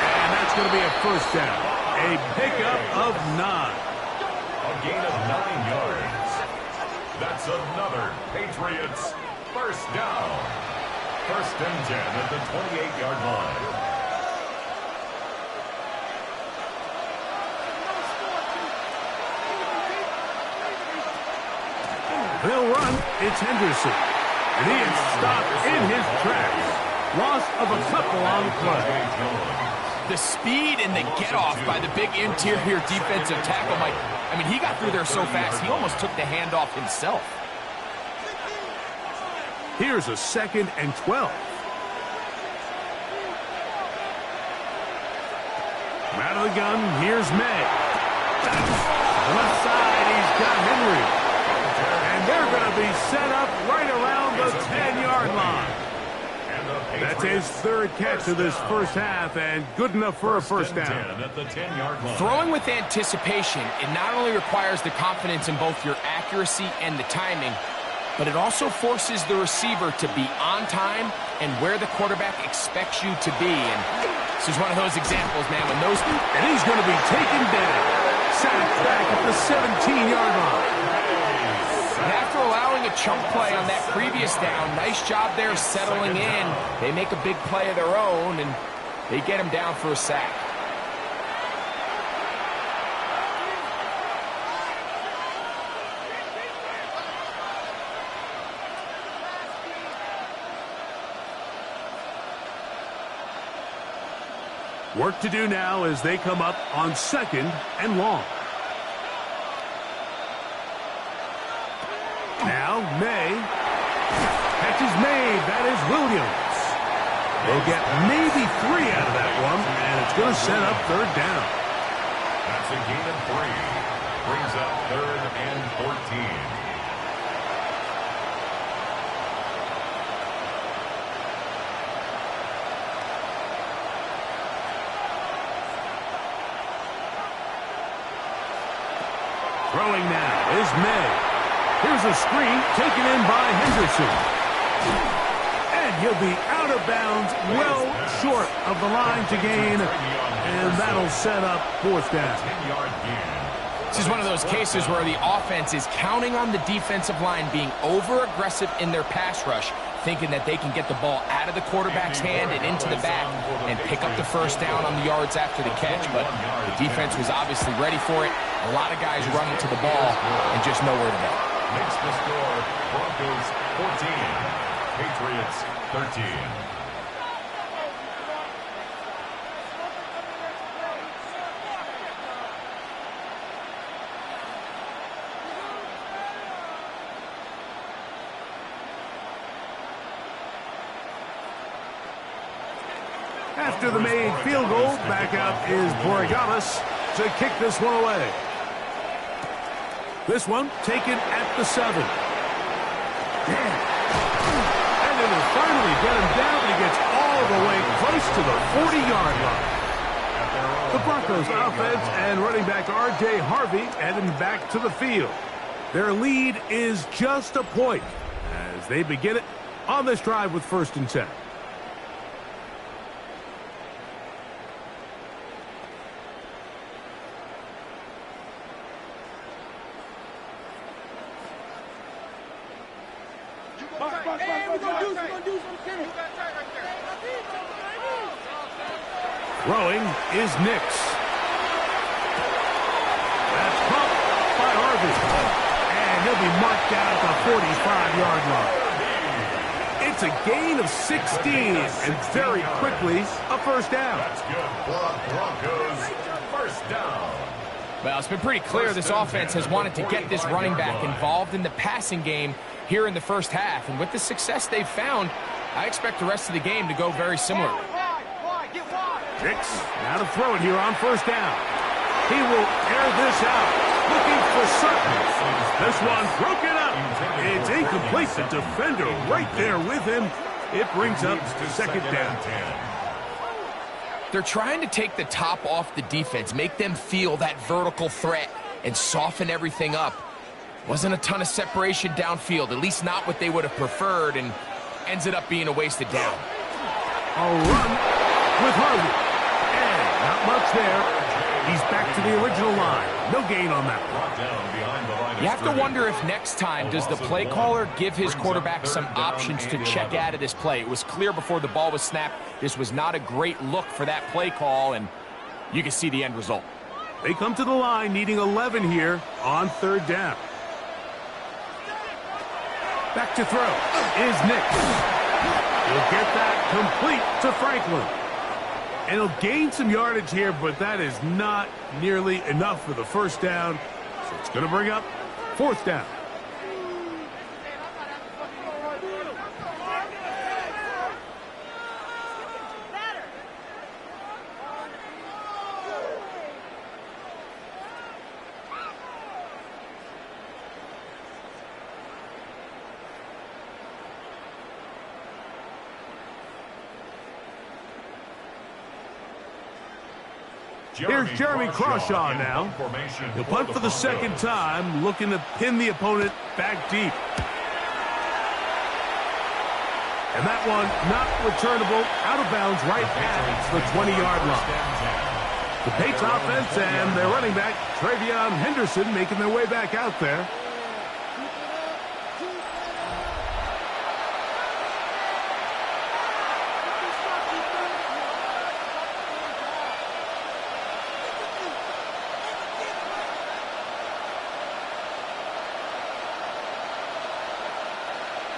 And that's going to be a first down. A pickup of 9. A gain of 9 yards. That's another Patriots first down. 1st and 10 at the 28-yard line. They'll run. It's Henderson. And he is stopped in his tracks. Loss of a couple on the play. The speed and the get-off by the big interior defensive tackle, Mike. I mean, he got through there so fast, he almost took the handoff himself. Here's a 2nd and 12. From out of the gun, here's May. On the left side, he's got Henry. And they're going to be set up right around the 10-yard line. That's his 3rd catch of this first half, and good enough for a first down. At the 10-yard line. Throwing with anticipation, it not only requires the confidence in both your accuracy and the timing, but it also forces the receiver to be on time and where the quarterback expects you to be. And this is one of those examples, man, when those... And he's going to be taken down. Sacked back at the 17-yard line. And after allowing a chunk play on that previous down, nice job there settling in. They make a big play of their own, and they get him down for a sack. Work to do now as they come up on 2nd and long. Now, May. Catch is made. That is Williams. They'll get maybe 3 out of that one, and it's going to set up 3rd down. That's a gain of 3. Brings up 3rd and 14. Throwing now is May. Here's a screen taken in by Henderson. And he'll be out of bounds, well short of the line to gain. And that'll set up 4th down. This is one of those cases where the offense is counting on the defensive line being over-aggressive in their pass rush, thinking that they can get the ball out of the quarterback's hand and into the back and pick up the 1st down on the yards after the catch. But the defense was obviously ready for it. A lot of guys running to the ball and just nowhere to go. Makes the score Broncos 14, Patriots 13. After the made field goal, back out is Borregales to kick this one away. This one taken at the 7. And it'll finally get him down. He gets all the way close to the 40-yard line. The Broncos offense and running back R.J. Harvey heading back to the field. Their lead is just a point as they begin it on this drive with 1st and 10. Throwing is Nix. That's caught by Harvey. And he'll be marked down at the 45-yard line. It's a gain of 16, and very quickly a 1st down. That's good for a Broncos 1st down. Well, it's been pretty clear this offense has wanted to get this running back involved in the passing game here in the 1st half. And with the success they've found, I expect the rest of the game to go very similar. Nix now to throw it here on 1st down. He will air this out, looking for Sutton. This one broken up. It's incomplete. The defender right there with him. It brings up 2nd down. They're trying to take the top off the defense, make them feel that vertical threat, and soften everything up. Wasn't a ton of separation downfield, at least not what they would have preferred, and ends it up being a wasted down. A run with Harvey. And not much there. He's back to the original line. No gain on that one. You have to wonder if next time does the play caller give his quarterback some options to check out of this play. It was clear before the ball was snapped this was not a great look for that play call, and you can see the end result. They come to the line needing 11 here on 3rd down. Back to throw is Nix. He'll get that complete to Franklin. And he'll gain some yardage here, but that is not nearly enough for the 1st down. So it's going to bring up 4th down. Here's Jeremy Crawshaw now. He'll punt for the 2nd time, looking to pin the opponent back deep. And that one not returnable, out of bounds right at the 20-yard line. The Patriots offense and their running back, Travion Henderson, making their way back out there.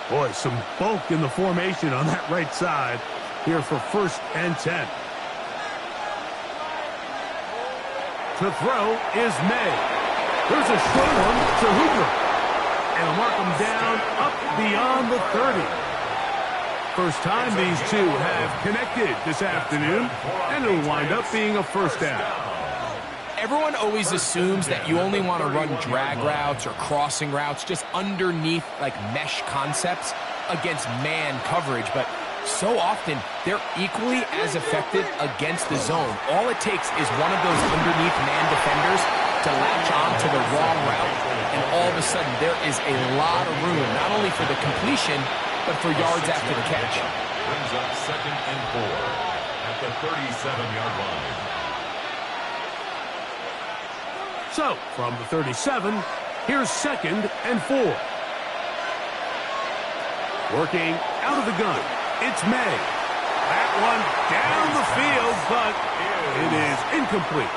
Boy, some bulk in the formation on that right side here for 1st and 10. To throw is May. There's a short one to Hoover. And will mark him down up beyond the 30. First time these two have connected this afternoon, and it'll wind up being a first down. Everyone always assumes that you only want to run drag routes or crossing routes just underneath like mesh concepts against man coverage, but so often they're equally as effective against the zone. All it takes is one of those underneath man defenders to latch on to the wrong route, and all of a sudden there is a lot of room, not only for the completion, but for yards after the catch. Brings up 2nd and 4 at the 37-yard line. So, from the 37, here's 2nd and 4. Working out of the gun, it's May. That one down the field, but it is incomplete.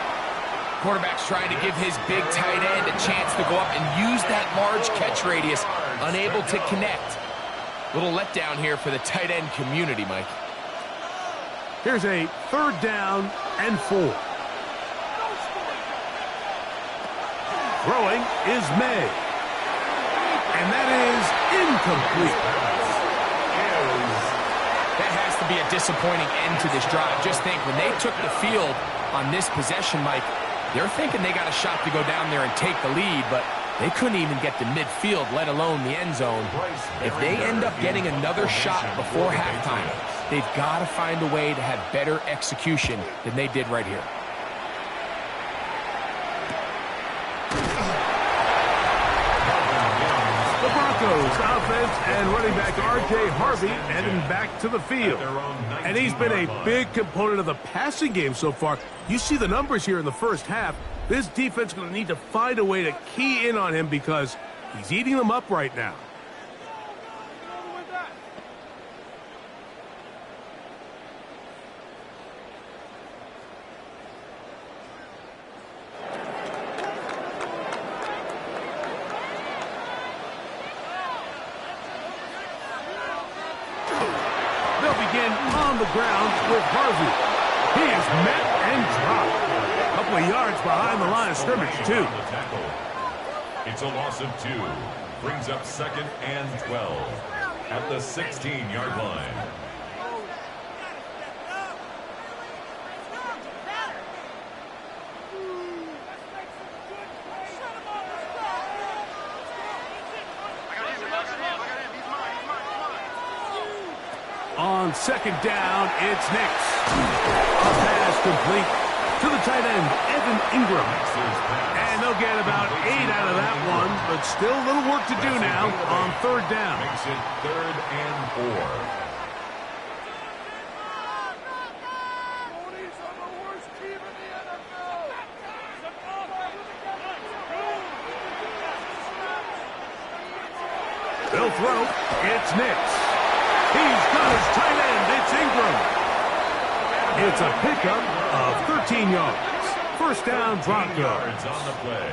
Quarterback's trying to give his big tight end a chance to go up and use that large catch radius, unable to connect. Little letdown here for the tight end community, Mike. Here's a 3rd down and 4. Throwing is May. And that is incomplete. That has to be a disappointing end to this drive. Just think, when they took the field on this possession, Mike, they're thinking they got a shot to go down there and take the lead, but they couldn't even get to midfield, let alone the end zone. If they end up getting another shot before halftime, they've got to find a way to have better execution than they did right here. The Broncos offense and running back R.J. Harvey heading back to the field. And he's been a big component of the passing game so far. You see the numbers here in the first half. This defense is going to need to find a way to key in on him because he's eating them up right now. On the ground with Harvey. He is met and dropped. A couple of yards behind the line of scrimmage, too. It's a loss of 2. Brings up 2nd and 12 at the 16-yard line. On 2nd down, it's Nix. A pass complete to the tight end, Evan Ingram. And they'll get about 8 out of that one, but still a little work to do now on 3rd down. Makes it 3rd and 4. They'll throw. It's Nix. He's got his tight end. It's Ingram. It's a pickup of 13 yards. First down, Broncos. On the play.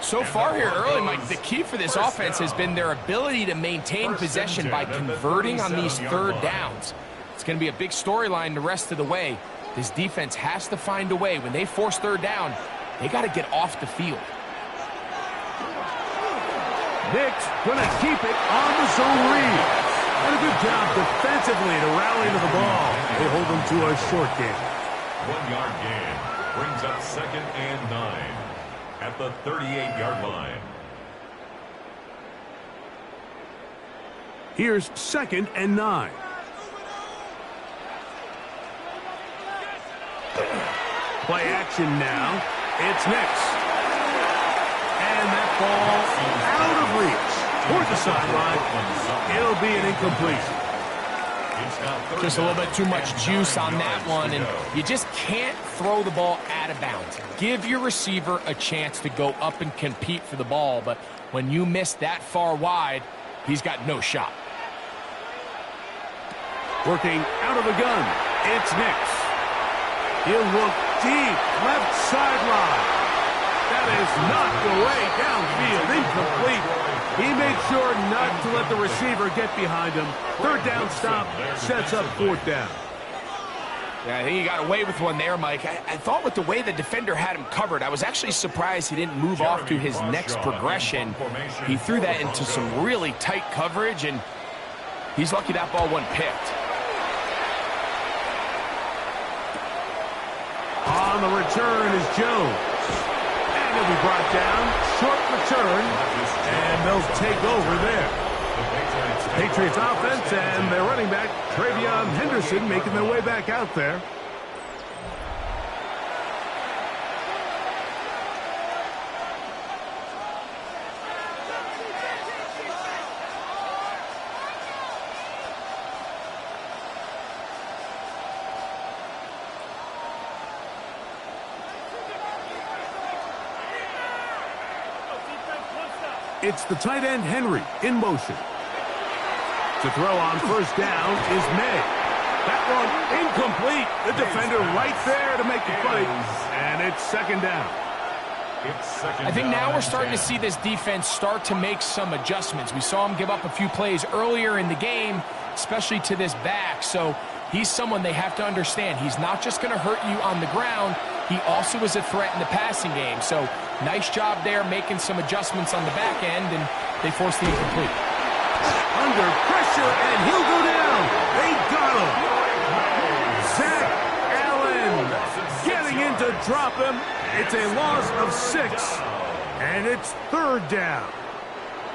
So far here early, Mike, the key for this offense has been their ability to maintain possession by converting on these 3rd downs. It's going to be a big storyline the rest of the way. This defense has to find a way. When they force 3rd down, they got to get off the field. Nick's going to keep it on the zone read. And a good job defensively to rally to the ball. They hold them to a short gain. 1-yard gain brings up 2nd and 9 at the 38-yard line. Here's 2nd and 9. Play action now. It's Nix. And that ball out of reach toward the sideline. It'll be an incompletion. Just a little bit too much juice on that one, and you just can't throw the ball out of bounds. Give your receiver a chance to go up and compete for the ball, but when you miss that far wide, he's got no shot. Working out of the gun, it's Nix. He'll look deep, left sideline. That is knocked away downfield, incomplete. He made sure not to let the receiver get behind him. 3rd down stop sets up 4th down. Yeah, I think he got away with one there, Mike. I thought with the way the defender had him covered, I was actually surprised he didn't move off to his next progression. He threw that into some really tight coverage, and he's lucky that ball wasn't picked. On the return is Jones. And he'll be brought down. Short return. And they'll take over there. Patriots offense and their running back, Travion Henderson, making their way back out there. It's the tight end, Henry, in motion. To throw on first down is May. That one incomplete. The defender right there to make the play. And it's second down. I think now we're starting to see this defense start to make some adjustments. We saw him give up a few plays earlier in the game, especially to this back. So he's someone they have to understand. He's not just going to hurt you on the ground. He also is a threat in the passing game. So nice job there making some adjustments on the back end, and they force the incomplete. Under pressure, and he'll go down. They got him. Zach Allen getting in to drop him. It's a loss of 6, and it's third down.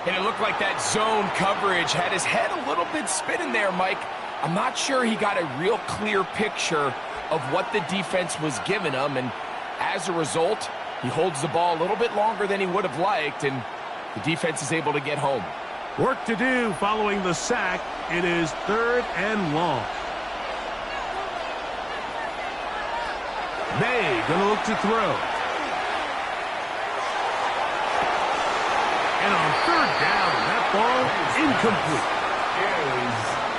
And it looked like that zone coverage had his head a little bit spinning there, Mike. I'm not sure he got a real clear picture of what the defense was giving him, and as a result, he holds the ball a little bit longer than he would have liked, and the defense is able to get home. Work to do following the sack. It is third and long. May gonna look to throw. And on third down, that ball incomplete.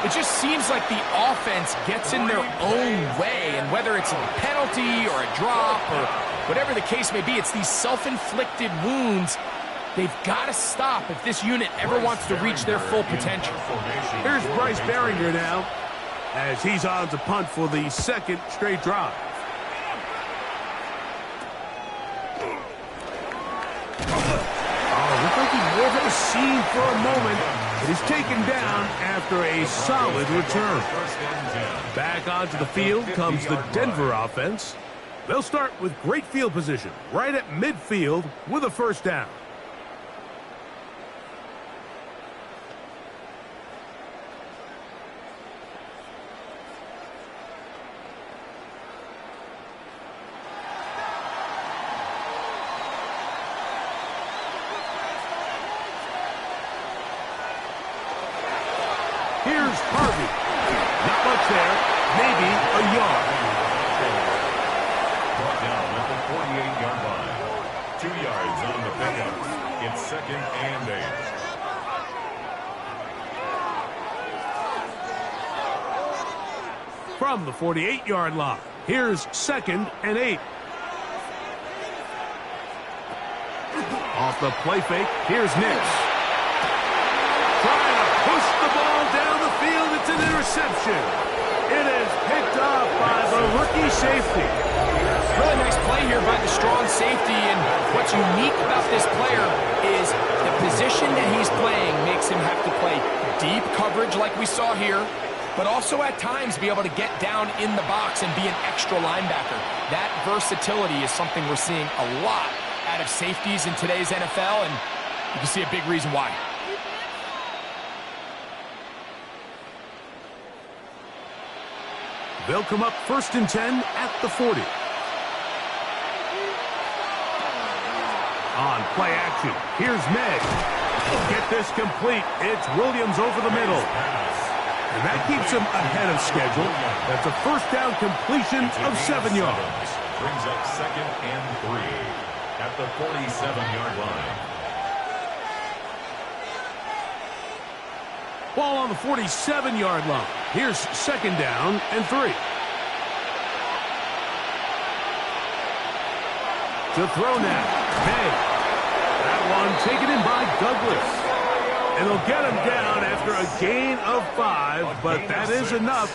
It just seems like the offense gets in their own way, and whether it's a penalty or a drop or whatever the case may be, it's these self-inflicted wounds. They've got to stop if this unit ever wants to reach their full potential. Here's Bryce Behringer now, as he's on to punt for the second straight drive. Oh, looked like he wore the seam for a moment. It is taken down after a solid return. Back onto the field comes the Denver offense. They'll start with great field position right at midfield with a first down. Here's Harvey. Not much there. Maybe a yard. Brought down at the 48-yard line. 2 yards on the pickup. It's second and 8. From the 48-yard line, here's second and 8. Off the play fake, here's Nix. Trying to push the ball down the field. It's an interception. It is picked up by the rookie safety. Really nice play here by the strong safety, and what's unique about this player is the position that he's playing makes him have to play deep coverage like we saw here, but also at times be able to get down in the box and be an extra linebacker. That versatility is something we're seeing a lot out of safeties in today's NFL, and you can see a big reason why. They'll come up first and 10 at the 40. On play action, here's Meg. Get this complete. It's Williams over the middle. And that keeps him ahead of schedule. That's a first down completion of 7 yards. Brings up second and 3 at the 47-yard line. Ball on the 47-yard line. Here's second down and 3. To throw now, May. That one taken in by Douglas. And they'll get him down after a gain of 5, but that is enough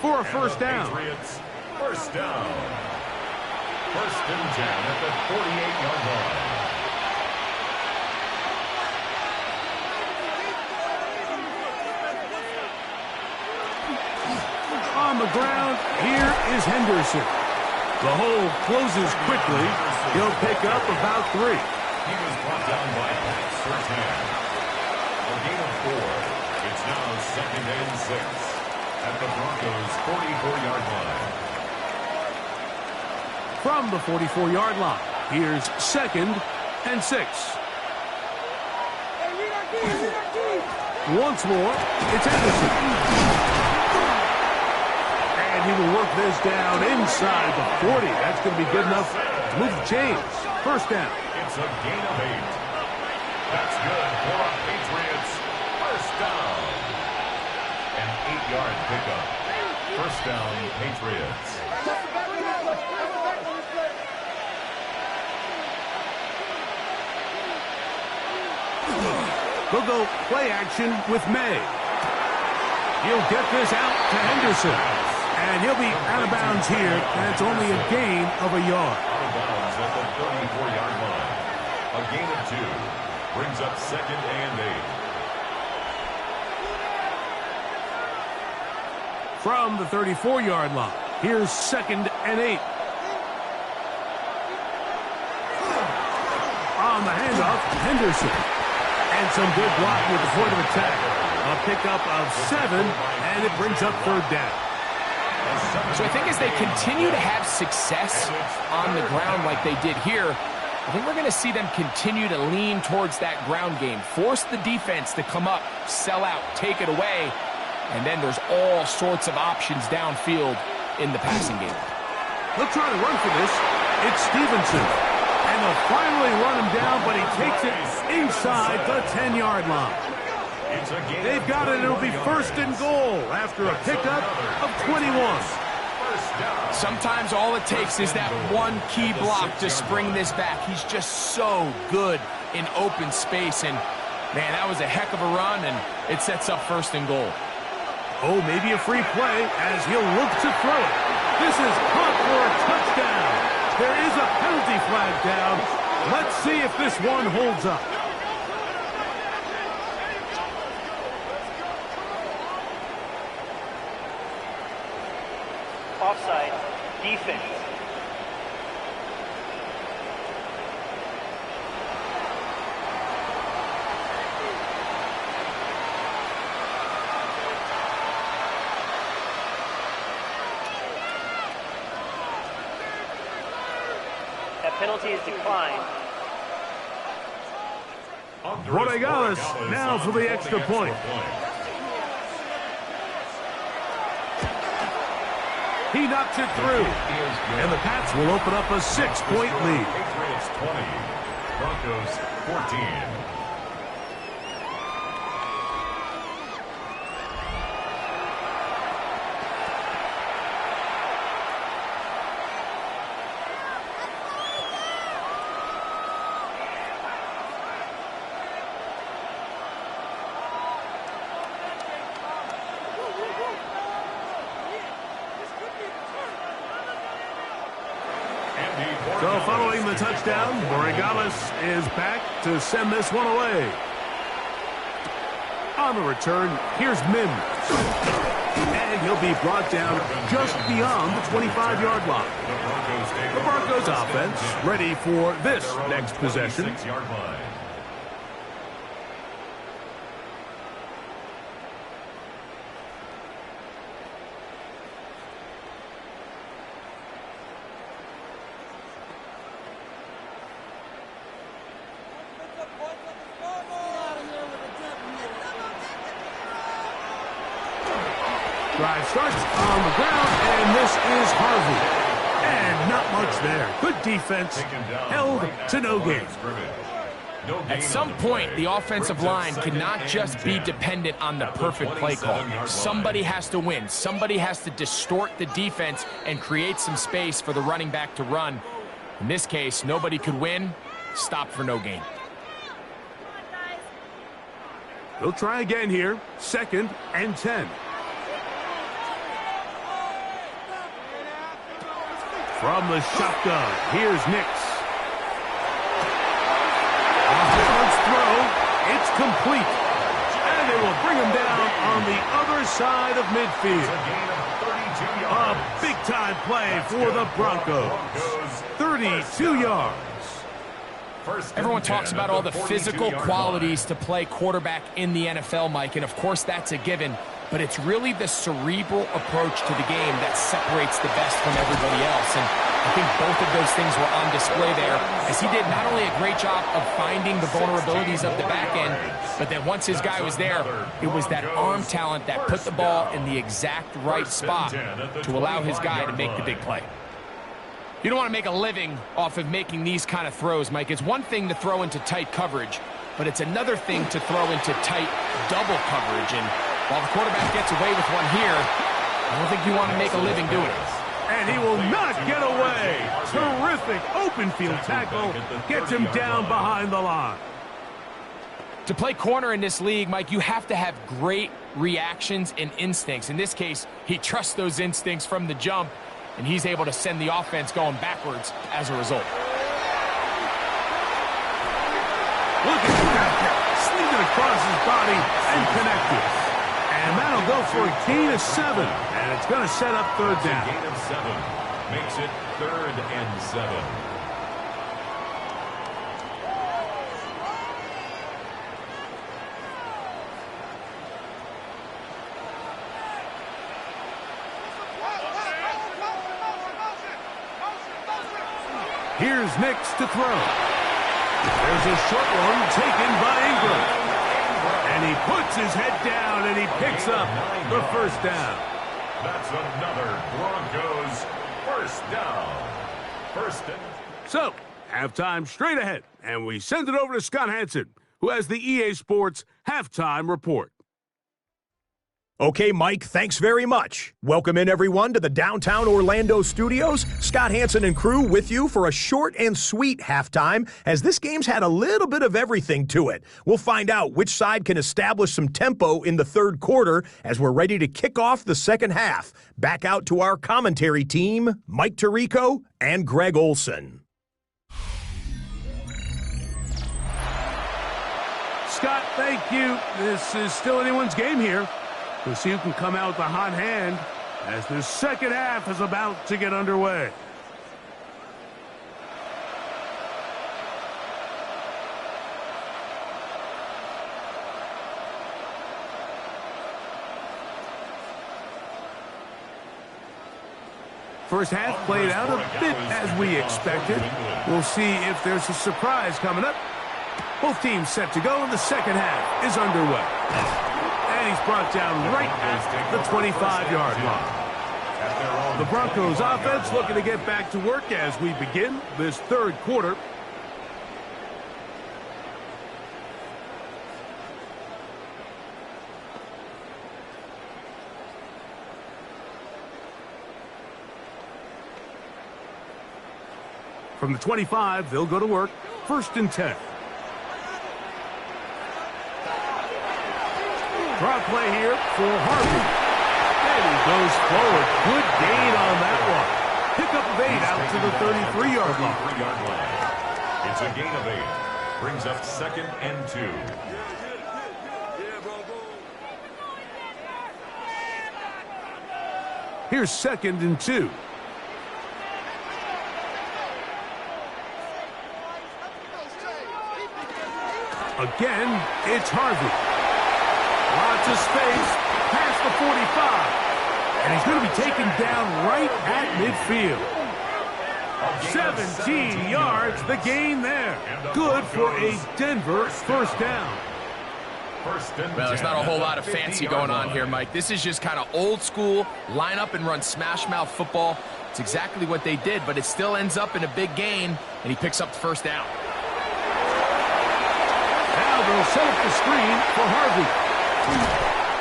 for a first down. first down. First and 10 at the 48-yard line. On the ground, here is Henderson. The hole closes quickly. He'll pick up about 3. He was brought down by Pat Surtain. A gain of 4. It's now second and 6 at the Broncos' 44-yard line. From the 44-yard line, here's second and 6. Once more, it's Henderson. And he will work this down inside the 40. That's going to be good enough to move the chains. First down. It's a gain of 8. That's good for a Patriots first down. An 8-yard pickup. First down, Patriots. They'll go play action with May. He'll get this out to Henderson. And he'll be out of bounds here, and it's only a gain of a yard. Out of bounds at the 34-yard line. A gain of 2 brings up second and 8. From the 34-yard line, here's second and 8. On the handoff, Henderson. And some good blocking at the point of attack. A pickup of 7, and it brings up third down. So I think as they continue to have success on the ground like they did here, I think we're going to see them continue to lean towards that ground game. Force the defense to come up, sell out, take it away, and then there's all sorts of options downfield in the passing game. They'll try to run for this. It's Stevenson. And they'll finally run him down, but he takes it inside the 10-yard line. They've got it. It'll be first and goal after a pickup of 21. Sometimes all it takes is that one key block to spring this back. He's just so good in open space. And, man, that was a heck of a run, and it sets up first and goal. Oh, maybe a free play as he'll look to throw it. This is caught for a touchdown. There is a penalty flag down. Let's see if this one holds up. Offside, defense. That penalty is declined. Borregales now for the extra point. He knocks it through. And the Pats will open up a 6-point lead. Patriots 20, Broncos 14. So following the touchdown, Borregales is back to send this one away. On the return, here's Mims. And he'll be brought down just beyond the 25-yard line. The Broncos offense ready for this next possession. 6-yard line. Drive starts on the ground, and this is Harvey. And not much there. Good defense, held to no gain. At some point, the offensive line cannot just be dependent on the perfect play call. Somebody has to win. Somebody has to distort the defense and create some space for the running back to run. In this case, nobody could win. Stop for no gain. They'll try again here. Second and 10. From the shotgun, here's Nix. Let's throw. It's complete. And they will bring him down on the other side of midfield. A big-time play for the Broncos. 32 yards. Everyone talks about all the physical qualities to play quarterback in the NFL, Mike, and of course that's a given, but it's really the cerebral approach to the game that separates the best from everybody else, and I think both of those things were on display there, as he did not only a great job of finding the vulnerabilities of the back end, but then once his guy was there, it was that arm talent that put the ball in the exact right spot to allow his guy to make the big play. You don't want to make a living off of making these kind of throws, Mike. It's one thing to throw into tight coverage, but it's another thing to throw into tight double coverage. And while the quarterback gets away with one here, I don't think you want to make a living doing it. And he will not get away. Terrific open field tackle. Gets him down behind the line. To play corner in this league, Mike, you have to have great reactions and instincts. In this case, he trusts those instincts from the jump, and he's able to send the offense going backwards as a result. Look at that. Sling it across his body and connected. And that'll go for a gain of 7. And it's going to set up third down. Gain of 7 makes it 3rd and 7. Here's Nix to throw. There's a short one taken by Ingram. And he puts his head down and he picks up the first down. That's another Broncos first down. First and... So, halftime straight ahead. And we send it over to Scott Hanson, who has the EA Sports halftime report. Okay, Mike, thanks very much. Welcome in, everyone, to the downtown Orlando studios. Scott Hanson and crew with you for a short and sweet halftime, as this game's had a little bit of everything to it. We'll find out which side can establish some tempo in the third quarter as we're ready to kick off the second half. Back out to our commentary team, Mike Tirico and Greg Olson. Scott, thank you. This is still anyone's game here. We'll see who can come out with the hot hand as the second half is about to get underway. First half played out a bit as we expected. We'll see if there's a surprise coming up. Both teams set to go, and the second half is underway. And he's brought down right at the 25-yard line. The Broncos offense looking to get back to work as we begin this third quarter. From the 25, they'll go to work. 1st and 10. Draw play here for Harvey. And he goes forward. Good gain on that one. Pickup of 8 out to the 33-yard line. It's a gain of 8. Brings up 2nd and 2. Here's 2nd and 2. Again, it's Harvey. Lots of space, past the 45. And he's going to be taken down right at midfield. 17 yards, the gain there. Good for a Denver first down. Well, there's not a whole lot of fancy going on here, Mike. This is just kind of old school, line up and run smash mouth football. It's exactly what they did, but it still ends up in a big gain, and he picks up the first down. Now they'll set up the screen for Harvey.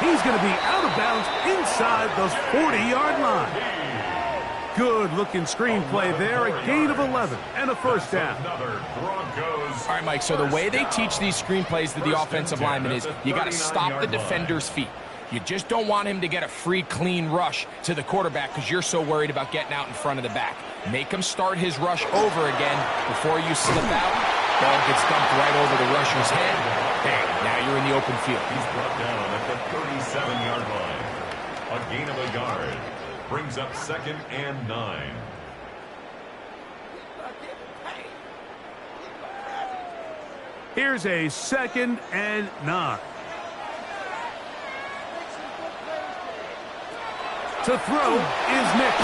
He's going to be out of bounds inside the 40-yard line. Good-looking screenplay there, a gain of 11 and a first down. All right, Mike, so the way they teach these screenplays to the offensive linemen is you got to stop the defender's feet. You just don't want him to get a free, clean rush to the quarterback because you're so worried about getting out in front of the back. Make him start his rush over again before you slip out. Ball gets dumped right over the rusher's head. Bang, now you're in the open field. He's brought down at the 37-yard line. A gain of a yard. Brings up 2nd and 9. Here's a 2nd and 9. To throw is Nick.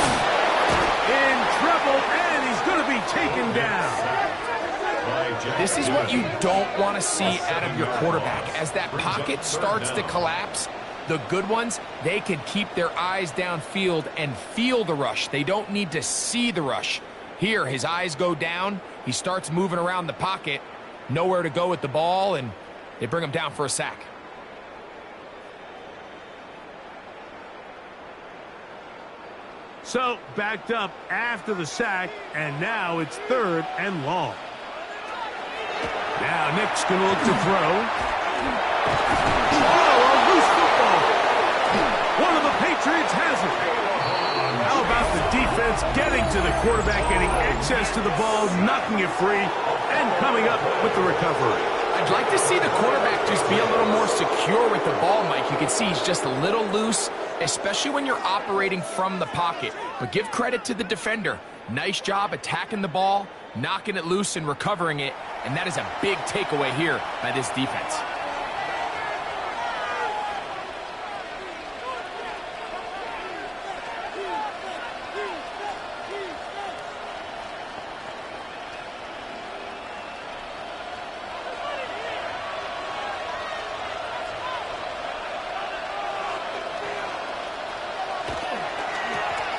In trouble, and he's going to be taken down. This is what you don't want to see out of your quarterback. As that pocket starts to collapse, the good ones, they can keep their eyes downfield and feel the rush. They don't need to see the rush. Here, his eyes go down. He starts moving around the pocket. Nowhere to go with the ball, and they bring him down for a sack. So, backed up after the sack, and now it's 3rd and long. Now Nick's going to look to throw. Oh, a loose football. One of the Patriots has it. How about the defense getting to the quarterback, getting access to the ball, knocking it free, and coming up with the recovery. I'd like to see the quarterback just be a little more secure with the ball, Mike. You can see he's just a little loose, especially when you're operating from the pocket. But give credit to the defender. Nice job attacking the ball, knocking it loose and recovering it, and that is a big takeaway here by this defense.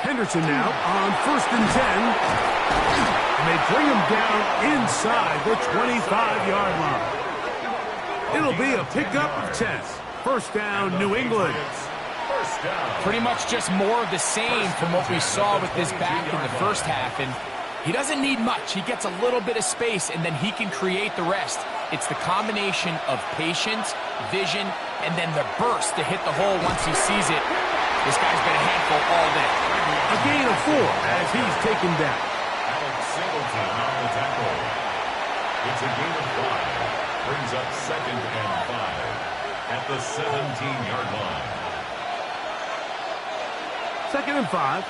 Henderson now on 1st and 10. And they bring him down inside the 25-yard line. It'll be a pickup of 10. 1st down, New England. Pretty much just more of the same from what we saw with this back in the first half. And he doesn't need much. He gets a little bit of space, and then he can create the rest. It's the combination of patience, vision, and then the burst to hit the hole once he sees it. This guy's been a handful all day. A gain of 4 as he's taken down. Alex Singleton on the tackle. It's a gain of 5. Brings up 2nd and 5 at the 17-yard line. 2nd and 5.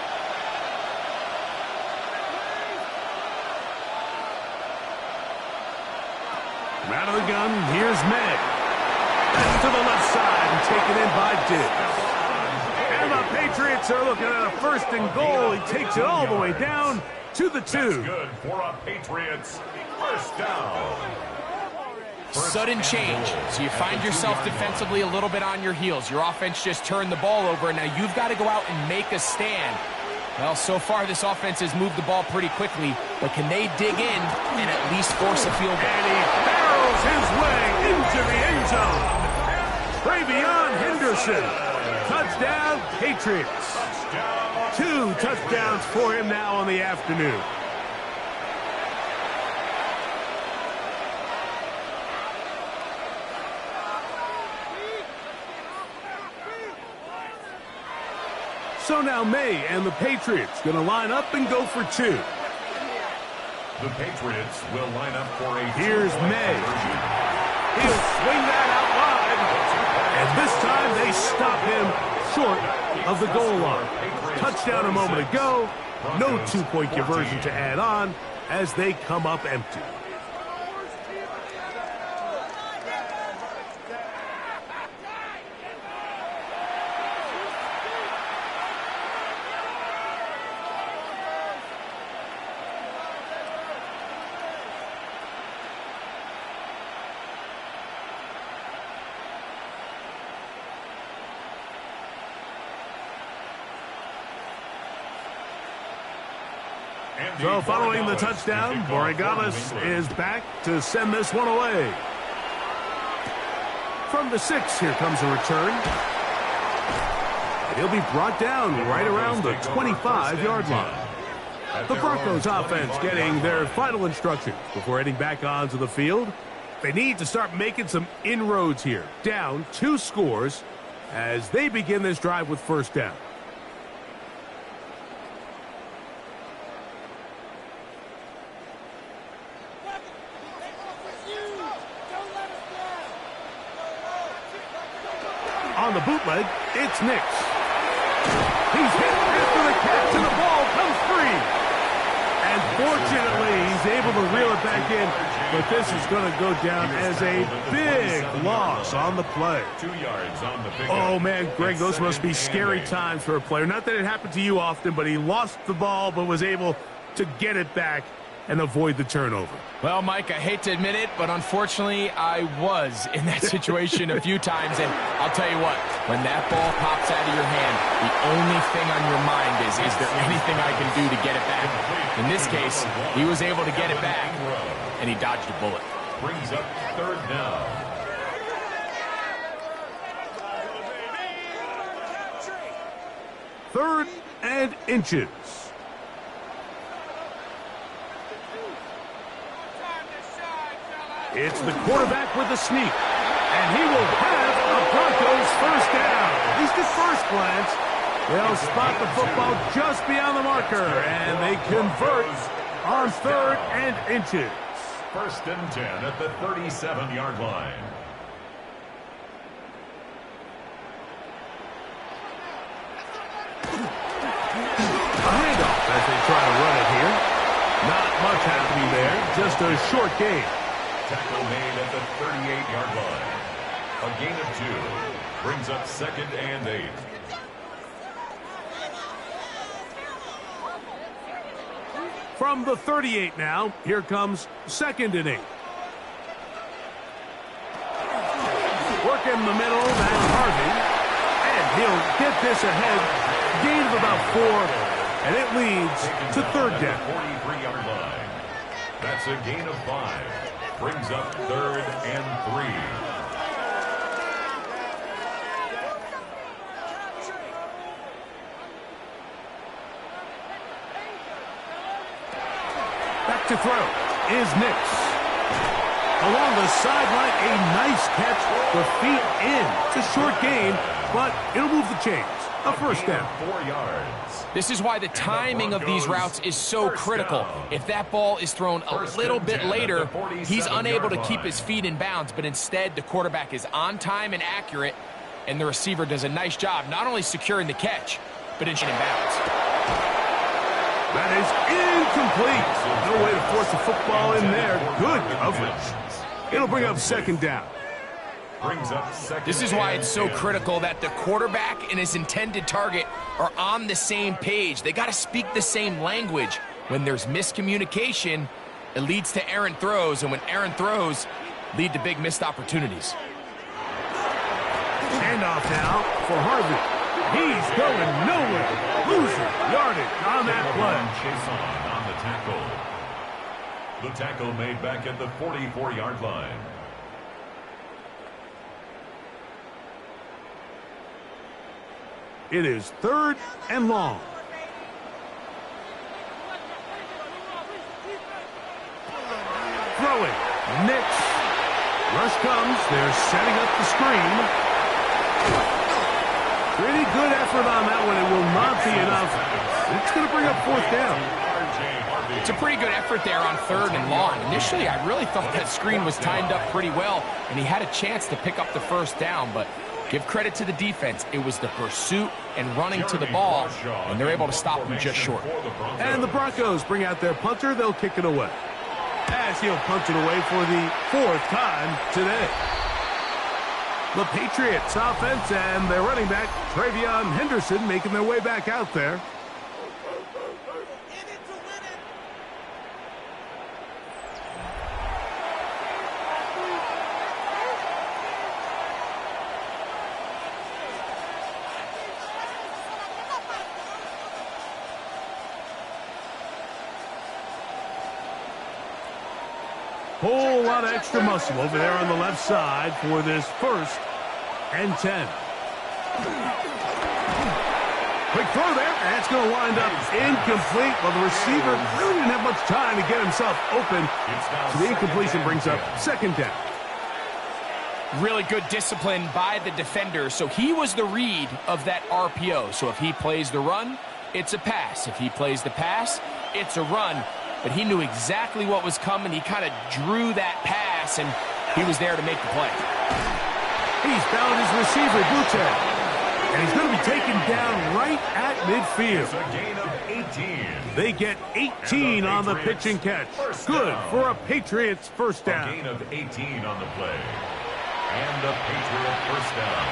Out of the gun, here's May. That's to the left side and taken in by Diggs. And the Patriots are looking at a 1st and goal. He takes it all the way down to the 2. That's good for a Patriots 1st down. Sudden change. So you find yourself defensively a little bit on your heels. Your offense just turned the ball over, and now you've got to go out and make a stand. Well, so far this offense has moved the ball pretty quickly, but can they dig in and at least force a field goal? And he barrels his way into the end zone. Travion Henderson. Touchdown, Patriots. 2 touchdowns for him now on the afternoon. So now May and the Patriots going to line up and go for 2. The Patriots will line up for a... Here's May. He'll swing that out wide. And this time they stop him short of the goal line. Touchdown a moment ago. No 2-point conversion to add on as they come up empty. So following the touchdown, Borregales is back to send this one away. From the 6, here comes a return. He'll be brought down right around the 25-yard line. The Broncos offense getting their final instructions before heading back onto the field. They need to start making some inroads here. Down 2 scores, as they begin this drive with first down. On the bootleg, it's Nix. He's hit after the catch, and the ball comes free. And fortunately, he's able to reel it back in, but this is going to go down as a big loss on the play. 2 yards on the pickup. Oh, man, Greg, those must be scary times for a player. Not that it happened to you often, but he lost the ball but was able to get it back and avoid the turnover. Well, Mike, I hate to admit it, but unfortunately, I was in that situation a few times, and I'll tell you what, when that ball pops out of your hand, the only thing on your mind is there anything I can do to get it back? In this case, he was able to get it back, and he dodged a bullet. Brings up third down. Third and inches. It's the quarterback with the sneak, and he will have a Broncos first down. At least at first glance, they'll spot the football just beyond the marker, and they convert on third and inches. First and 10 at the 37-yard line. A handoff as they try to run it here. Not much happening there, just a short gain. Tackle made at the 38-yard line. A gain of 2. Brings up second and 8. From the 38 now, here comes second and 8. Working the middle, that's Harvey. And he'll get this ahead. Gain of about 4, and it leads to third down. 43-yard line. That's a gain of 5. Brings up third and 3. Back to throw is Nix. Along the sideline, a nice catch. The feet in. It's a short gain, but it'll move the chains. A first down. 4 yards. This is why the timing of these routes is so critical. If that ball is thrown a little bit later, he's unable to keep his feet in bounds, but instead the quarterback is on time and accurate, and the receiver does a nice job not only securing the catch, but in bounds. That is incomplete. No way to force the football in there. Good coverage. It'll bring up second down. Brings up second. This is why it's so critical that the quarterback and his intended target are on the same page. They got to speak the same language. When there's miscommunication, it leads to errant throws, and when errant throws lead to big missed opportunities. Handoff now for Harvey. He's going nowhere. Losing yardage on that play. Chase on the tackle. The tackle made back at the 44-yard line. It is third and long. Throwing. Nix. Rush comes. They're setting up the screen. Pretty good effort on that one. It will not be enough. It's going to bring up fourth down. It's a pretty good effort there on third and long. Initially, I really thought that screen was timed up pretty well, and he had a chance to pick up the first down, but give credit to the defense. It was the pursuit and running to the ball, and they're able to stop him just short. And the Broncos bring out their punter. They'll kick it away. As he'll punch it away for the 4th time today. The Patriots offense and their running back, Travion Henderson, making their way back out there. Whole lot of extra muscle over there on the left side for this 1st and 10. Quick throw there, and it's going to wind up incomplete. Well, the receiver really didn't have much time to get himself open. So the incompletion brings up second down. Really good discipline by the defender. So he was the read of that RPO. So if he plays the run, it's a pass. If he plays the pass, it's a run. But he knew exactly what was coming. He kind of drew that pass, and he was there to make the play. He's found his receiver, Butte. And he's going to be taken down right at midfield. It's a gain of 18. They get 18 on the pitch and catch. Good for a Patriots first A down. gain of 18 on the play. And a Patriot first down.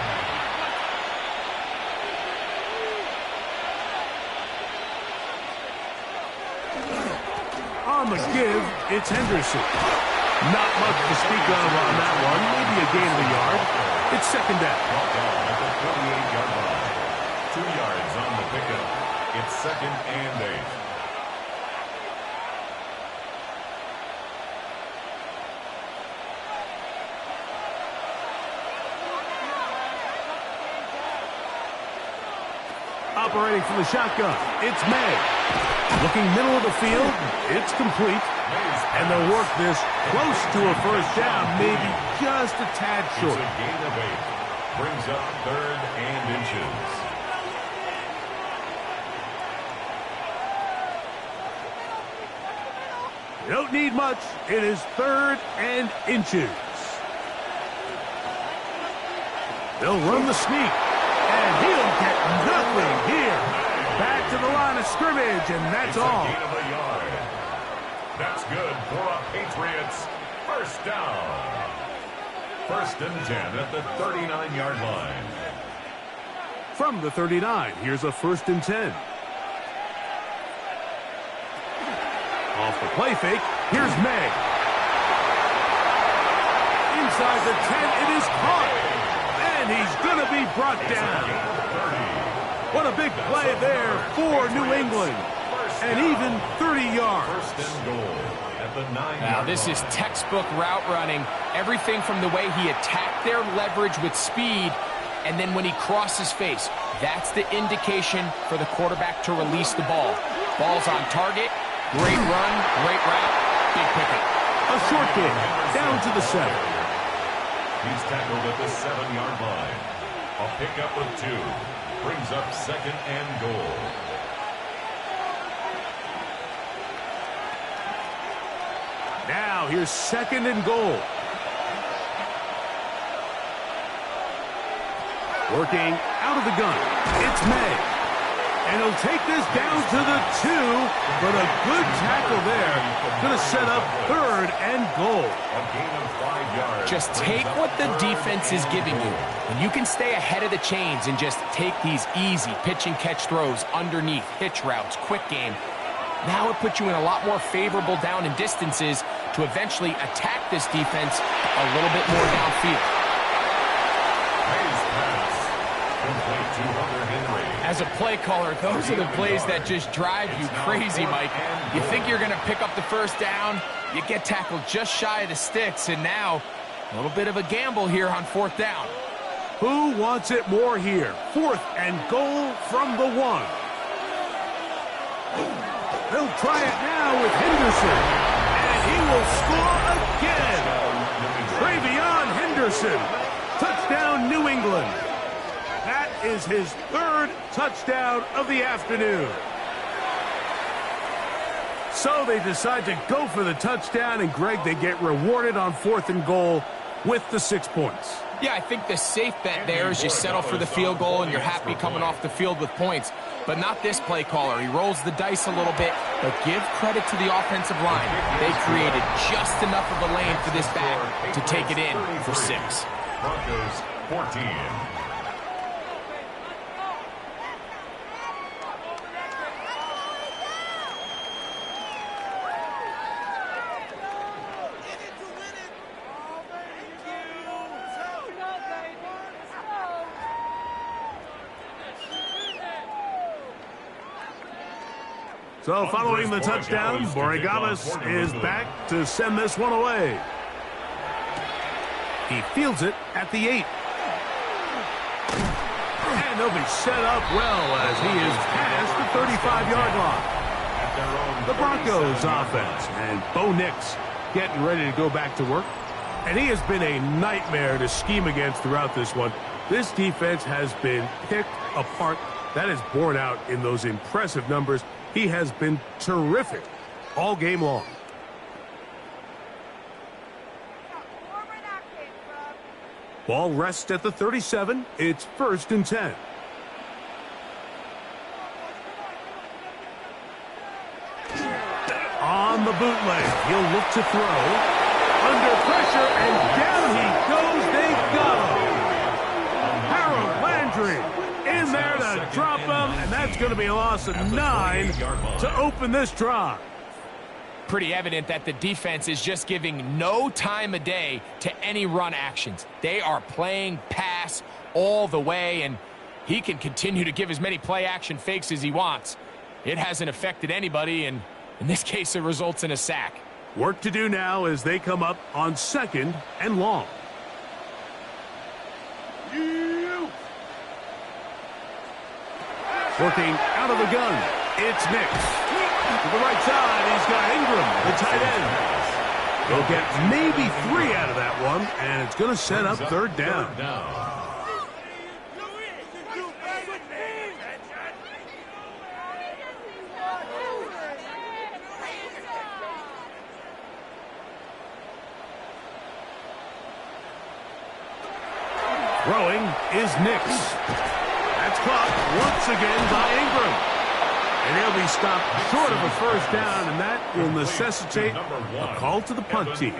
On the give, it's Henderson. Not much to speak of on that one. Maybe a gain of a yard. It's second down. Brought down at the 48-yard line. 2 yards on the pickup. It's second and 8. Operating from the shotgun, it's May. Looking middle of the field, it's complete. And they'll work this close to a first down, maybe just a tad short. It's a gain of 8. Brings up third and inches. You don't need much. It is third and inches. They'll run the sneak. And he'll get nothing here. Back to the line of scrimmage, and that's It's all. a gain of a yard. That's good for a Patriots first down. First and 10 at the 39-yard line. From the 39, here's a first and 10. Off the play fake, here's May. Inside the 10, it is caught. And he's going to be brought down. What a big play there for New England. And even 30 yards. First and goal at the 9-yard line. Now, this is textbook route running. Everything from the way he attacked their leverage with speed, and then when he crossed his face, that's the indication for the quarterback to release the ball. Ball's on target. Great run, great route, big pickup. A short gain, down to the 7. He's tackled at the 7-yard line. A pickup of 2. Brings up second and goal. Now here's second and goal. Working out of the gun. It's May. And he'll take this down to the 2, but a good tackle there. Going to set up third and goal. A gain of 5 yards. Just take what the defense is giving you. When you can stay ahead of the chains and just take these easy pitch and catch throws underneath, hitch routes, quick game, now it puts you in a lot more favorable down and distances to eventually attack this defense a little bit more downfield. Hayes pass. Complete to Hunter Henry. As a play caller, those are the plays that just drive you crazy, Mike. You think you're going to pick up the first down, you get tackled just shy of the sticks, and now a little bit of a gamble here on fourth down. Who wants it more here? Fourth and goal from the 1. They'll try it now with Henderson. And he will score again. Travion Henderson. Touchdown, New England. That is his third touchdown of the afternoon. So they decide to go for the touchdown, and Greg, they get rewarded on fourth and goal with the 6 points. Yeah, I think the safe bet there is you settle for the field goal and you're happy coming off the field with points. But not this play caller. He rolls the dice a little bit, but give credit to the offensive line. They created just enough of a lane for this back to take it in for 6. Broncos 14. So following the touchdown, Borregales is back to send this one away. He fields it at the 8. And they'll be set up well as he is past the 35-yard line. The Broncos offense, and Bo Nix getting ready to go back to work. And he has been a nightmare to scheme against throughout this one. This defense has been picked apart. That is borne out in those impressive numbers. He has been terrific all game long. Ball rests at the 37. It's 1st and 10. On the bootleg, he'll look to throw. Under pressure, and down he goes. They got him. Harold Landry in there to drop him, and that's going to be a loss of 9 to open this drive. Pretty evident that the defense is just giving no time of day to any run actions. They are playing pass all the way, and he can continue to give as many play action fakes as he wants. It hasn't affected anybody, and in this case, it results in a sack. Work to do now as they come up on 2nd and long. Working out of the gun, it's Nix. To the right side, he's got Ingram, the tight end. They'll get maybe 3 out of that one, and it's going to set up 3rd down. Throwing is Nix. That's caught once again by Ingram. And he'll be stopped short of a 1st down, and that will necessitate a call to the punt team.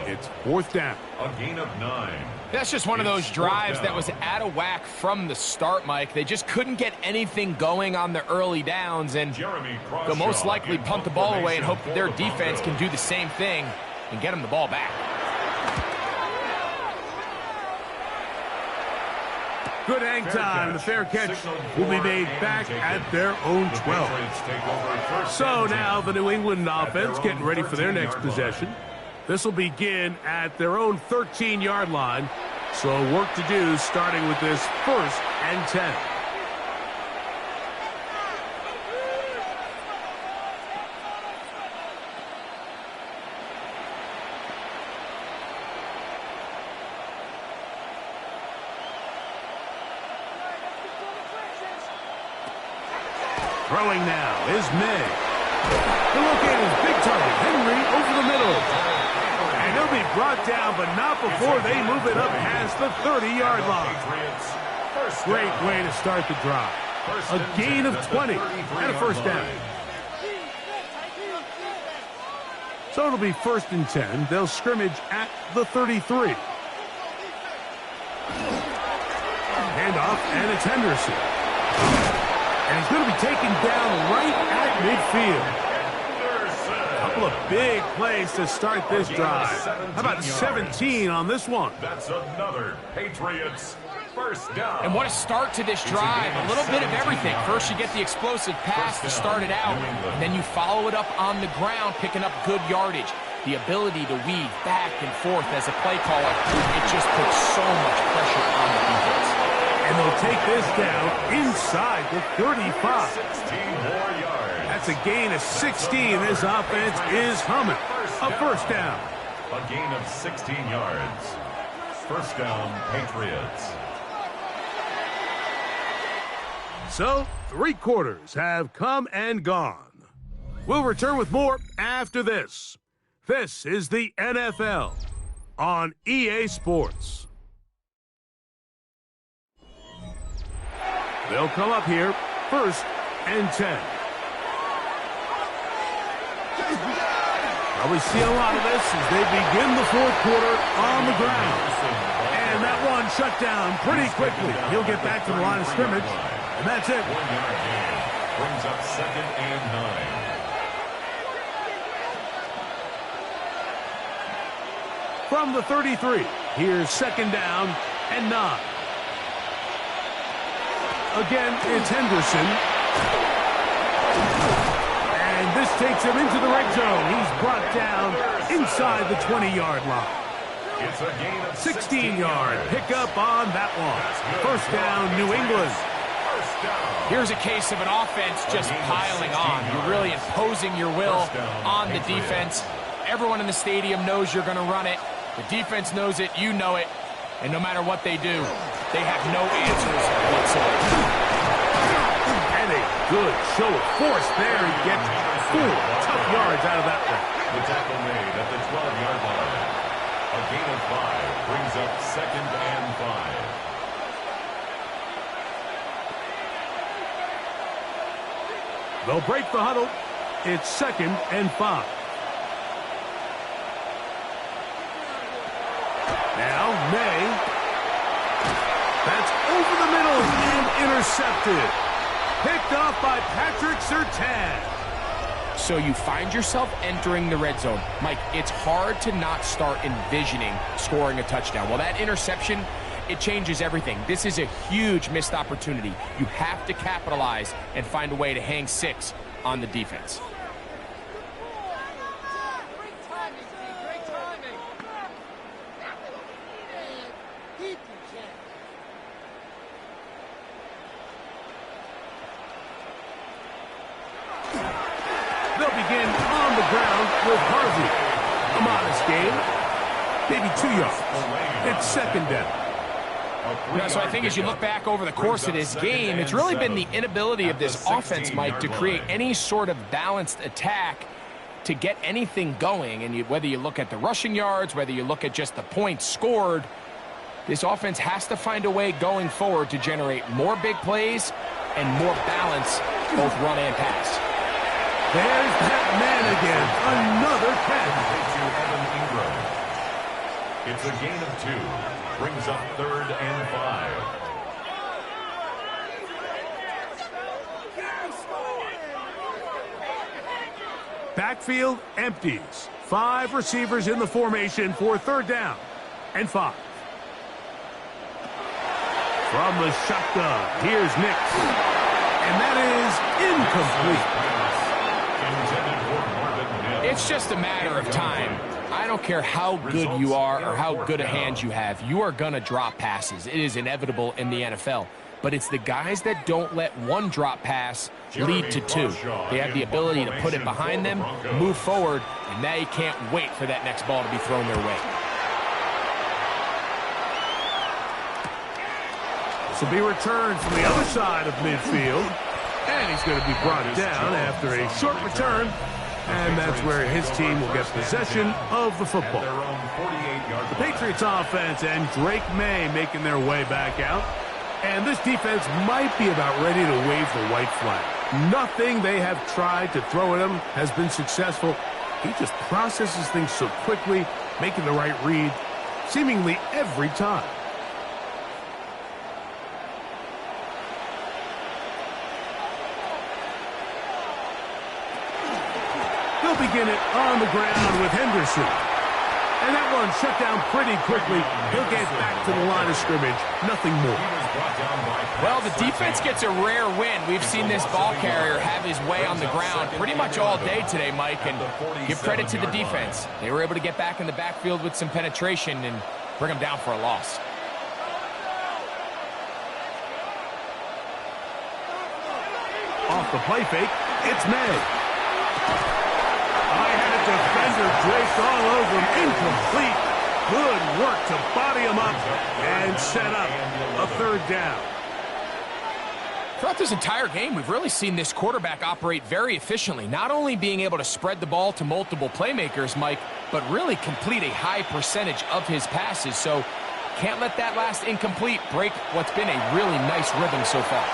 It's 4th down. A gain of 9. That's just one of those drives that was out of whack from the start, Mike. They just couldn't get anything going on the early downs, and they'll most likely punt the ball away and hope that their defense can do the same thing and get them the ball back. Good hang time. The fair catch will be made back at their own 12. So now the New England offense getting ready for their next possession. This will begin at their own 13-yard line. So work to do starting with this 1st and 10. Throwing now is May. The look in is big target. Henry over the middle. And he'll be brought down, but not before they move it up past the 30-yard line. Great way to start the drive. A gain of 20 and a 1st down. So it'll be 1st and 10. They'll scrimmage at the 33. Handoff, and it's Henderson. And he's going to be taken down right at midfield. A couple of big plays to start this drive. How about 17 on this one? That's another Patriots 1st down. And what a start to this drive. A little bit of everything. First you get the explosive pass to start it out, and then you follow it up on the ground, picking up good yardage. The ability to weave back and forth as a play caller, it just puts so much pressure on the defense. And they'll take this down inside the 35. 16 more yards. That's a gain of 16. This offense is humming. A 1st down. A gain of 16 yards. 1st down, Patriots. So, 3 quarters have come and gone. We'll return with more after this. This is the NFL on EA Sports. They'll come up here, 1st and 10. Well, we see a lot of this as they begin the 4th quarter on the ground. And that one shut down pretty quickly. He'll get back to the line of scrimmage, and that's it. 1 yard gain brings up 2nd and 9. From the 33, here's 2nd down and 9. Again, it's Henderson. And this takes him into the red zone. He's brought down inside the 20-yard line. It's a gain of 16-yard pickup on that one. 1st down, New England. Here's a case of an offense just piling on. You're really imposing your will on the defense. Everyone in the stadium knows you're going to run it. The defense knows it, you know it, and no matter what they do, they have no answers whatsoever. And a good show of force there. He gets 4 tough yards out of that one. The tackle made at the 12-yard line. A gain of 5 brings up 2nd and 5. They'll break the huddle. It's 2nd and 5. Now, May. That's over the middle and intercepted. Picked off by Patrick Surtain. So you find yourself entering the red zone. Mike, it's hard to not start envisioning scoring a touchdown. Well, that interception, it changes everything. This is a huge missed opportunity. You have to capitalize and find a way to hang 6 on the defense. They'll begin on the ground with Harvey. A modest gain. Maybe 2 yards. It's 2nd down. So I think as you look back over the course of this game, it's really been the inability of this offense, Mike, to create any sort of balanced attack to get anything going. And whether you look at the rushing yards, whether you look at just the points scored, this offense has to find a way going forward to generate more big plays and more balance, both run and pass. There's that man again. Another catch. It's a gain of 2. Brings up 3rd and 5. Backfield empties. 5 receivers in the formation for 3rd down and 5. From the shotgun, here's Nix. And that is incomplete. It's just a matter of time. I don't care how good you are or how good a hand you have. You are going to drop passes. It is inevitable in the NFL. But it's the guys that don't let one drop pass lead to 2. They have the ability to put it behind them, move forward, and they can't wait for that next ball to be thrown their way. This will be returned from the other side of midfield. And he's going to be brought down after a short return. And that's where his team will get possession of the football. The Patriots offense and Drake May making their way back out. And this defense might be about ready to wave the white flag. Nothing they have tried to throw at him has been successful. He just processes things so quickly, making the right read seemingly every time. They'll begin it on the ground with Henderson. And that one shut down pretty quickly. He'll get back to the line of scrimmage. Nothing more. Well, the defense gets a rare win. We've seen this ball carrier have his way on the ground pretty much all day today, Mike, and give credit to the defense. They were able to get back in the backfield with some penetration and bring them down for a loss. Off the play fake, it's May. I had a defender draped all over him. Incomplete. Good work to body him up and set up a 3rd down. Throughout this entire game, we've really seen this quarterback operate very efficiently, not only being able to spread the ball to multiple playmakers, Mike, but really complete a high percentage of his passes. So can't let that last incomplete break what's been a really nice rhythm so far.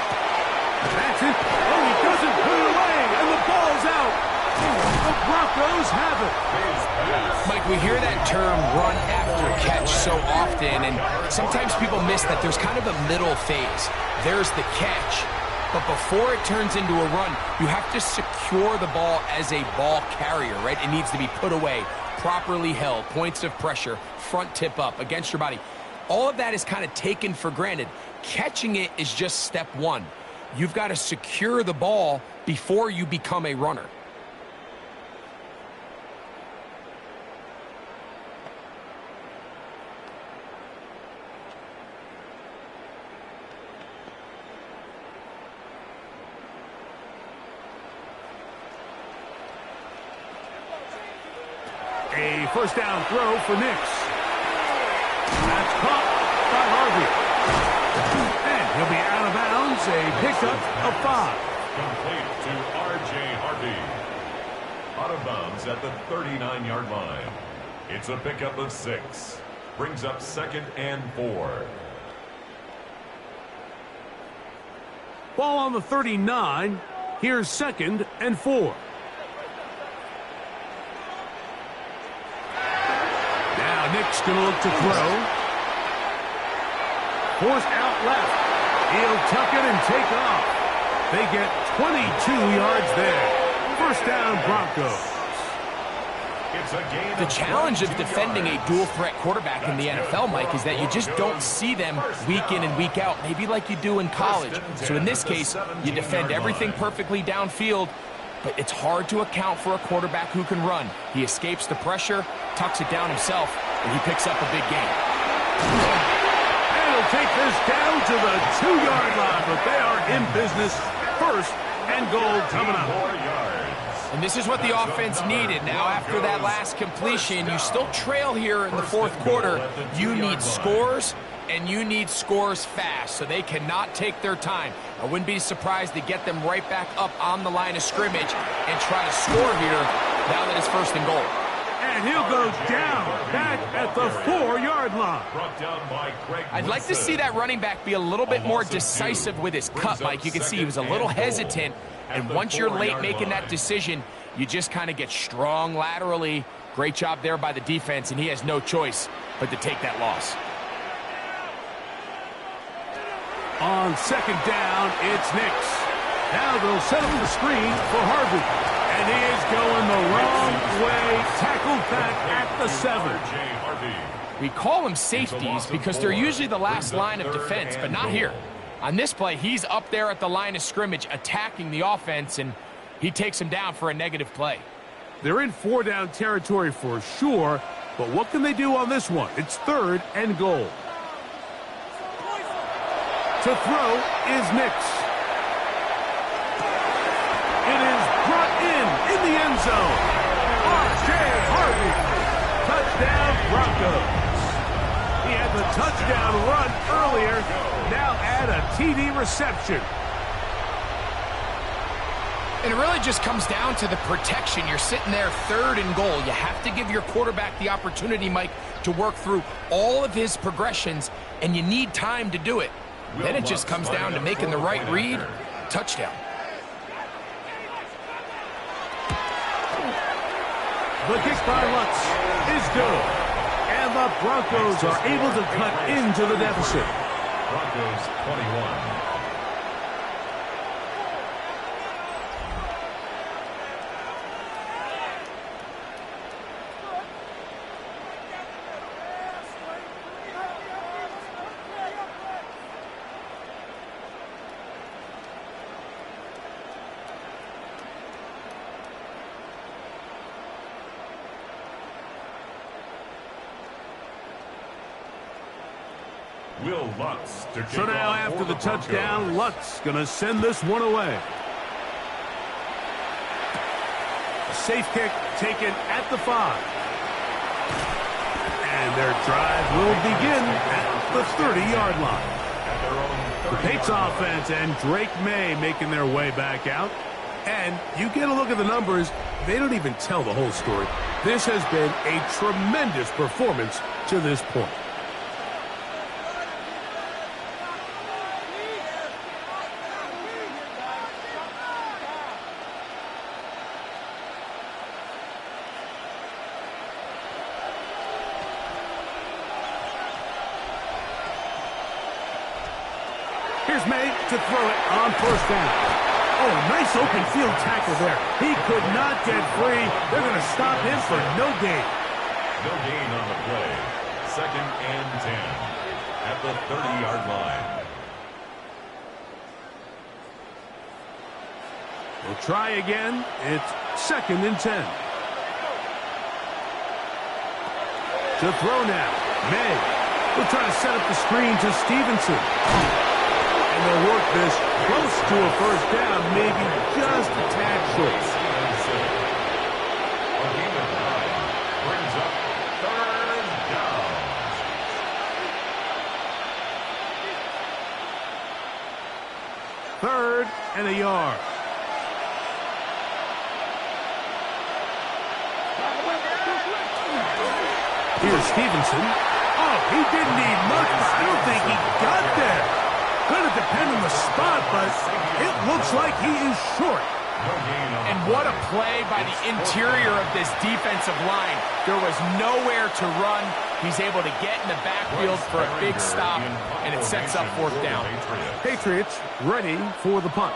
That's it. Oh, he doesn't put it away, and the ball's out. The Broncos have it. Mike, we hear that term run after catch so often, and sometimes people miss that there's kind of a middle phase. There's the catch, but before it turns into a run, you have to secure the ball as a ball carrier, right? It needs to be put away, properly held, points of pressure, front tip up against your body. All of that is kind of taken for granted. Catching it is just step 1. You've got to secure the ball before you become a runner. A 1st down throw for Nix. caught by Harvey. And he'll be out of bounds, a pickup of 5. Complete to R.J. Harvey. Out of bounds at the 39-yard line. It's a pickup of 6. Brings up 2nd and 4. Ball on the 39. Here's 2nd and 4. Now Nick's going to look to throw. Forced out left. He'll tuck it and take off. They get 22 yards there. First down, Broncos. The challenge of defending a dual-threat quarterback in the NFL, Mike, is that you just don't see them week in and week out, maybe like you do in college. So in this case, you defend everything perfectly downfield, but it's hard to account for a quarterback who can run. He escapes the pressure, tucks it down himself, and he picks up a big gain. And he'll take this down to the 2-yard line, but they are in business. First and goal coming up. And this is what the offense needed. Now, after that last completion, you still trail here in the fourth quarter. You need scores, and you need scores fast, so they cannot take their time. I wouldn't be surprised to get them right back up on the line of scrimmage and try to score here now that it's first and goal. And he'll go down back at the 4-yard line. I'd like to see that running back be a little bit more decisive with his cut, Mike. You can see he was a little hesitant. And once you're late making that decision, you just kind of get strong laterally. Great job there by the defense, and he has no choice but to take that loss. On 2nd down, it's Nix. Now they'll set up the screen for Harvey. And he is going the wrong way. Tackled back at the 7. We call them safeties because they're usually the last line of defense, but not here. On this play, he's up there at the line of scrimmage attacking the offense, and he takes him down for a negative play. They're in 4-down territory for sure, but what can they do on this one? It's 3rd and goal. To throw is Nix. It is brought in the end zone. R.J. Harvey. Touchdown, Broncos. He had the touchdown run earlier. Now add a TD reception. And it really just comes down to the protection. You're sitting there 3rd and goal. You have to give your quarterback the opportunity, Mike, to work through all of his progressions, and you need time to do it. Then it just comes down to making the right read. Touchdown. The kick by Lutz is good. And the Broncos are able to cut into the deficit. Broncos 21. So now after the touchdown, Lutz going to send this one away. A safe kick taken at the 5. And their drive will begin at the 30-yard line. The Patriots offense and Drake May making their way back out. And you get a look at the numbers, they don't even tell the whole story. This has been a tremendous performance to this point. Here's May to throw it on 1st down. Oh, nice open field tackle there. He could not get free. They're going to stop him for no gain. No gain on the play. 2nd and 10 at the 30-yard line. We'll try again. It's 2nd and 10. To throw now. May will try to set up the screen to Stevenson. And they'll work this close to a 1st down, maybe just a tad short. A gain of 9 brings up 3rd down. 3rd and a yard. Here's Stevenson. Oh, he didn't need much, but I don't think he got there. Gonna depend on the spot, but it looks like he is short. And what a play by the interior of this defensive line. There was nowhere to run. He's able to get in the backfield for a big stop, and it sets up 4th down. Patriots ready for the punt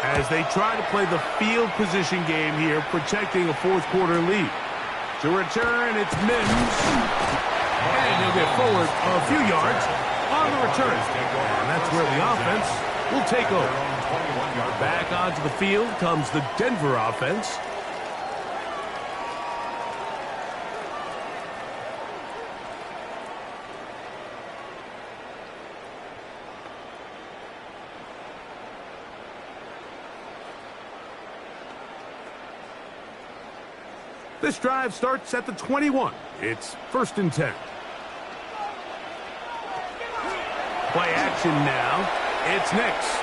as they try to play the field position game here, protecting a 4th quarter lead. To return, it's Mims. And he'll get forward a few yards on the return. And that's where the offense will take over. Back onto the field comes the Denver offense. This drive starts at the 21. It's 1st and 10. Play action now. It's Nix.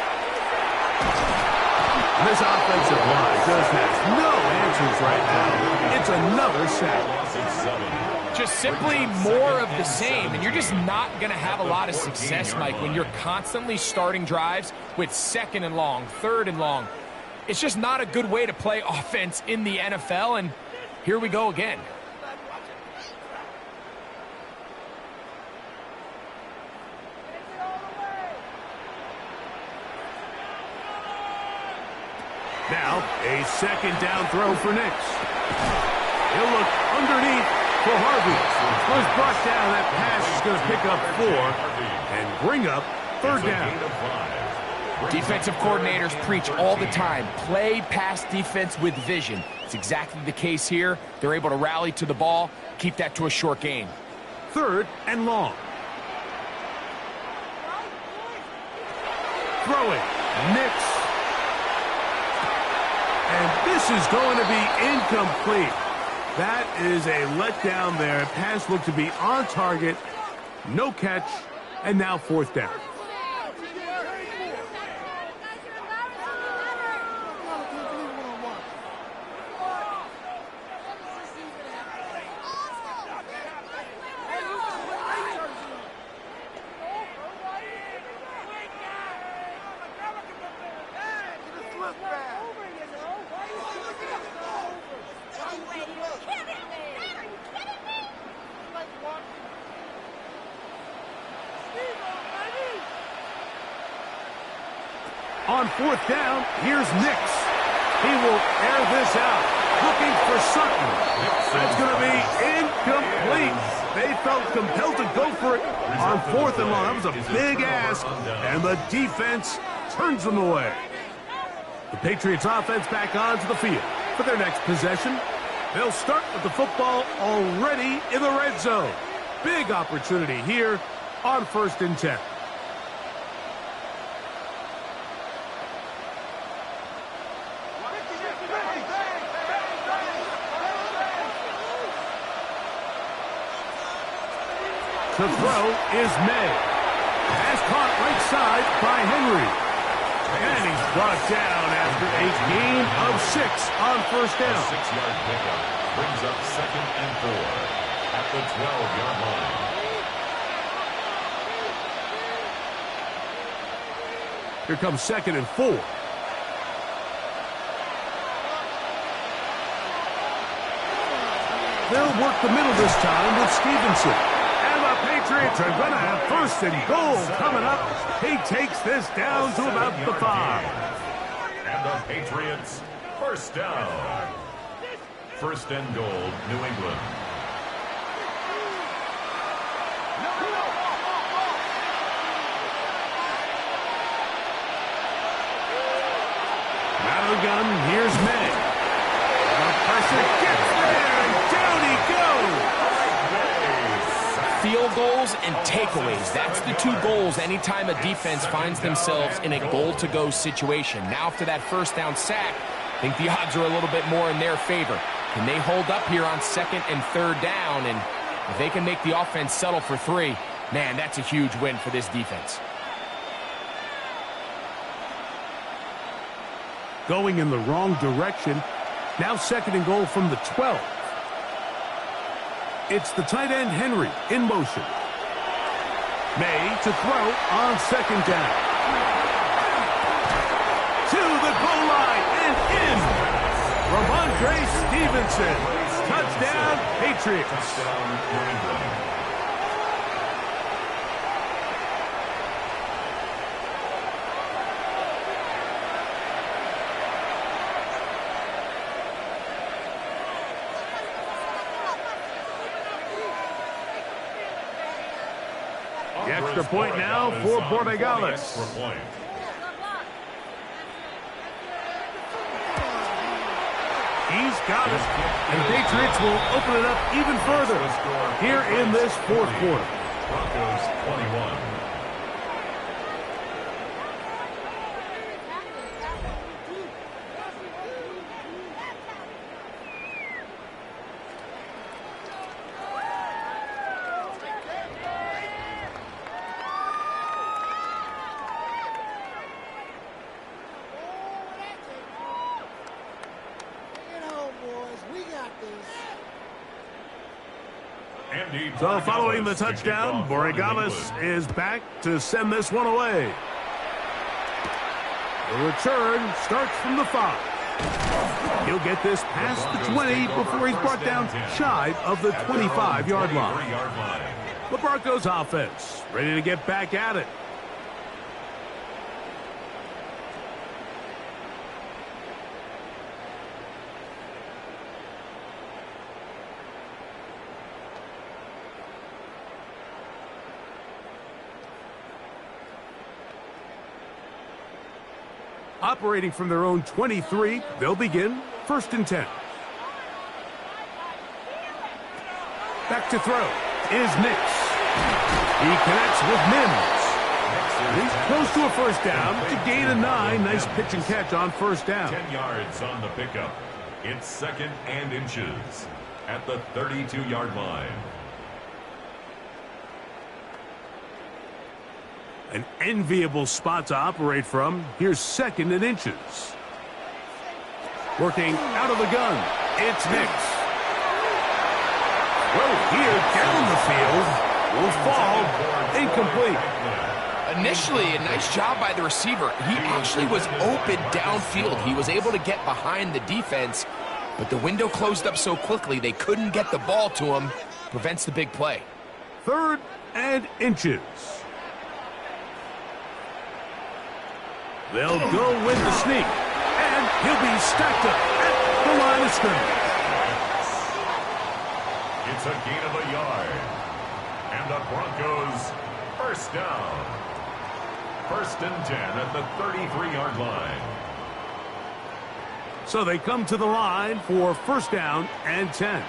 This offensive line just has no answers right now. It's another sack. Just simply more of the same, and you're just not going to have a lot of success, Mike, when you're constantly starting drives with 2nd and long, 3rd and long. It's just not a good way to play offense in the NFL, and here we go again. Now, a 2nd down throw for Nix. He'll look underneath for Harvey. Was brought down. That pass is going to pick up 4 and bring up 3rd down. Defensive coordinators preach all the time, play pass defense with vision. It's exactly the case here. They're able to rally to the ball, keep that to a short gain. 3rd and long. Throwing. Nix. And this is going to be incomplete. That is a letdown there. Pass looked to be on target. No catch. And now 4th down. On 4th down, here's Nix. He will air this out, looking for Sutton. That's going to be incomplete. They felt compelled to go for it on 4th and long. That was a big ask, and the defense turns them away. The Patriots offense back onto the field for their next possession. They'll start with the football already in the red zone. Big opportunity here on 1st and 10. The throw is May. Pass caught right side by Henry. And he's brought down after a gain of 6 on 1st down. 6-yard pickup brings up 2nd and 4 at the 12-yard line. Here comes 2nd and 4. They'll work the middle this time with Stevenson. Patriots are going to have 1st and goal coming up. He takes this down to about the 5. And the Patriots, 1st down. 1st and goal, New England. Out of the gun, here's May. The pressure gets there, and down he goes. Field goals and takeaways. That's the 2 goals anytime a defense finds themselves in a goal-to-go situation. Now after that 1st down sack, I think the odds are a little bit more in their favor. Can they hold up here on 2nd and 3rd down? And if they can make the offense settle for 3, man, that's a huge win for this defense. going in the wrong direction. Now 2nd and goal from the 12. It's the tight end Henry in motion. May to throw on 2nd down. To the goal line and in. Ramondre Stevenson. Touchdown, Patriots. Touchdown, New England. The extra point now for Borregales. He's got it. And Patriots will open it up even further here in this 4th quarter. Broncos 21. So following the touchdown, Borregales is back to send this one away. The return starts from the 5. He'll get this past the 20 before he's brought down shy of the 25-yard line. The Broncos offense ready to get back at it. Operating from their own 23, they'll begin 1st and 10. Back to throw is Nix. He connects with Mims. He's close to a 1st down to gain a 9. Nice pitch and catch on 1st down. 10 yards on the pickup. It's 2nd and inches at the 32-yard line. An enviable spot to operate from. Here's 2nd and inches. Working out of the gun. It's Nix. Well, here down the field will fall incomplete. Initially, a nice job by the receiver. He actually was open downfield. He was able to get behind the defense, but the window closed up so quickly they couldn't get the ball to him. Prevents the big play. 3rd and inches. They'll go with the sneak, and he'll be stacked up at the line of scrimmage. It's a gain of a yard, and the Broncos 1st down. 1st and 10 at the 33-yard line. So they come to the line for 1st down and 10.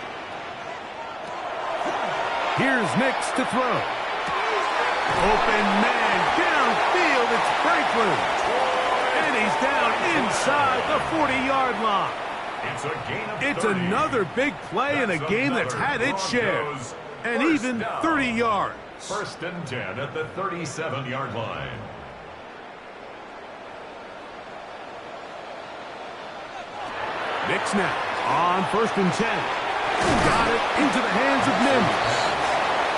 Here's Nix to throw. Open man downfield, it's Franklin. And he's down inside the 40-yard line. It's a gain of 30. It's another big play in a game that's had its share. And even 30 yards. 1st and 10 at the 37-yard line. Nix now on 1st and 10. Got it into the hands of Mims.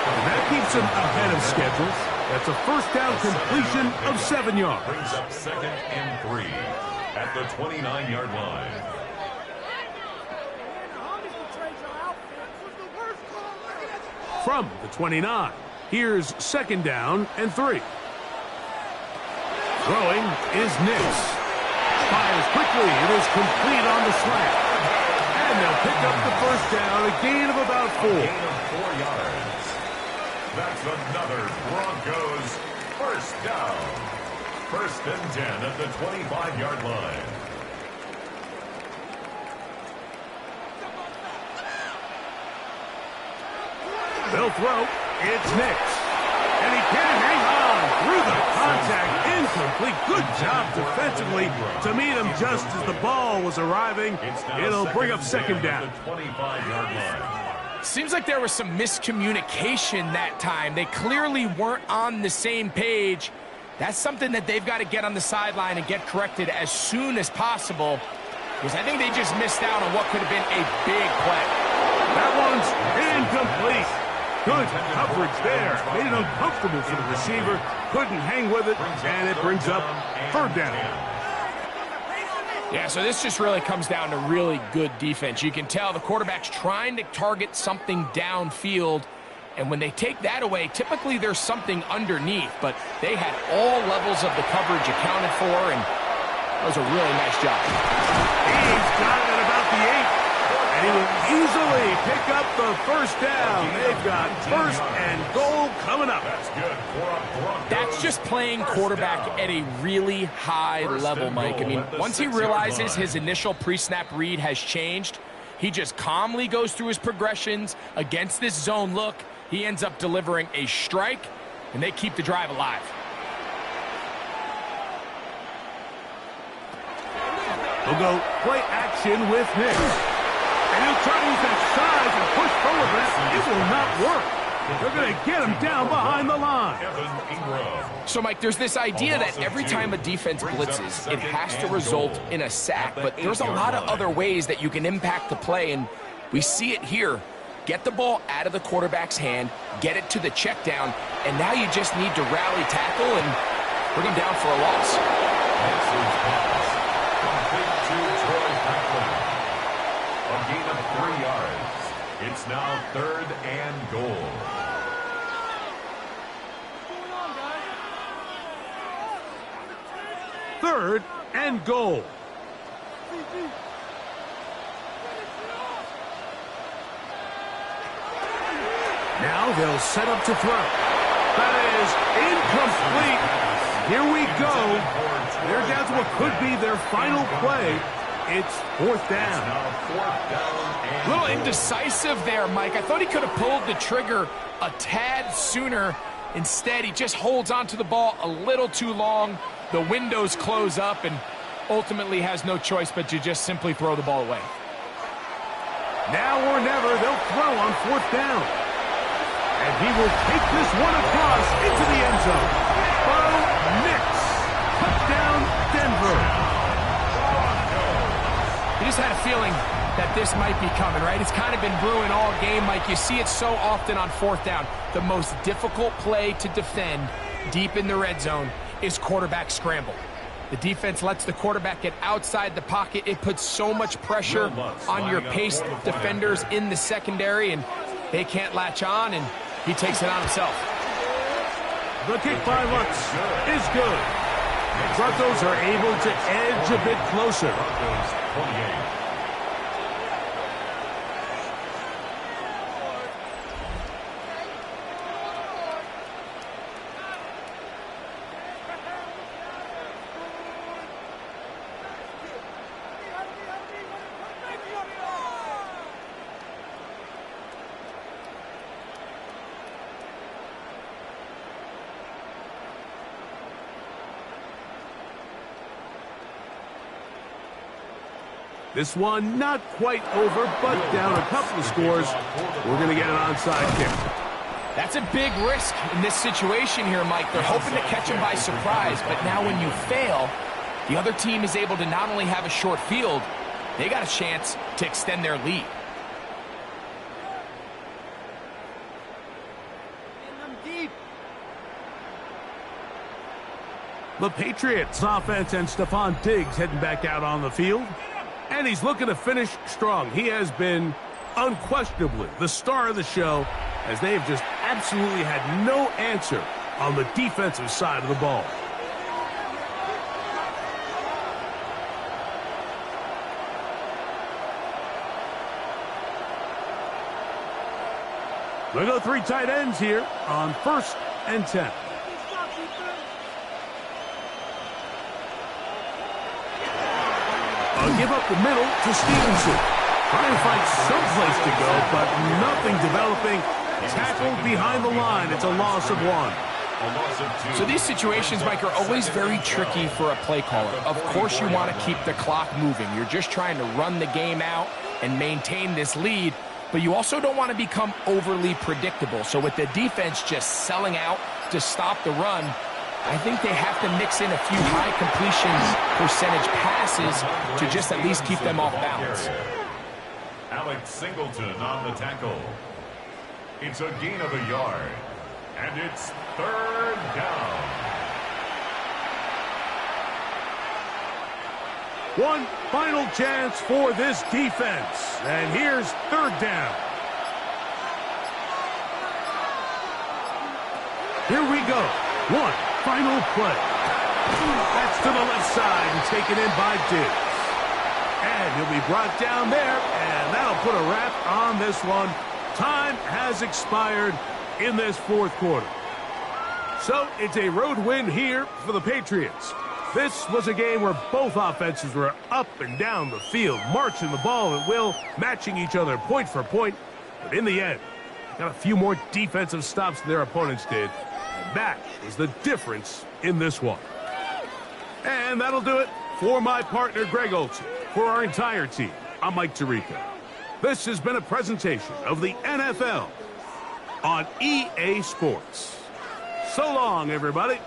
And that keeps him ahead of schedule. That's a 1st down completion of 7 yards. Brings up 2nd and 3 at the 29-yard line. From the 29, here's 2nd down and 3. Throwing is Nix. Fires quickly. It is complete on the slant. And they'll pick up the 1st down, a gain of about 4. A gain of 4 yards. That's another Broncos 1st down. 1st and 10 at the 25-yard line. They'll throw. It's Nix. And he can't hang on through the contact. Incomplete. Good job defensively to meet him just as the ball was arriving. It'll bring up 2nd down. At the 25-yard line. Seems like there was some miscommunication that time. They clearly weren't on the same page. That's something that they've got to get on the sideline and get corrected as soon as possible, because I think they just missed out on what could have been a big play. That one's incomplete. Good coverage there. Made it uncomfortable for the receiver. Couldn't hang with it, and it brings up third down. Yeah, so this just really comes down to really good defense. You can tell the quarterback's trying to target something downfield, and when they take that away, typically there's something underneath, but they had all levels of the coverage accounted for, and that was a really nice job. He's got it at about the 8. And he will easily pick up the first down. They've got first and goal coming up. That's good for a Broncos. That's just playing quarterback at a really high level, Mike. I mean, once he realizes his initial pre-snap read has changed, he just calmly goes through his progressions against this zone look. He ends up delivering a strike, and they keep the drive alive. We'll go play action with Hicks. And he'll try to use that size and push forward, but it will not work. They're going to get him down behind the line. So, Mike, there's this idea that every time a defense blitzes, it has to result in a sack. But there's a lot of other ways that you can impact the play, and we see it here. Get the ball out of the quarterback's hand, get it to the check down, and now you just need to rally tackle and bring him down for a loss. A gain of 3 yards. It's now 3rd and goal. Third and goal. Now they'll set up to throw. That is incomplete. Here we go. They're down to what could be their final play. It's 4th down. A little indecisive there, Mike. I thought he could have pulled the trigger a tad sooner. Instead, he just holds onto the ball a little too long. The windows close up and ultimately has no choice but to just simply throw the ball away. Now or never, they'll throw on 4th down. And he will take this one across into the end zone. Bo Nix. Touchdown, Denver. You just had a feeling that this might be coming, right? It's kind of been brewing all game, Mike. You see it so often on 4th down. The most difficult play to defend deep in the red zone is quarterback scramble. The defense lets the quarterback get outside the pocket. It puts so much pressure on your paced defenders in the secondary, and they can't latch on, and he takes it on himself. The kick by Lutz is good. The Broncos are able to edge a bit closer. 28. This one not quite over, but down a couple of scores. We're going to get an onside kick. That's a big risk in this situation here, Mike. They're hoping to catch him by surprise, but now when you fail, the other team is able to not only have a short field, they got a chance to extend their lead. The Patriots offense and Stephon Diggs heading back out on the field. And he's looking to finish strong. He has been unquestionably the star of the show, as they have just absolutely had no answer on the defensive side of the ball. We'll go 3 tight ends here on 1st and 10. Give up the middle to Stevenson. Trying to find someplace to go, but nothing developing. Tackled behind the line. It's a loss of 1. So these situations, Mike, are always very tricky for a play caller. Of course you want to keep the clock moving. You're just trying to run the game out and maintain this lead, but you also don't want to become overly predictable. So with the defense just selling out to stop the run, I think they have to mix in a few high completion percentage passes to just at least keep them off balance. Alex Singleton on the tackle. It's a gain of a yard. And it's third down. One final chance for this defense. And here's third down. Here we go. One final play. That's to the left side and taken in by Diggs. And he'll be brought down there, and that'll put a wrap on this one. Time has expired in this fourth quarter. So it's a road win here for the Patriots. This was a game where both offenses were up and down the field, marching the ball at will, matching each other point for point. But in the end, got a few more defensive stops than their opponents did. And that was the difference in this one. And that'll do it for my partner, Greg Olson. For our entire team, I'm Mike Tirico. This has been a presentation of the NFL on EA Sports. So long, everybody.